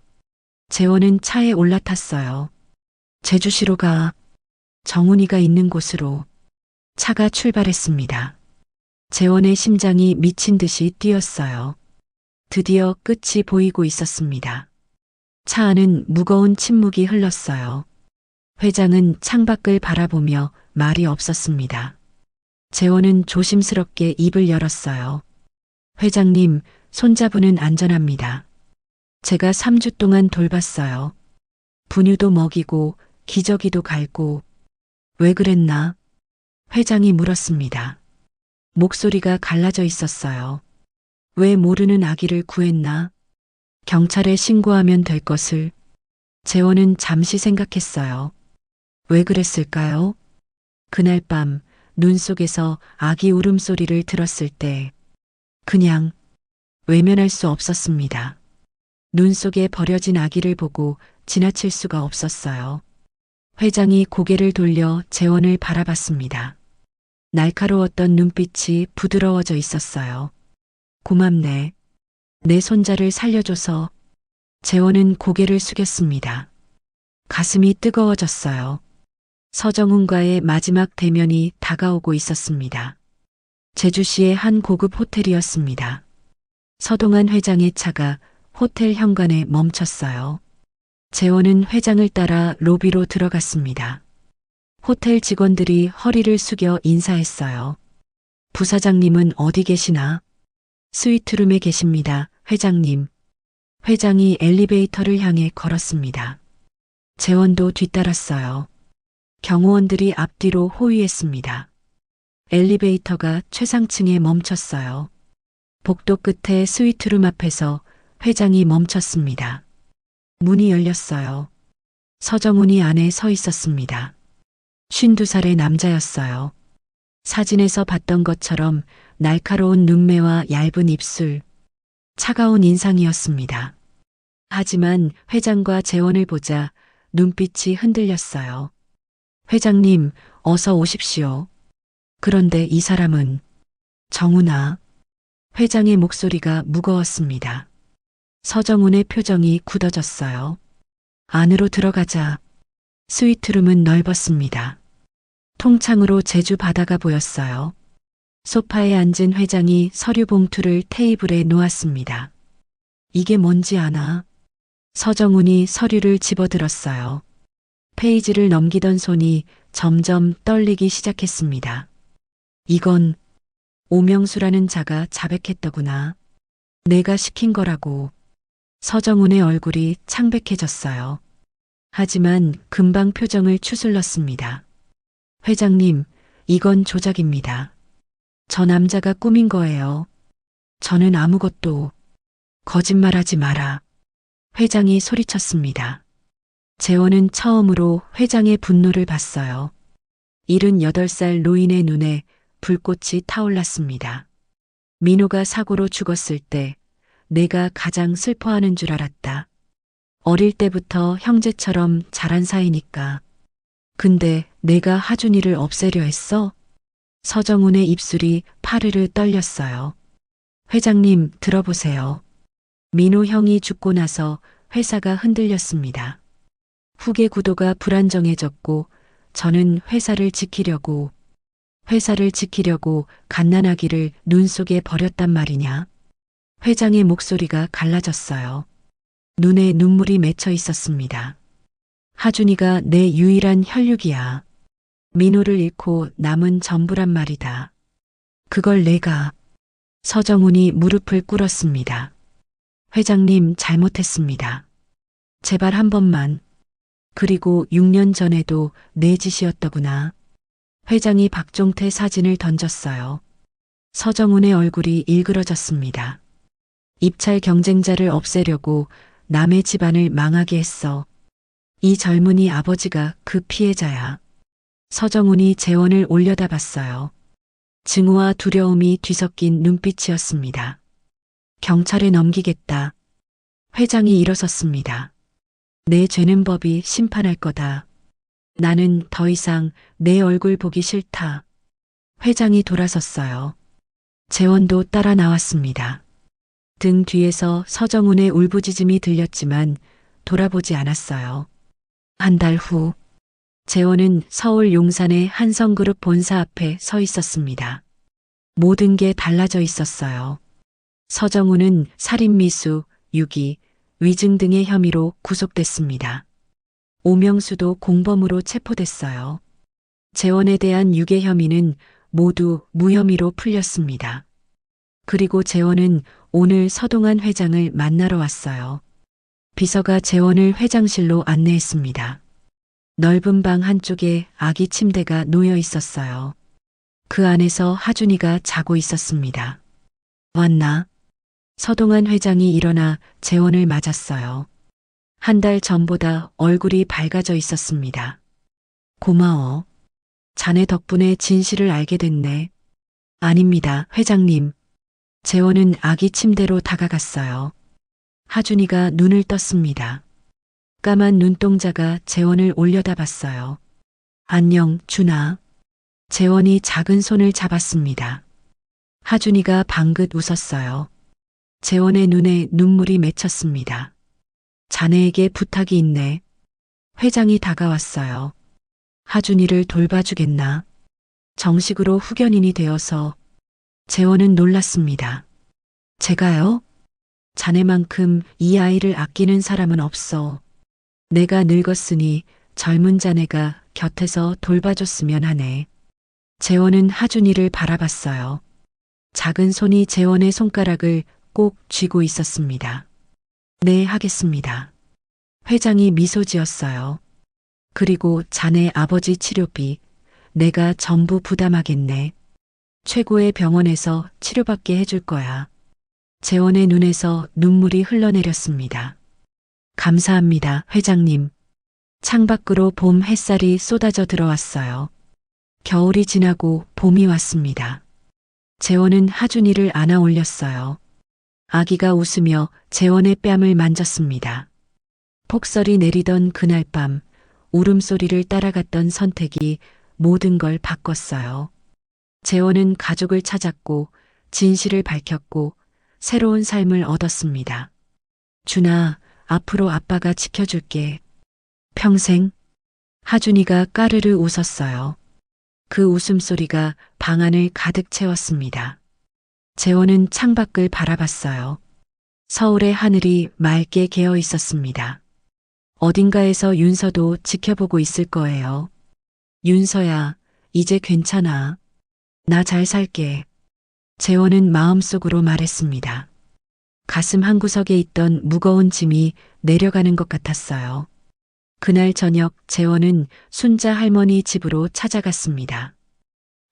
재원은 차에 올라탔어요. 제주시로 가. 정훈이가 있는 곳으로. 차가 출발했습니다. 재원의 심장이 미친 듯이 뛰었어요. 드디어 끝이 보이고 있었습니다. 차 안은 무거운 침묵이 흘렀어요. 회장은 창밖을 바라보며 말이 없었습니다. 재원은 조심스럽게 입을 열었어요. 회장님, 손자분은 안전합니다. 제가 3주 동안 돌봤어요. 분유도 먹이고 기저귀도 갈고. 왜 그랬나? 회장이 물었습니다. 목소리가 갈라져 있었어요. 왜 모르는 아기를 구했나? 경찰에 신고하면 될 것을. 재원은 잠시 생각했어요. 왜 그랬을까요? 그날 밤 눈 속에서 아기 울음소리를 들었을 때 그냥 외면할 수 없었습니다. 눈 속에 버려진 아기를 보고 지나칠 수가 없었어요. 회장이 고개를 돌려 재원을 바라봤습니다. 날카로웠던 눈빛이 부드러워져 있었어요. 고맙네. 내 손자를 살려줘서. 재원은 고개를 숙였습니다. 가슴이 뜨거워졌어요. 서정훈과의 마지막 대면이 다가오고 있었습니다. 제주시의 한 고급 호텔이었습니다. 서동환 회장의 차가 호텔 현관에 멈췄어요. 재원은 회장을 따라 로비로 들어갔습니다. 호텔 직원들이 허리를 숙여 인사했어요. 부사장님은 어디 계시나? 스위트룸에 계십니다, 회장님. 회장이 엘리베이터를 향해 걸었습니다. 재원도 뒤따랐어요. 경호원들이 앞뒤로 호위했습니다. 엘리베이터가 최상층에 멈췄어요. 복도 끝에 스위트룸 앞에서 회장이 멈췄습니다. 문이 열렸어요. 서정훈이 안에 서 있었습니다. 52살의 남자였어요. 사진에서 봤던 것처럼 날카로운 눈매와 얇은 입술, 차가운 인상이었습니다. 하지만 회장과 재원을 보자 눈빛이 흔들렸어요. 회장님, 어서 오십시오. 그런데 이 사람은 정훈아. 회장의 목소리가 무거웠습니다. 서정훈의 표정이 굳어졌어요. 안으로 들어가자. 스위트룸은 넓었습니다. 통창으로 제주 바다가 보였어요. 소파에 앉은 회장이 서류 봉투를 테이블에 놓았습니다. 이게 뭔지 아나? 서정훈이 서류를 집어들었어요. 페이지를 넘기던 손이 점점 떨리기 시작했습니다. 이건 오명수라는 자가 자백했더구나. 내가 시킨 거라고. 서정훈의 얼굴이 창백해졌어요. 하지만 금방 표정을 추슬렀습니다. 회장님, 이건 조작입니다. 저 남자가 꾸민 거예요. 저는 아무것도. 거짓말하지 마라. 회장이 소리쳤습니다. 재원은 처음으로 회장의 분노를 봤어요. 78살 노인의 눈에 불꽃이 타올랐습니다. 민호가 사고로 죽었을 때 내가 가장 슬퍼하는 줄 알았다. 어릴 때부터 형제처럼 자란 사이니까. 근데 내가 하준이를 없애려 했어? 서정훈의 입술이 파르르 떨렸어요. 회장님, 들어보세요. 민호 형이 죽고 나서 회사가 흔들렸습니다. 후계 구도가 불안정해졌고 저는 회사를 지키려고 갓난아기를 눈 속에 버렸단 말이냐. 회장의 목소리가 갈라졌어요. 눈에 눈물이 맺혀 있었습니다. 하준이가 내 유일한 혈육이야. 민호를 잃고 남은 전부란 말이다. 그걸 내가. 서정훈이 무릎을 꿇었습니다. 회장님, 잘못했습니다. 제발 한 번만. 그리고 6년 전에도 내 짓이었더구나. 회장이 박종태 사진을 던졌어요. 서정훈의 얼굴이 일그러졌습니다. 입찰 경쟁자를 없애려고 남의 집안을 망하게 했어. 이 젊은이 아버지가 그 피해자야. 서정훈이 재원을 올려다봤어요. 증오와 두려움이 뒤섞인 눈빛이었습니다. 경찰에 넘기겠다. 회장이 일어섰습니다. 내 죄는 법이 심판할 거다. 나는 더 이상 내 얼굴 보기 싫다. 회장이 돌아섰어요. 재원도 따라 나왔습니다. 등 뒤에서 서정훈의 울부짖음이 들렸지만 돌아보지 않았어요. 한 달 후, 재원은 서울 용산의 한성그룹 본사 앞에 서 있었습니다. 모든 게 달라져 있었어요. 서정훈은 살인미수, 유기, 위증 등의 혐의로 구속됐습니다. 오명수도 공범으로 체포됐어요. 재원에 대한 유괴 혐의는 모두 무혐의로 풀렸습니다. 그리고 재원은 오늘 서동환 회장을 만나러 왔어요. 비서가 재원을 회장실로 안내했습니다. 넓은 방 한쪽에 아기 침대가 놓여 있었어요. 그 안에서 하준이가 자고 있었습니다. 왔나? 서동환 회장이 일어나 재원을 맞았어요. 한 달 전보다 얼굴이 밝아져 있었습니다. 고마워. 자네 덕분에 진실을 알게 됐네. 아닙니다, 회장님. 재원은 아기 침대로 다가갔어요. 하준이가 눈을 떴습니다. 까만 눈동자가 재원을 올려다봤어요. 안녕, 준아. 재원이 작은 손을 잡았습니다. 하준이가 방긋 웃었어요. 재원의 눈에 눈물이 맺혔습니다. 자네에게 부탁이 있네. 회장이 다가왔어요. 하준이를 돌봐주겠나? 정식으로 후견인이 되어서. 재원은 놀랐습니다. 제가요? 자네만큼 이 아이를 아끼는 사람은 없어. 내가 늙었으니 젊은 자네가 곁에서 돌봐줬으면 하네. 재원은 하준이를 바라봤어요. 작은 손이 재원의 손가락을 꼭 쥐고 있었습니다. 네, 하겠습니다. 회장이 미소 지었어요. 그리고 자네 아버지 치료비 내가 전부 부담하겠네. 최고의 병원에서 치료받게 해줄 거야. 재원의 눈에서 눈물이 흘러내렸습니다. 감사합니다, 회장님. 창밖으로 봄 햇살이 쏟아져 들어왔어요. 겨울이 지나고 봄이 왔습니다. 재원은 하준이를 안아 올렸어요. 아기가 웃으며 재원의 뺨을 만졌습니다. 폭설이 내리던 그날 밤, 울음소리를 따라갔던 선택이 모든 걸 바꿨어요. 재원은 가족을 찾았고, 진실을 밝혔고, 새로운 삶을 얻었습니다. 준아, 앞으로 아빠가 지켜줄게. 평생. 하준이가 까르르 웃었어요. 그 웃음소리가 방 안을 가득 채웠습니다. 재원은 창밖을 바라봤어요. 서울의 하늘이 맑게 개어 있었습니다. 어딘가에서 윤서도 지켜보고 있을 거예요. 윤서야, 이제 괜찮아. 나 잘 살게. 재원은 마음속으로 말했습니다. 가슴 한구석에 있던 무거운 짐이 내려가는 것 같았어요. 그날 저녁 재원은 순자 할머니 집으로 찾아갔습니다.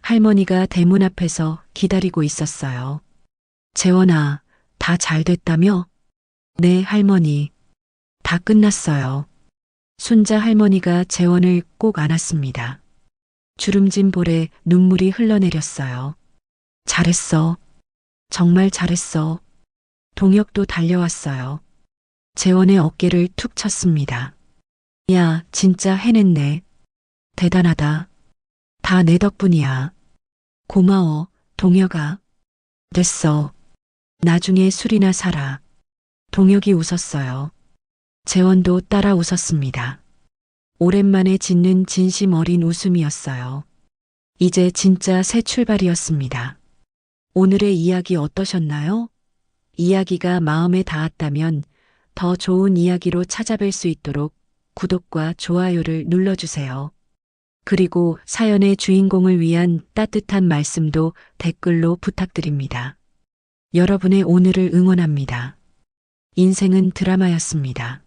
할머니가 대문 앞에서 기다리고 있었어요. 재원아, 다 잘 됐다며? 네, 할머니. 다 끝났어요. 순자 할머니가 재원을 꼭 안았습니다. 주름진 볼에 눈물이 흘러내렸어요. 잘했어. 정말 잘했어. 동혁도 달려왔어요. 재원의 어깨를 툭 쳤습니다. 야, 진짜 해냈네. 대단하다. 다 내 덕분이야. 고마워, 동혁아. 됐어. 나중에 술이나 사라. 동혁이 웃었어요. 재원도 따라 웃었습니다. 오랜만에 짓는 진심 어린 웃음이었어요. 이제 진짜 새 출발이었습니다. 오늘의 이야기 어떠셨나요? 이야기가 마음에 닿았다면 더 좋은 이야기로 찾아뵐 수 있도록 구독과 좋아요를 눌러주세요. 그리고 사연의 주인공을 위한 따뜻한 말씀도 댓글로 부탁드립니다. 여러분의 오늘을 응원합니다. 인생은 드라마였습니다.